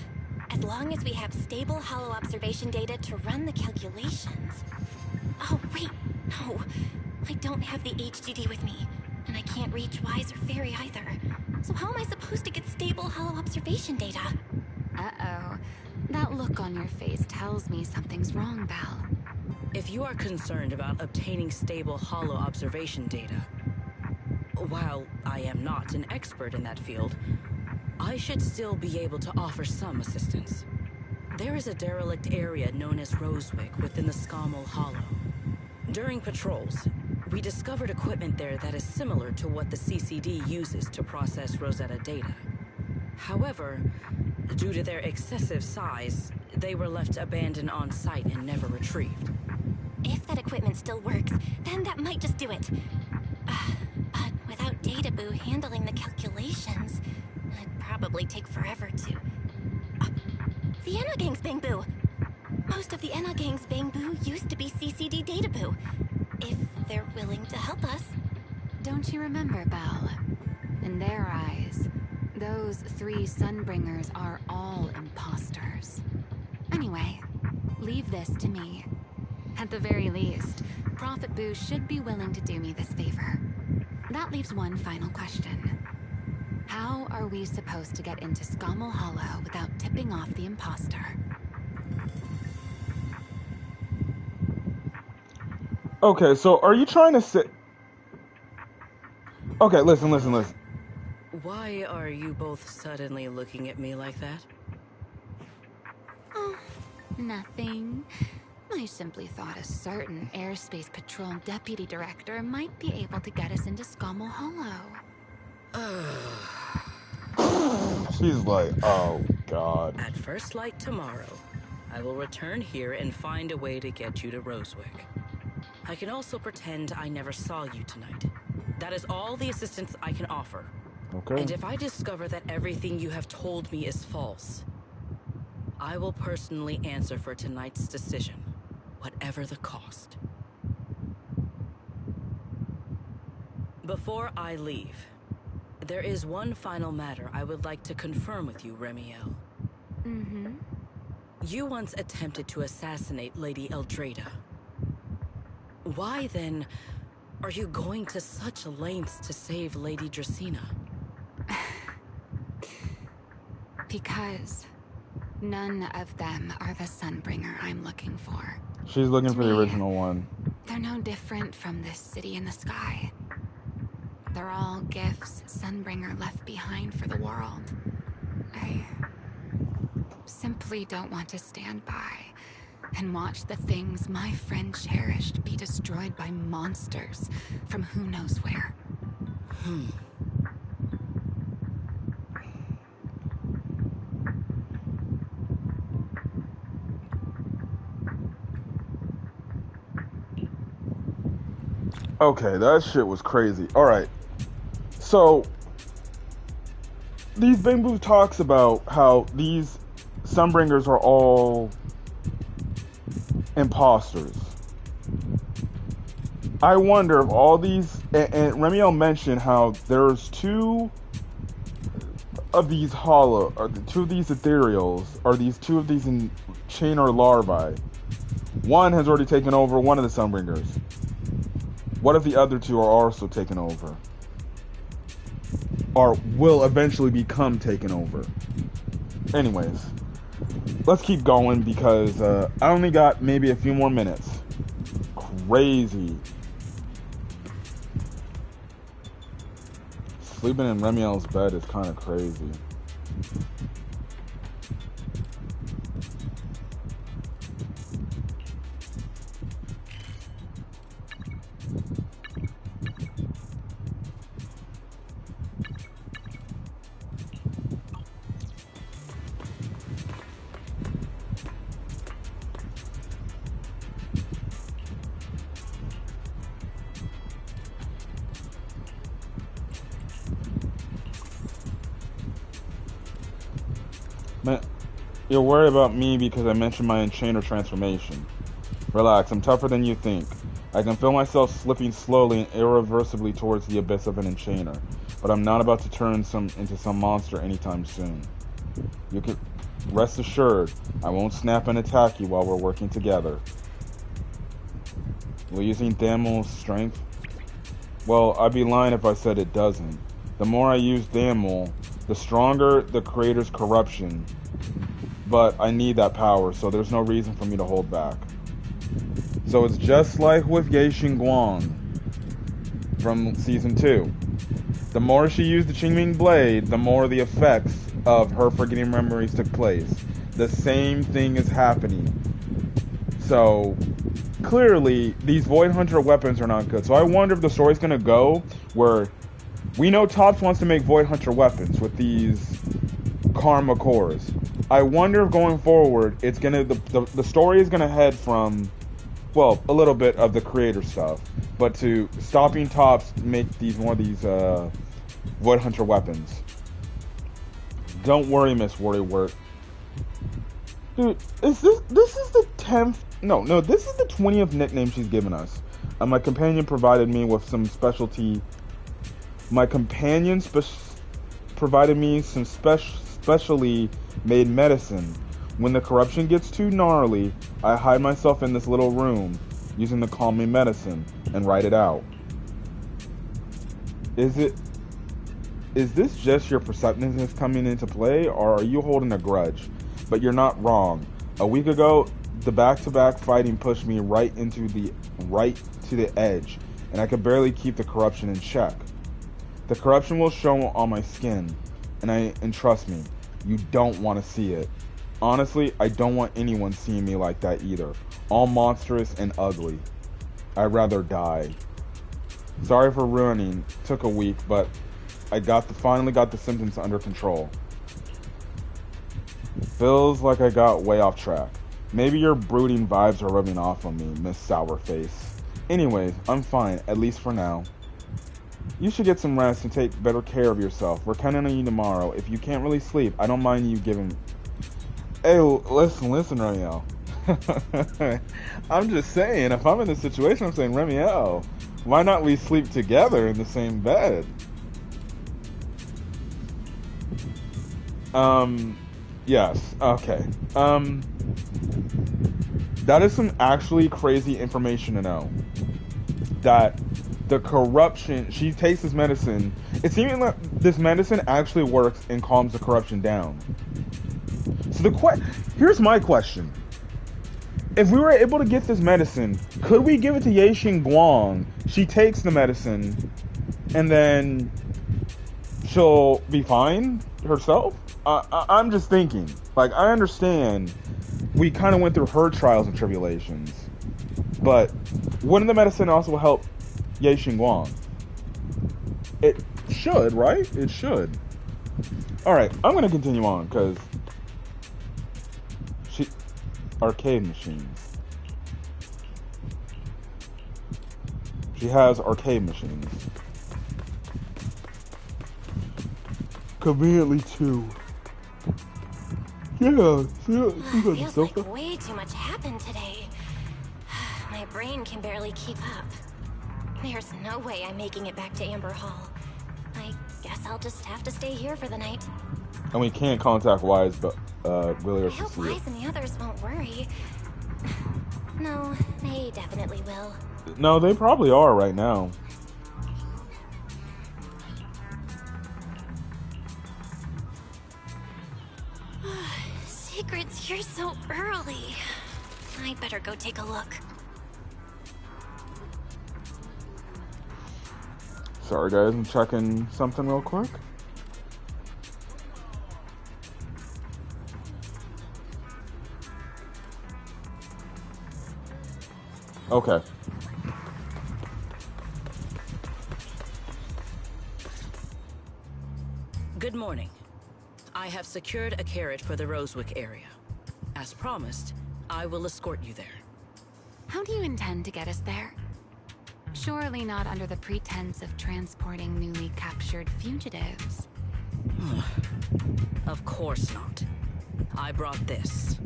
as long as we have stable hollow observation data to run the calculations. Oh, wait, no. I don't have the HDD with me, and I can't reach Wise or Fairy either. So how am I supposed to get stable hollow observation data? Uh-oh. That look on your face tells me something's wrong, Belle. If you are concerned about obtaining stable hollow observation data, while I am not an expert in that field, I should still be able to offer some assistance. There is a derelict area known as Rosewick within the Scommel Hollow. During patrols, we discovered equipment there that is similar to what the CCD uses to process Rosetta data. However, due to their excessive size, they were left abandoned on site and never retrieved. If that equipment still works, then that might just do it. But without Databoo handling the calculations, it'd probably take forever to... the Enogang's Bangboo! Most of the Enogang's Bangboo used to be CCD Databoo. If they're willing to help us. Don't you remember, Belle? In their eyes, those 3 Sunbringers are all imposters. Anyway, leave this to me. At the very least, Prophet Boo should be willing to do me this favor. That leaves one final question. How are we supposed to get into Scommel Hollow without tipping off the imposter? Okay, so are you trying to say... Okay, listen. Why are you both suddenly looking at me like that? Oh, nothing. I simply thought a certain airspace patrol deputy director might be able to get us into Scommel Hollow. She's like, oh, God. At first light tomorrow, I will return here and find a way to get you to Rosewick. I can also pretend I never saw you tonight. That is all the assistance I can offer. Okay. And if I discover that everything you have told me is false, I will personally answer for tonight's decision, whatever the cost. Before I leave, there is one final matter I would like to confirm with you, Remiel. Mm-hmm. You once attempted to assassinate Lady Eldrada. Why, then, are you going to such lengths to save Lady Dracena? Because none of them are the Sunbringer I'm looking for. She's looking for the me, original one. They're no different from this city in the sky. They're all gifts Sunbringer left behind for the world. I simply don't want to stand by and watch the things my friend cherished be destroyed by monsters from who knows where. Okay, that shit was crazy. Alright. So, these Bangboo talks about how these Sunbringers are all imposters. I wonder if all these... And Remiel mentioned how there's 2 of these hollow... Or 2 of these ethereals, or these 2 of these in chain or larvae. One has already taken over one of the Sunbringers. What if the other 2 are also taken over? Or will eventually become taken over? Anyways, let's keep going because I only got maybe a few more minutes. Crazy. Sleeping in Remiel's bed is kind of crazy. Man, you're worried about me because I mentioned my enchainer transformation. Relax, I'm tougher than you think. I can feel myself slipping slowly and irreversibly towards the abyss of an enchainer, but I'm not about to turn into some monster anytime soon. You can rest assured, I won't snap and attack you while we're working together. Will using Damel's strength? Well, I'd be lying if I said it doesn't. The more I use Damel, the stronger the creator's corruption. But I need that power, so there's no reason for me to hold back. So it's just like with Ye Xingguang from Season 2. The more she used the Qingming Blade, the more the effects of her forgetting memories took place. The same thing is happening. So, clearly, these Void Hunter weapons are not good. So I wonder if the story's going to go where we know Topps wants to make Void Hunter weapons with these Karma cores. I wonder if going forward, it's gonna the story is gonna head from, well, a little bit of the creator stuff, but to stopping Topps to make these more of these Void Hunter weapons. Don't worry, Miss Worrywart. Dude, this is the 10th? No, this is the 20th nickname she's given us. My companion provided me with some specialty. My companion provided me some specially made medicine. When the corruption gets too gnarly, I hide myself in this little room, using the calm me medicine, and write it out. Is this just your perceptiveness coming into play, or are you holding a grudge? But you're not wrong. A week ago, the back-to-back fighting pushed me right to the edge, and I could barely keep the corruption in check. The corruption will show on my skin, and trust me, you don't want to see it. Honestly, I don't want anyone seeing me like that either. All monstrous and ugly. I'd rather die. Sorry for ruining. Took a week, but I finally got the symptoms under control. Feels like I got way off track. Maybe your brooding vibes are rubbing off on me, Miss Sourface. Anyways, I'm fine, at least for now. You should get some rest and take better care of yourself. We're counting on you tomorrow. If you can't really sleep, I don't mind you giving... Hey, listen, Ramiel. I'm just saying, if I'm in this situation, I'm saying, Ramiel, why not we sleep together in the same bed? Yes, okay. That is some actually crazy information to know. That the corruption, she takes this medicine, it's even like this medicine actually works and calms the corruption down. So here's my question. If we were able to get this medicine, could we give it to Ye Xingguang? She takes the medicine, and then she'll be fine herself? I'm just thinking. Like, I understand we kind of went through her trials and tribulations, but wouldn't the medicine also help Ye Xingguang? It should, right? It should. Alright, I'm going to continue on, because... Arcade machines. She has arcade machines. Conveniently, too. Yeah, feels like way too much happened today. My brain can barely keep up. There's no way I'm making it back to Amber Hall. I guess I'll just have to stay here for the night. And we can't contact Wise, but Willie or I hope Cecilia. Wise and the others won't worry. No, they definitely will. No, they probably are right now. Secret's here so early. I'd better go take a look. Sorry guys, I'm checking something real quick. Okay. Good morning. I have secured a carriage for the Rosewick area. As promised, I will escort you there. How do you intend to get us there? Surely not under the pretense of transporting newly captured fugitives. Of course not. I brought this.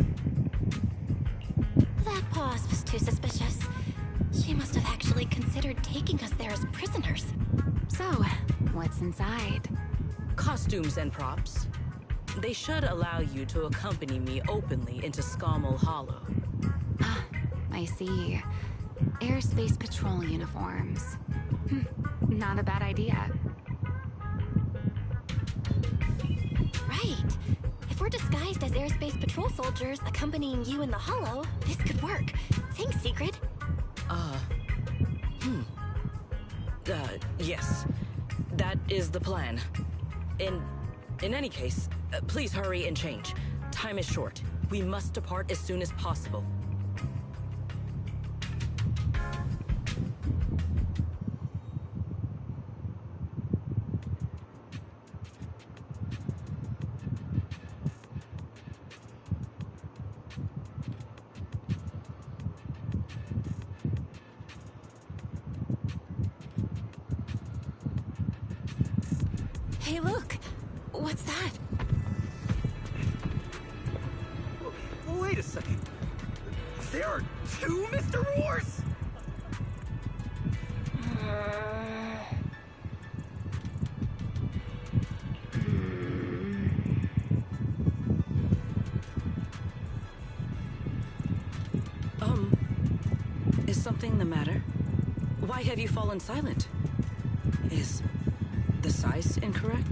That pause was too suspicious. She must have actually considered taking us there as prisoners. So, what's inside? Costumes and props. They should allow you to accompany me openly into Scommel Hollow. Ah, I see. Airspace Patrol uniforms. Not a bad idea. Right. If we're disguised as Airspace Patrol soldiers accompanying you in the Hollow, this could work. Thanks, Sigrid. Yes. That is the plan. In any case, please hurry and change. Time is short. We must depart as soon as possible. Hey, look! What's that? Wait a second. There are two Mr. Roars? Is something the matter? Why have you fallen silent? Is the size incorrect?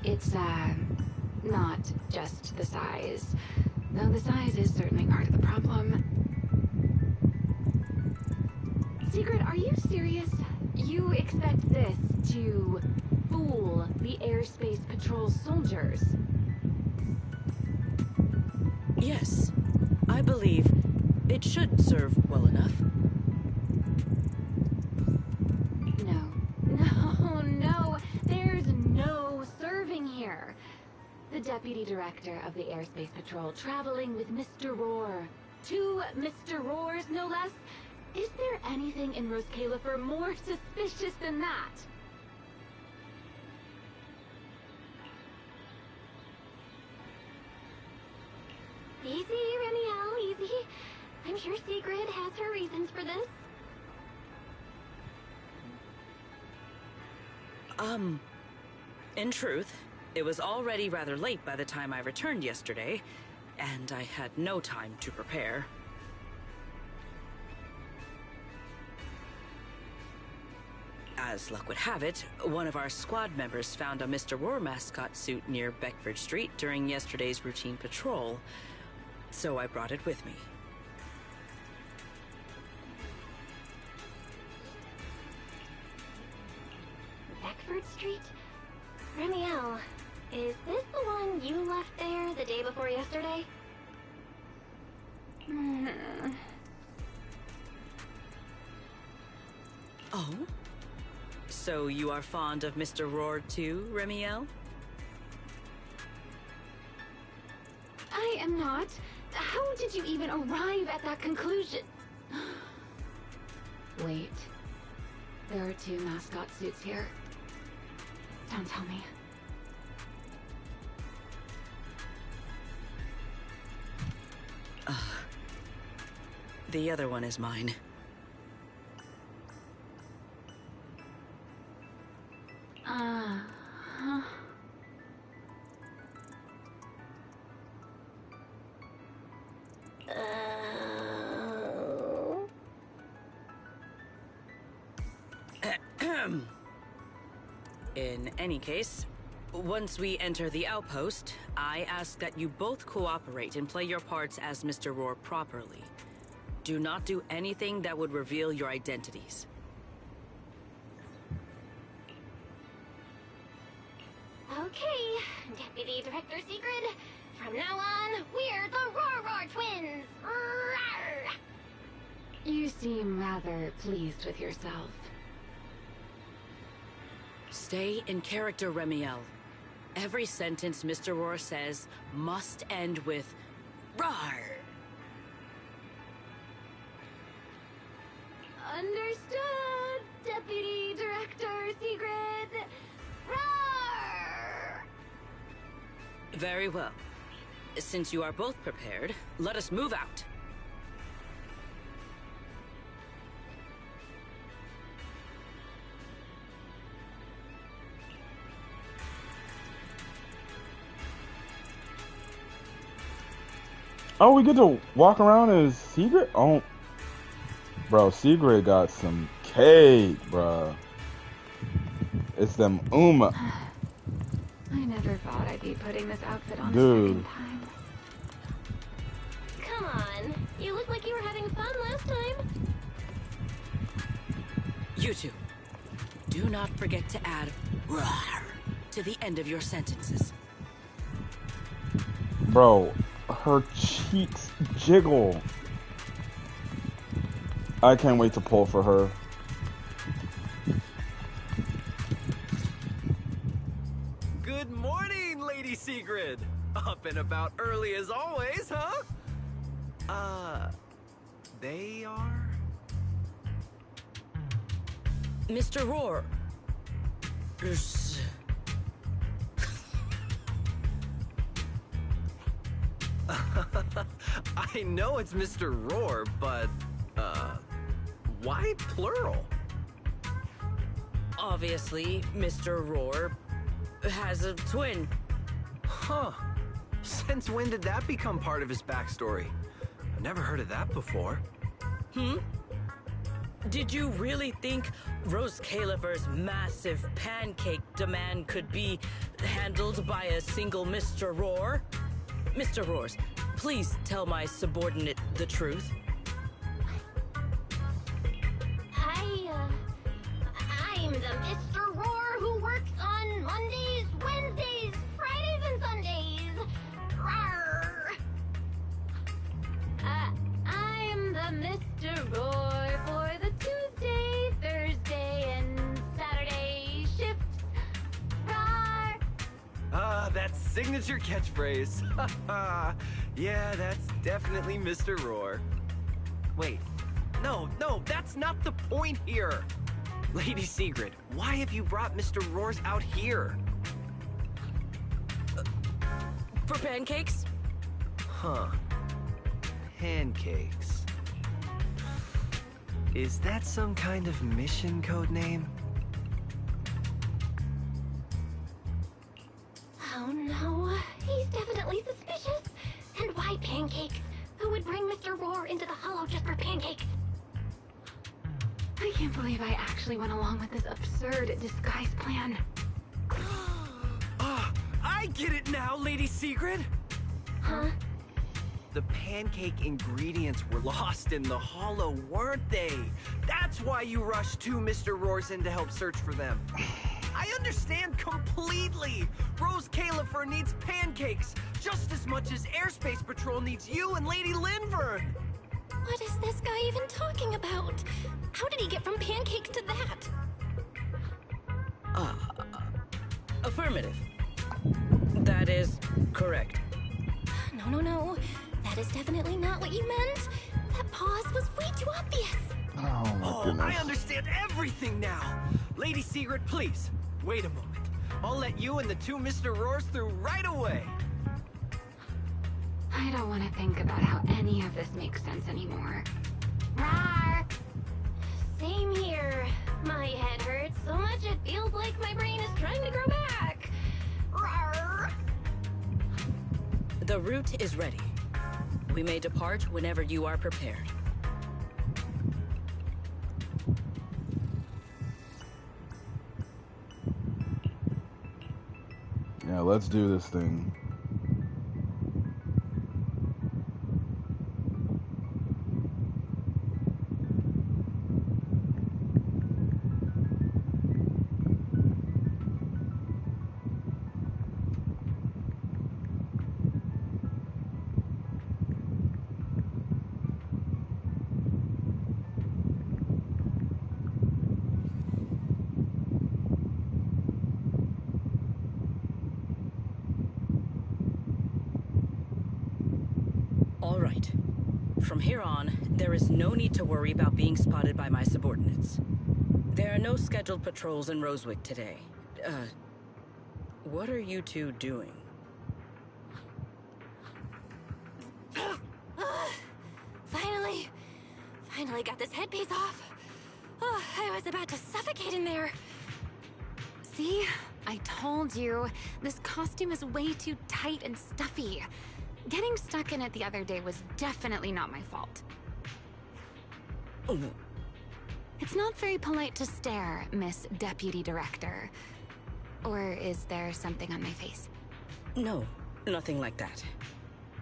It's, not just the size. Though the size is certainly part of the problem. Sigrid, are you serious? You expect this to fool the Airspace Patrol soldiers? Yes. I believe it should serve well enough. No. There's no serving here. The Deputy Director of the Airspace Patrol traveling with Mr. Roar. 2 Mr. Roars, no less. Is there anything in Roscalifer more suspicious than that? Easy, Remiel, easy. I'm sure Sigrid has her reasons for this. In truth, it was already rather late by the time I returned yesterday, and I had no time to prepare. As luck would have it, one of our squad members found a Mr. Roar mascot suit near Beckford Street during yesterday's routine patrol, so I brought it with me. Beckford Street? Remiel, is this the one you left there the day before yesterday? Oh? So you are fond of Mr. Roar too, Remiel? I am not. How did you even arrive at that conclusion? Wait. There are 2 mascot suits here. Don't tell me. The other one is mine. In any case, once we enter the outpost, I ask that you both cooperate and play your parts as Mr. Roar properly. Do not do anything that would reveal your identities. Okay, Deputy Director Sigrid. From now on, we're the Roar Twins! Rawr! You seem rather pleased with yourself. Stay in character, Remiel. Every sentence Mr. Roar says must end with "Rawr!" Understood, Deputy Director Sigrid. Roar! Very well. Since you are both prepared, let us move out. Oh, we get to walk around as Sigrid? Oh, bro, Sigrid got some cake, bro. It's them Uma. I never thought I'd be putting this outfit on Dude. a second time. Come on. You look like you were having fun last time. You two, do not forget to add "rawr" to the end of your sentences. Bro, her cheeks jiggle. I can't wait to pull for her. Good morning, Lady Sigrid. Up and about early as always, huh? They are? Mr. Roar. I know it's Mr. Roar, but, why plural? Obviously, Mr. Roar has a twin. Huh. Since when did that become part of his backstory? I've never heard of that before. Did you really think Rose Califer's massive pancake demand could be handled by a single Mr. Roar? Mr. Roars, please tell my subordinate the truth. I'm the Mr. Roar who works on Mondays, Wednesdays, Fridays, and Sundays. Rawr. I'm the Mr. Roar for the Tuesday, Thursday, and Saturday shifts. Rawr. That signature catchphrase. Yeah, that's definitely Mr. Roar. Wait, no, that's not the point here. Lady Sigrid, why have you brought Mr. Roars out here? For pancakes? Huh. Pancakes. Is that some kind of mission code name? Oh no, he's definitely suspicious. And why pancakes? Who would bring Mr. Roar into the Hollow just for pancakes? I can't believe I actually went along with this absurd disguise plan. I get it now, Lady Sigrid! Huh? The pancake ingredients were lost in the Hollow, weren't they? That's why you rushed two Mr. Roars in to help search for them. I understand completely! Rose Califer needs pancakes just as much as Airspace Patrol needs you and Lady Linvern! What is this guy even talking about? How did he get from pancakes to that? Affirmative. That is correct. No. That is definitely not what you meant. That pause was way too obvious. Oh my goodness. I understand everything now! Lady Sigrid, please, wait a moment. I'll let you and the two Mr. Roars through right away. I don't want to think about how any of this makes sense anymore. Rawr. Same here. My head hurts so much it feels like my brain is trying to grow back. Rawr. The route is ready. We may depart whenever you are prepared. Yeah, let's do this thing. All right. From here on, there is no need to worry about being spotted by my subordinates. There are no scheduled patrols in Rosewick today. What are you two doing? finally got this headpiece off. Oh, I was about to suffocate in there. See? I told you. This costume is way too tight and stuffy. Getting stuck in it the other day was definitely not my fault. Oh. It's not very polite to stare, Miss Deputy Director. Or is there something on my face? No, nothing like that.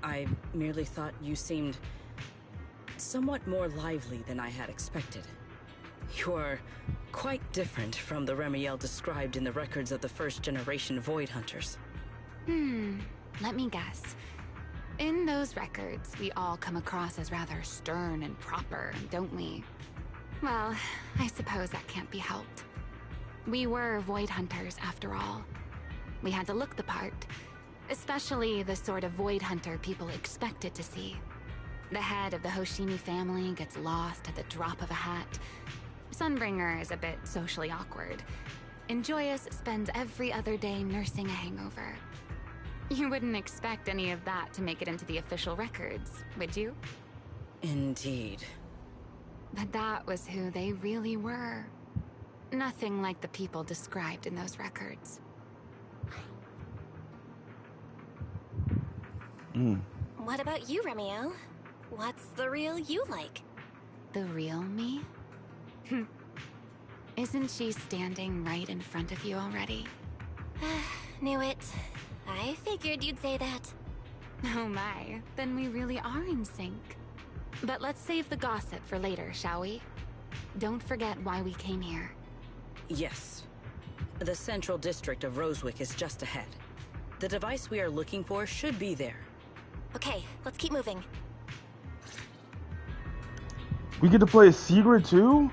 I merely thought you seemed somewhat more lively than I had expected. You're quite different from the Remiel described in the records of the first-generation Void Hunters. Let me guess. In those records, we all come across as rather stern and proper, don't we? Well, I suppose that can't be helped. We were Void Hunters, after all. We had to look the part, especially the sort of Void Hunter people expected to see. The head of the Hoshimi family gets lost at the drop of a hat. Sunbringer is a bit socially awkward. And Joyous spends every other day nursing a hangover. You wouldn't expect any of that to make it into the official records, would you? Indeed. But that was who they really were. Nothing like the people described in those records. What about you, Remiel? What's the real you like? The real me? Isn't she standing right in front of you already? Knew it. I figured you'd say that. Oh my, then we really are in sync. But let's save the gossip for later, shall we? Don't forget why we came here. Yes. The central district of Rosewick is just ahead. The device we are looking for should be there. Okay, let's keep moving. We get to play a secret too?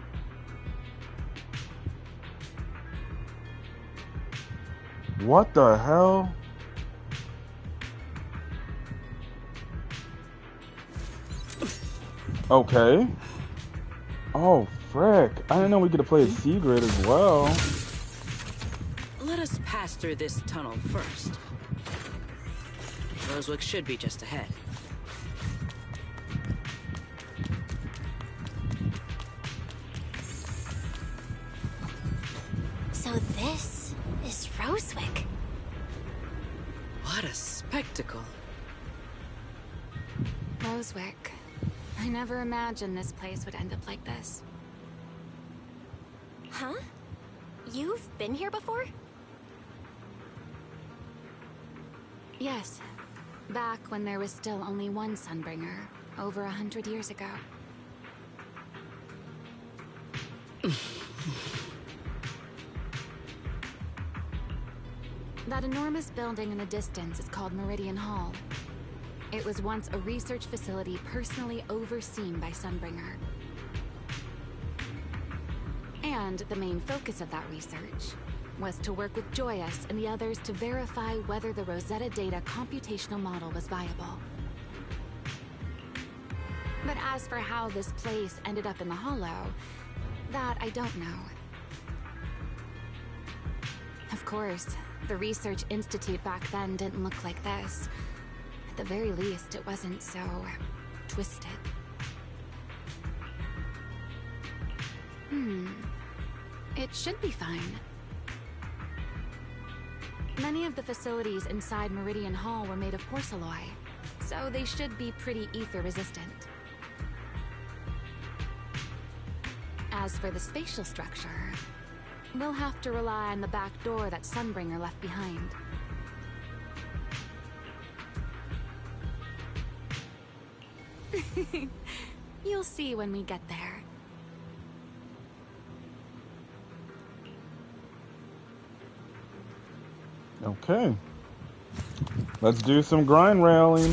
What the hell? Okay. Oh, frick. I didn't know we get to play a secret as well. Let us pass through this tunnel first. Rosewick should be just ahead. So this is Rosewick. What a spectacle. Rosewick. I never imagined this place would end up like this. Huh? You've been here before? Yes. Back when there was still only one Sunbringer, over 100 years ago. That enormous building in the distance is called Meridian Hall. It was once a research facility personally overseen by Sunbringer. And the main focus of that research was to work with Joyous and the others to verify whether the Rosetta Data computational model was viable. But as for how this place ended up in the Hollow, that I don't know. Of course, the Research Institute back then didn't look like this. At the very least, it wasn't so twisted. It should be fine. Many of the facilities inside Meridian Hall were made of porcelain, so they should be pretty ether resistant. As for the spatial structure, we'll have to rely on the back door that Sunbringer left behind. You'll see when we get there. Okay. Let's do some grind railing.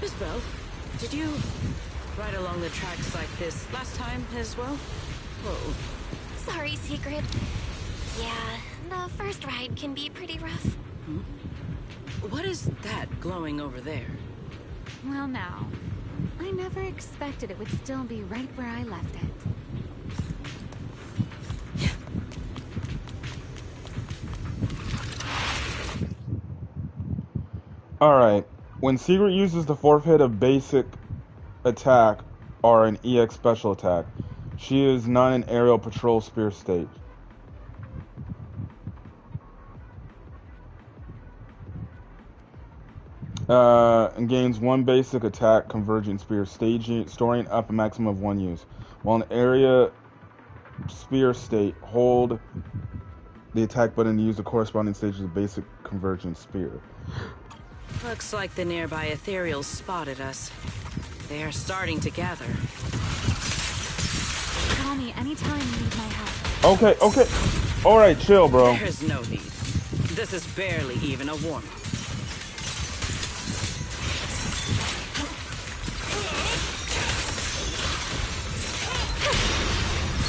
Miss Bell, did you ride along the tracks like this last time as well? Whoa. Sorry, Secret. Yeah, the first ride can be pretty rough. What is that glowing over there? Well now, I never expected it would still be right where I left it. Alright. When Secret uses the fourth hit of basic attack, are an EX special attack. She is not an aerial patrol spear state. And gains 1 basic attack convergent spear, storing up a maximum of 1 use. While an area spear state, hold the attack button to use the corresponding stage of the basic convergent spear. Looks like the nearby ethereals spotted us. They are starting to gather. Call me anytime you need my help. Okay, okay. Alright, chill, bro. There's no need. This is barely even a warm-up.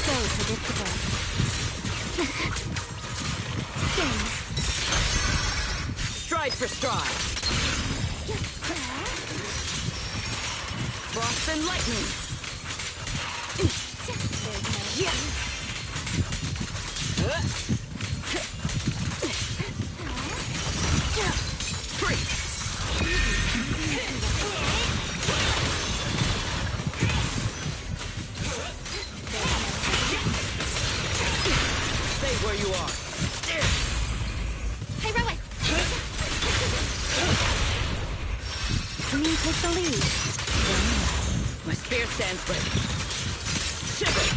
So predictable. Stride for stride. Frost and lightning. Stay where you are. Heroic. Me take the lead. My spear stands ready. Shiver!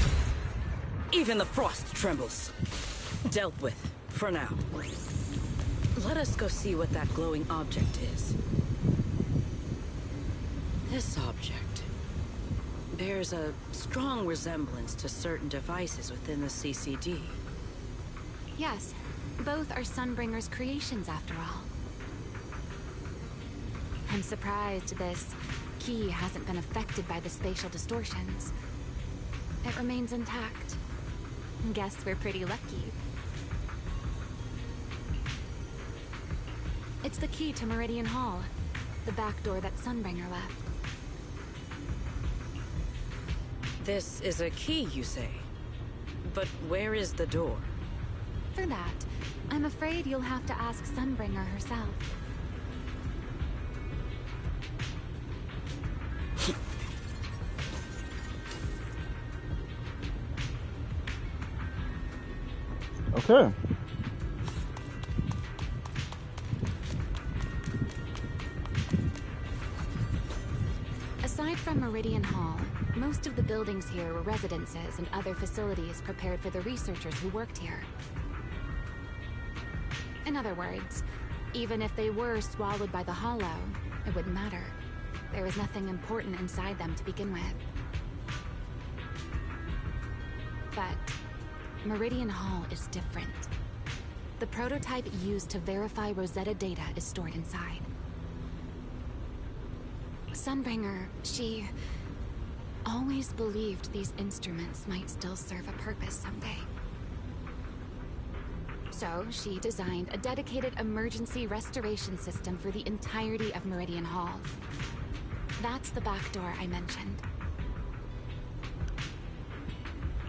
Even the frost trembles. Dealt with, for now. Let us go see what that glowing object is. This object bears a strong resemblance to certain devices within the CCD. Yes, both are Sunbringer's creations after all. I'm surprised this key hasn't been affected by the spatial distortions. It remains intact. Guess we're pretty lucky. It's the key to Meridian Hall, the back door that Sunbringer left. This is a key, you say? But where is the door? For that, I'm afraid you'll have to ask Sunbringer herself. Okay. Aside from Meridian Hall, most of the buildings here were residences and other facilities prepared for the researchers who worked here. In other words, even if they were swallowed by the Hollow, it wouldn't matter. There was nothing important inside them to begin with. But Meridian Hall is different. The prototype used to verify Rosetta data is stored inside. Sunbringer, she always believed these instruments might still serve a purpose someday. So she designed a dedicated emergency restoration system for the entirety of Meridian Hall. That's the back door I mentioned.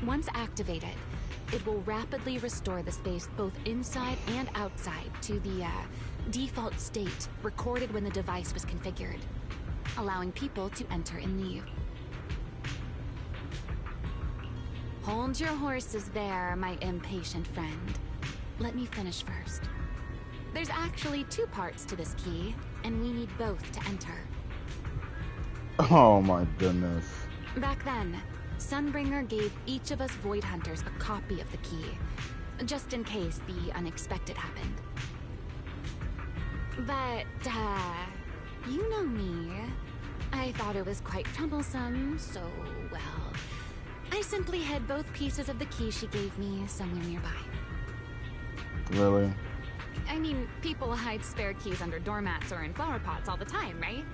Once activated, it will rapidly restore the space both inside and outside to the default state recorded when the device was configured, allowing people to enter and leave. Hold your horses there, my impatient friend. Let me finish first. There's actually 2 parts to this key, and we need both to enter. Oh my goodness. Back then, Sunbringer gave each of us Void Hunters a copy of the key, just in case the unexpected happened. But, you know me. I thought it was quite troublesome, so, well, I simply hid both pieces of the key she gave me somewhere nearby. Really? I mean, people hide spare keys under doormats or in flower pots all the time, right?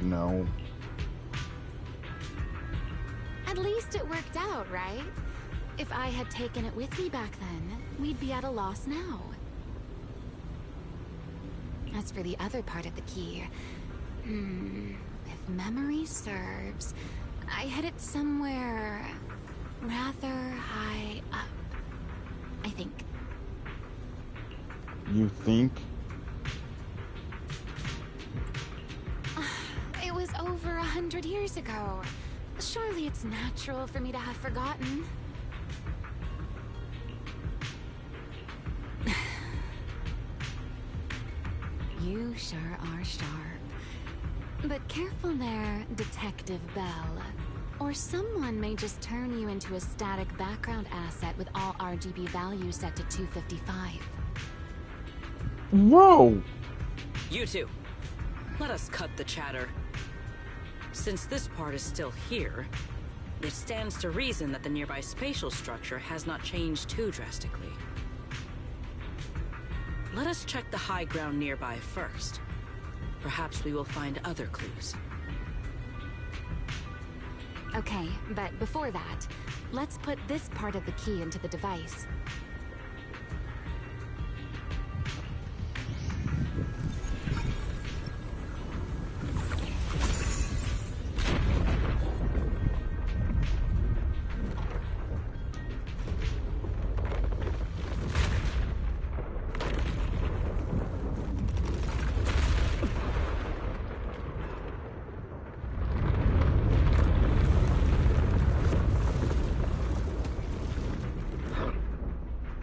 No. At least it worked out, right? If I had taken it with me back then, we'd be at a loss now. As for the other part of the key, if memory serves, I hid it somewhere rather high up, I think. You think? It was over 100 years ago. Surely it's natural for me to have forgotten. You sure are sharp. But careful there, Detective Bell. Or someone may just turn you into a static background asset with all RGB values set to 255. Whoa! You two, let us cut the chatter. Since this part is still here, it stands to reason that the nearby spatial structure has not changed too drastically. Let us check the high ground nearby first. Perhaps we will find other clues. Okay, but before that, let's put this part of the key into the device.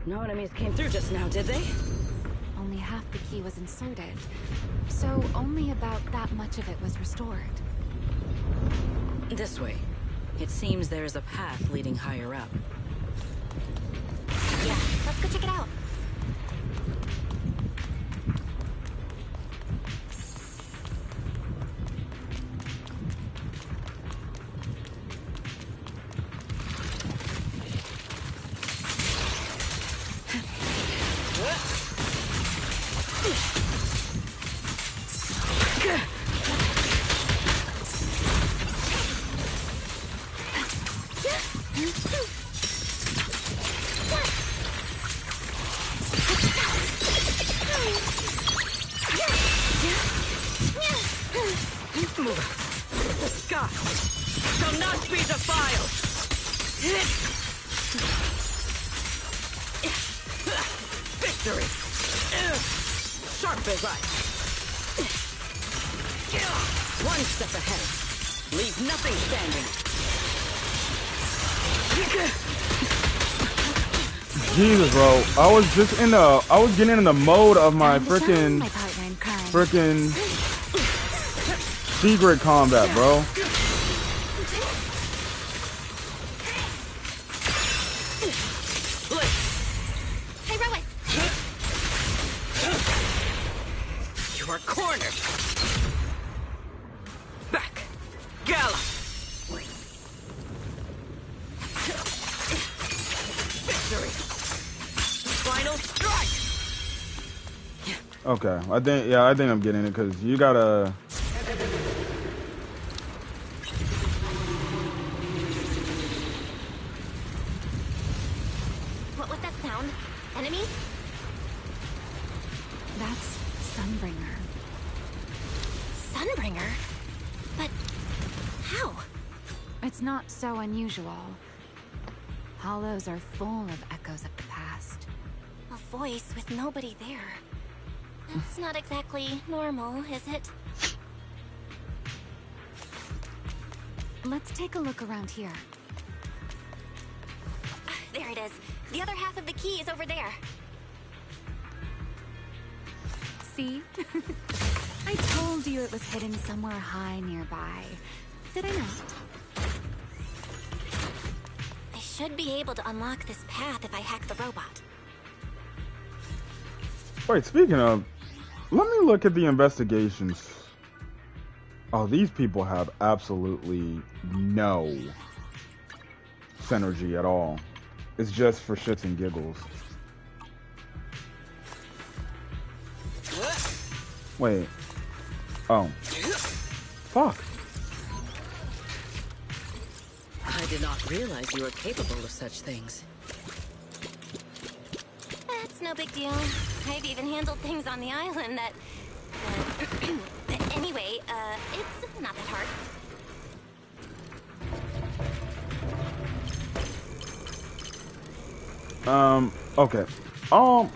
No enemies came through just now, did they? Only half the key was inserted, so only about that much of it was restored. This way. It seems there is a path leading higher up. Yeah, let's go check it out. The sky shall not be defiled! Victory! Sharp as ice! One step ahead. Leave nothing standing. Jesus, bro. I was getting in the mode of my frickin' secret combat, bro. Hey, Rowan! You are cornered. Back. Gallop. Victory. Final strike. Okay, I think I'm getting it because you gotta. What was that sound? Enemies? That's Sunbringer. Sunbringer? But how? It's not so unusual. Hollows are full of echoes of the past. A voice with nobody there. That's not exactly normal, is it? Let's take a look around here. There it is. The other half of the key is over there. See? I told you it was hidden somewhere high nearby. Did I not? I should be able to unlock this path if I hack the robot. Wait, speaking of, let me look at the investigations. Oh, these people have absolutely no synergy at all. It's just for shits and giggles. Wait. Oh. Fuck. I did not realize you were capable of such things. That's no big deal. I've even handled things on the island that... anyway, it's not that hard. Okay.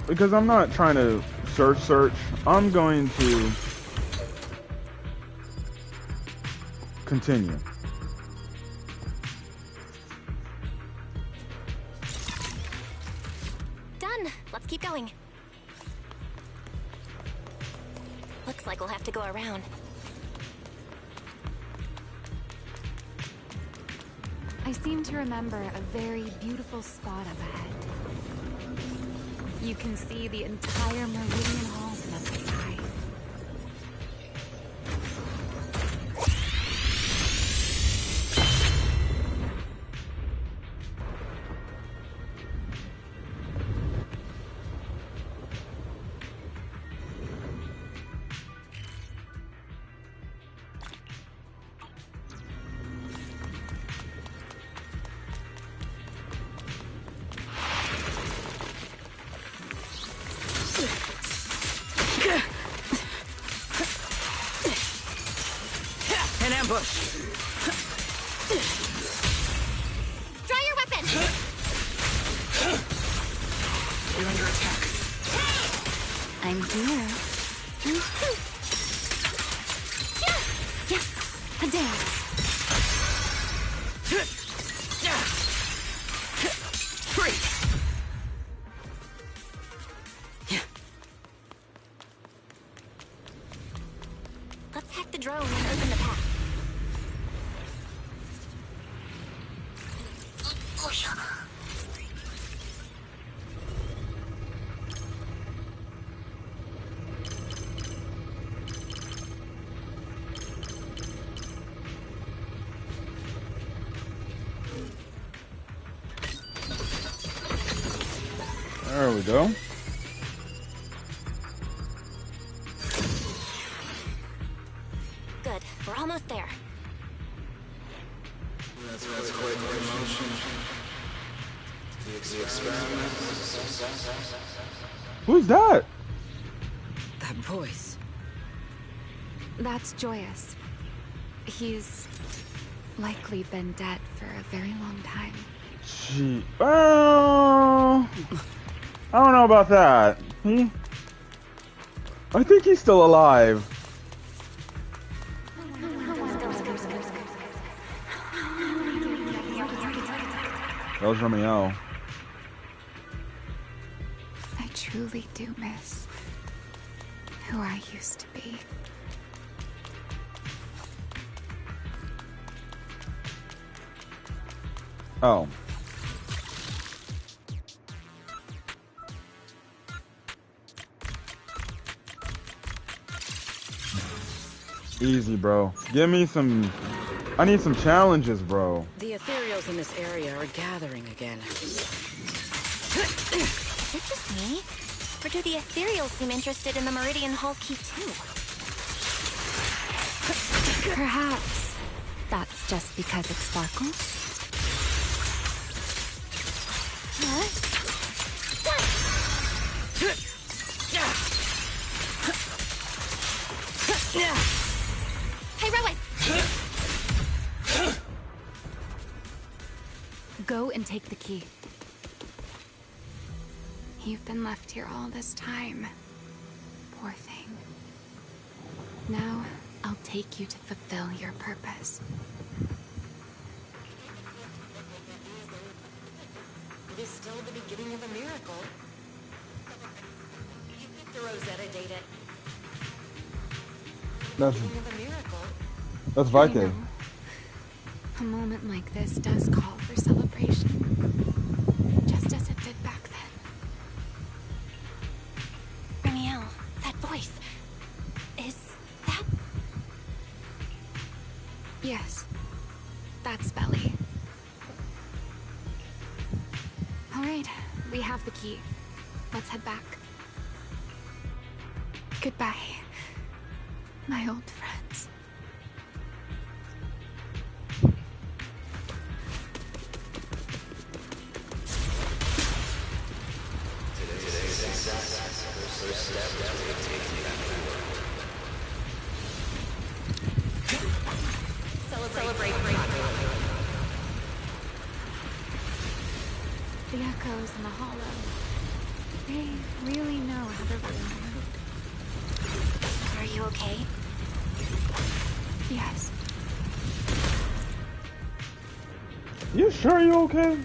Because I'm not trying to search, I'm going to... continue. Done. Let's keep going. Looks like we'll have to go around. I seem to remember a very beautiful spot up ahead. You can see the entire Meridian Hall from the side. An ambush! Draw your weapon! You're under attack. I'm here. Yes, a dance. Free! Let's hack the drone and open the path. There we go. Good. We're almost there. That's quite the emotion. The experiment. Who's that? That voice. That's Joyous. He's likely been dead for a very long time. Gee. Well, I don't know about that. I think he's still alive. That was Romeo. I truly do miss who I used to be. Oh. Easy, bro. Give me some... I need some challenges, bro. The ethereals in this area are gathering again. Is it just me? Or do the ethereals seem interested in the Meridian Hall key too? Perhaps that's just because it sparkles. Heroic! Go and take the key. You've been left here all this time. Poor thing. Now, I'll take you to fulfill your purpose. It is still the beginning of a miracle. The Rosetta date it. That's Vite. A moment like this does call for celebration. Just as it did back then. Ramiel, that voice. Is that... Yes. That's Belly. Alright, we have the key. Let's head back. Goodbye, my old friends. Celebrate. The echoes in the hollow. They really know how to run the road. Are you okay? Yes. You sure you okay?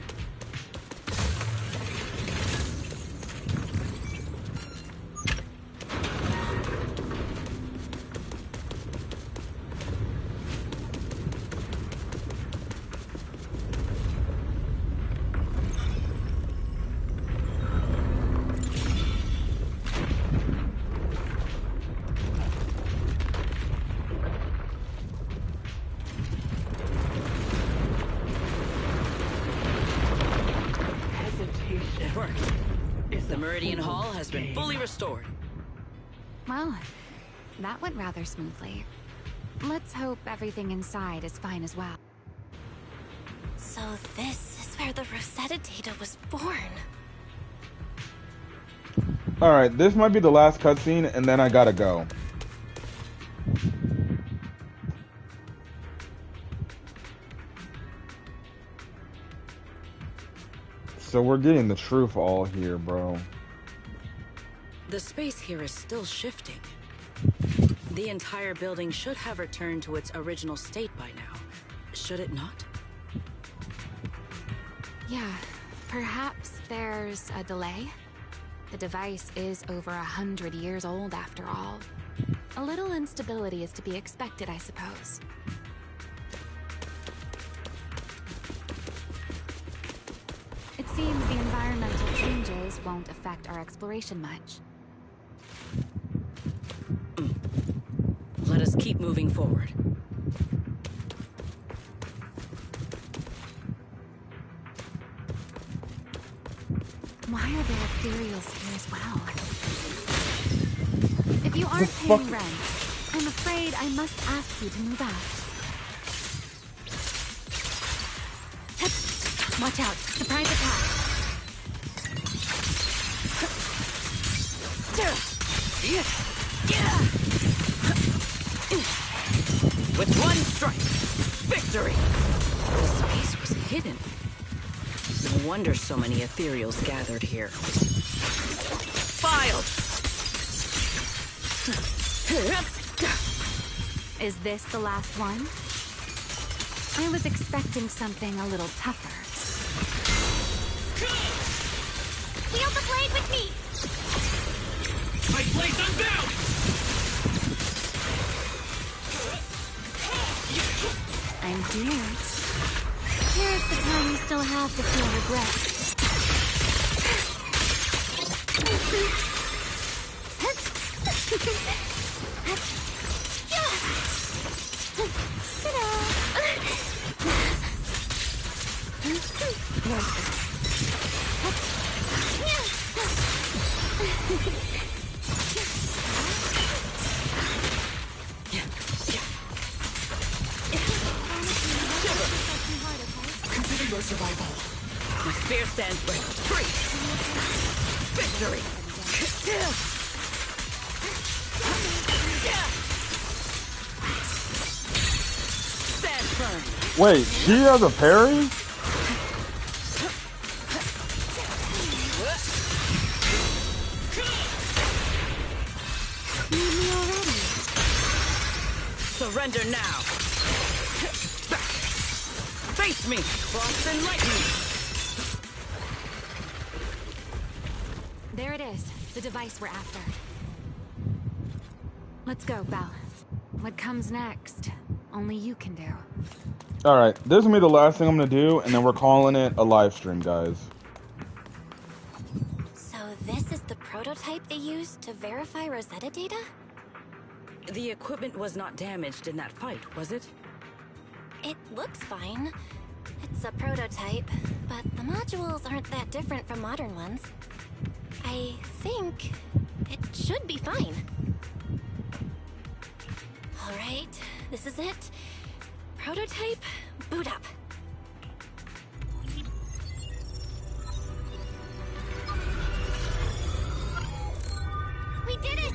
It worked. The Meridian Hall has been fully restored. Well, that went rather smoothly. Let's hope everything inside is fine as well. So this is where the Rosetta Data was born. Alright, this might be the last cutscene, and then I gotta go. So we're getting the truth all here, bro. The space here is still shifting. The entire building should have returned to its original state by now. Should it not? Yeah, perhaps there's a delay. The device is over 100 years old after all. A little instability is to be expected, I suppose. It seems the environmental changes won't affect our exploration much. Let us keep moving forward. Why are there ethereals here as well? If you aren't paying rent, I'm afraid I must ask you to move out. Watch out! Surprise attack! With one strike, victory! The space was hidden. No wonder so many ethereals gathered here. Filed! Is this the last one? I was expecting something a little tougher. Feel the blade with me! My blade's unbound! I'm here. Here's the time you still have to feel regret. Consider your survival. My spear stands ready. Free! Victory! Stand firm! Wait, she has a parry? Need me already? Surrender now! Face me, frost and lightning! There it is, the device we're after. Let's go, Belle. What comes next, only you can do. Alright, this is gonna be the last thing I'm gonna do, and then we're calling it a live stream, guys. So this is the prototype they used to verify Rosetta Data? The equipment was not damaged in that fight, was it? It looks fine. It's a prototype, but the modules aren't that different from modern ones. I think it should be fine. All right, this is it. Prototype, boot up. We did it!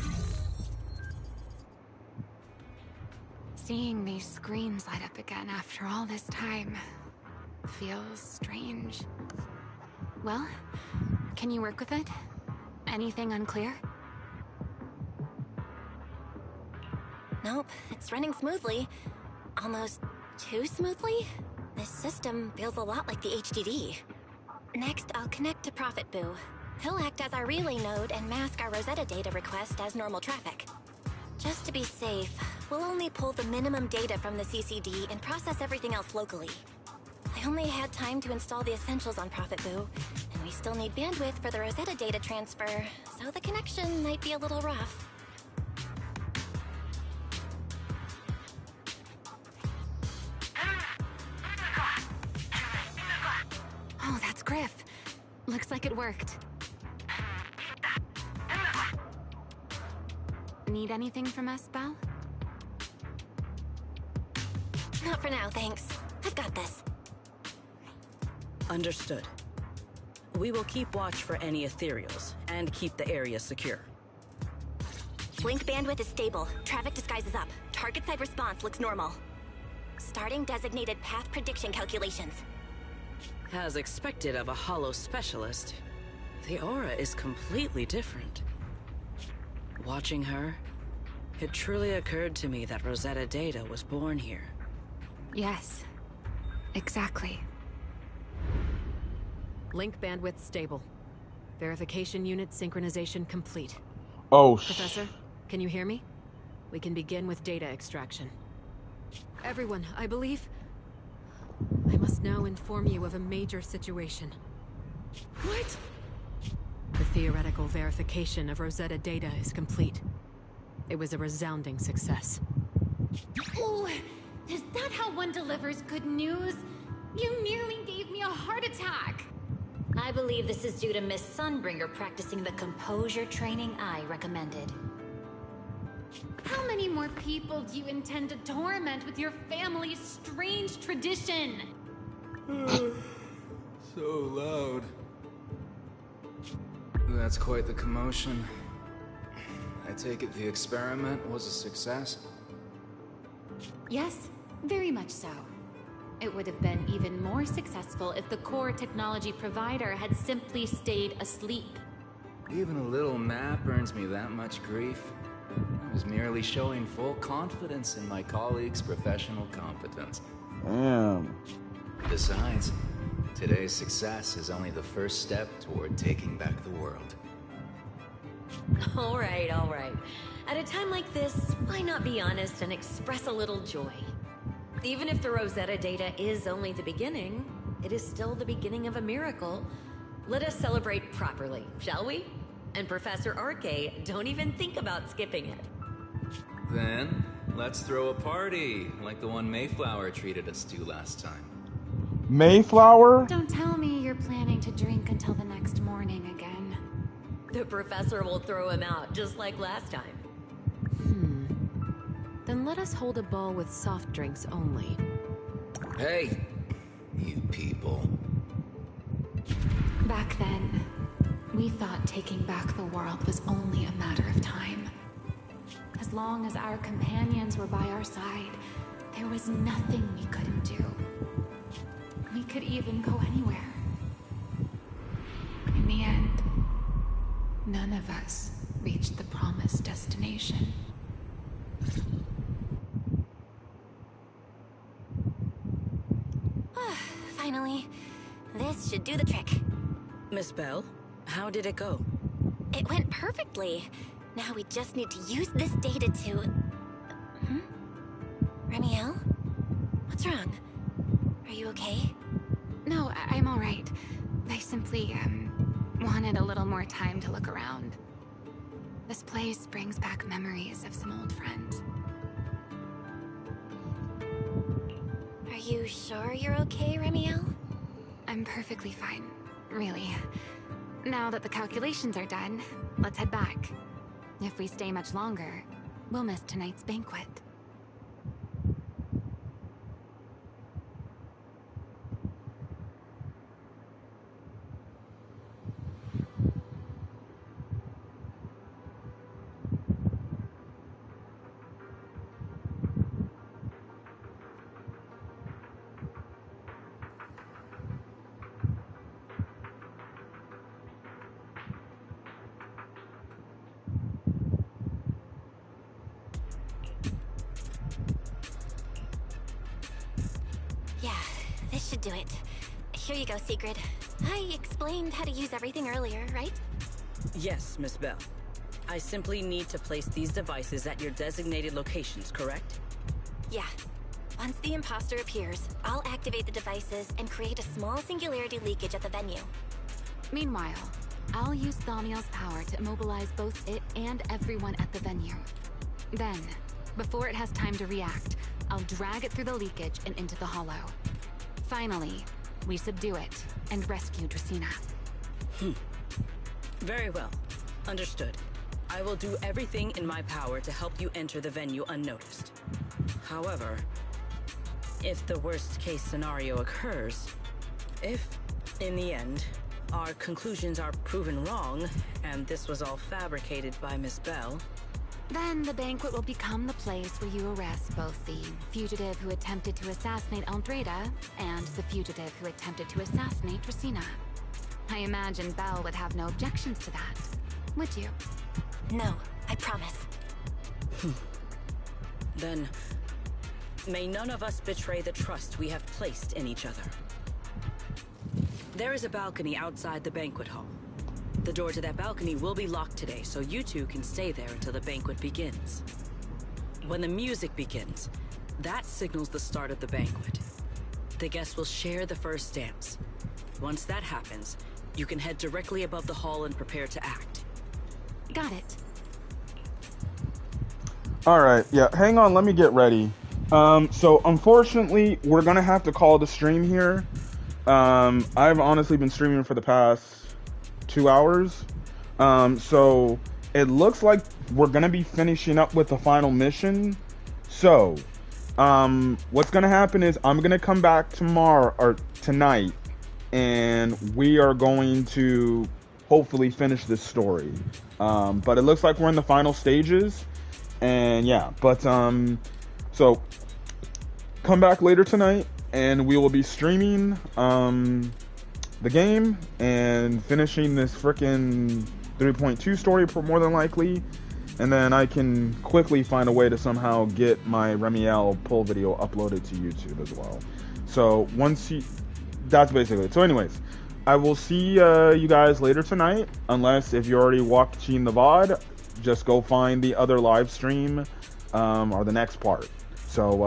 Seeing these screens light up again after all this time feels strange. Well, can you work with it? Anything unclear? Nope, it's running smoothly. Almost too smoothly? This system feels a lot like the HDD. Next, I'll connect to Prophet Boo. He'll act as our relay node and mask our Rosetta data request as normal traffic. Just to be safe, we'll only pull the minimum data from the CCD and process everything else locally. I only had time to install the essentials on Prophet Boo, and we still need bandwidth for the Rosetta data transfer, so the connection might be a little rough. Oh, that's Griff. Looks like it worked. Need anything from us, Belle? Not for now, thanks. I've got this. Understood. We will keep watch for any ethereals and keep the area secure. Link bandwidth is stable. Traffic disguise is up. Target side response looks normal. Starting designated path prediction calculations. As expected of a holo specialist, the aura is completely different. Watching her, it truly occurred to me that Rosetta Data was born here. Yes, exactly. Link bandwidth stable. Verification unit synchronization complete. Oh, Professor, can you hear me? We can begin with data extraction. Everyone, I believe... I must now inform you of a major situation. What? The theoretical verification of Rosetta data is complete. It was a resounding success. Oh, is that how one delivers good news? You nearly gave me a heart attack. I believe this is due to Miss Sunbringer practicing the composure training I recommended. How many more people do you intend to torment with your family's strange tradition? So loud. That's quite the commotion. I take it the experiment was a success? Yes, very much so. It would have been even more successful if the core technology provider had simply stayed asleep. Even a little map earns me that much grief. I was merely showing full confidence in my colleagues' professional competence. Damn. Besides, today's success is only the first step toward taking back the world. All right. At a time like this, why not be honest and express a little joy? Even if the Rosetta data is only the beginning, it is still the beginning of a miracle. Let us celebrate properly, shall we? And Professor Arcade, don't even think about skipping it. Then, let's throw a party, like the one Mayflower treated us to last time. Mayflower? Don't tell me you're planning to drink until the next morning again. The professor will throw him out, just like last time. Then let us hold a ball with soft drinks only. Hey, you people. Back then, we thought taking back the world was only a matter of time. As long as our companions were by our side, there was nothing we couldn't do. We could even go anywhere. In the end, none of us reached the promised destination. Finally, this should do the trick. Miss Bell, how did it go? It went perfectly. Now we just need to use this data to... Remiel? What's wrong? Are you okay? No, I'm all right. I simply, wanted a little more time to look around. This place brings back memories of some old friends. Are you sure you're okay, Remiel? I'm perfectly fine, really. Now that the calculations are done, let's head back. If we stay much longer, we'll miss tonight's banquet. do it. Here you go, Sigrid. I explained how to use everything earlier, right? Yes, Miss Bell. I simply need to place these devices at your designated locations, correct? Yeah. Once the imposter appears, I'll activate the devices and create a small singularity leakage at the venue. Meanwhile, I'll use Thaumiel's power to immobilize both it and everyone at the venue. Then, before it has time to react, I'll drag it through the leakage and into the hollow. Finally, we subdue it and rescue Dracaena. Very well. Understood. I will do everything in my power to help you enter the venue unnoticed. However, if the worst case scenario occurs, if, in the end, our conclusions are proven wrong, and this was all fabricated by Miss Bell, then the banquet will become the place where you arrest both the fugitive who attempted to assassinate Aldrada and the fugitive who attempted to assassinate Dracaena. I imagine Bell would have no objections to that, would you? No, I promise. Then, may none of us betray the trust we have placed in each other. There is a balcony outside the banquet hall. The door to that balcony will be locked today, so you two can stay there until the banquet begins. When the music begins, that signals the start of the banquet. The guests will share the first dance. Once that happens, you can head directly above the hall and prepare to act. Got it. Alright, yeah, hang on, let me get ready. So unfortunately, we're gonna have to call the stream here. I've honestly been streaming for the past 2 hours. So it looks like we're gonna be finishing up with the final mission. So, what's gonna happen is I'm gonna come back tomorrow or tonight, and we are going to hopefully finish this story. But it looks like we're in the final stages, and yeah. But so come back later tonight, and we will be streaming the game and finishing this frickin' 3.2 story more than likely, and then I can quickly find a way to somehow get my Remiel pull video uploaded to YouTube as well. So once that's basically it. So anyways, I will see you guys later tonight, unless if you're already watching the VOD, just go find the other live stream or the next part. So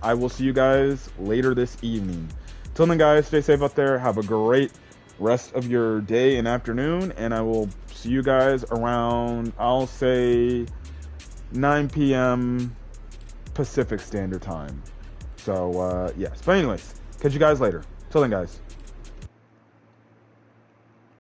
I will see you guys later this evening. Till then, guys, stay safe out there. Have a great rest of your day and afternoon, and I will see you guys around, I'll say, 9 p.m. Pacific Standard Time. So, yes. But anyways, catch you guys later. Till then, guys.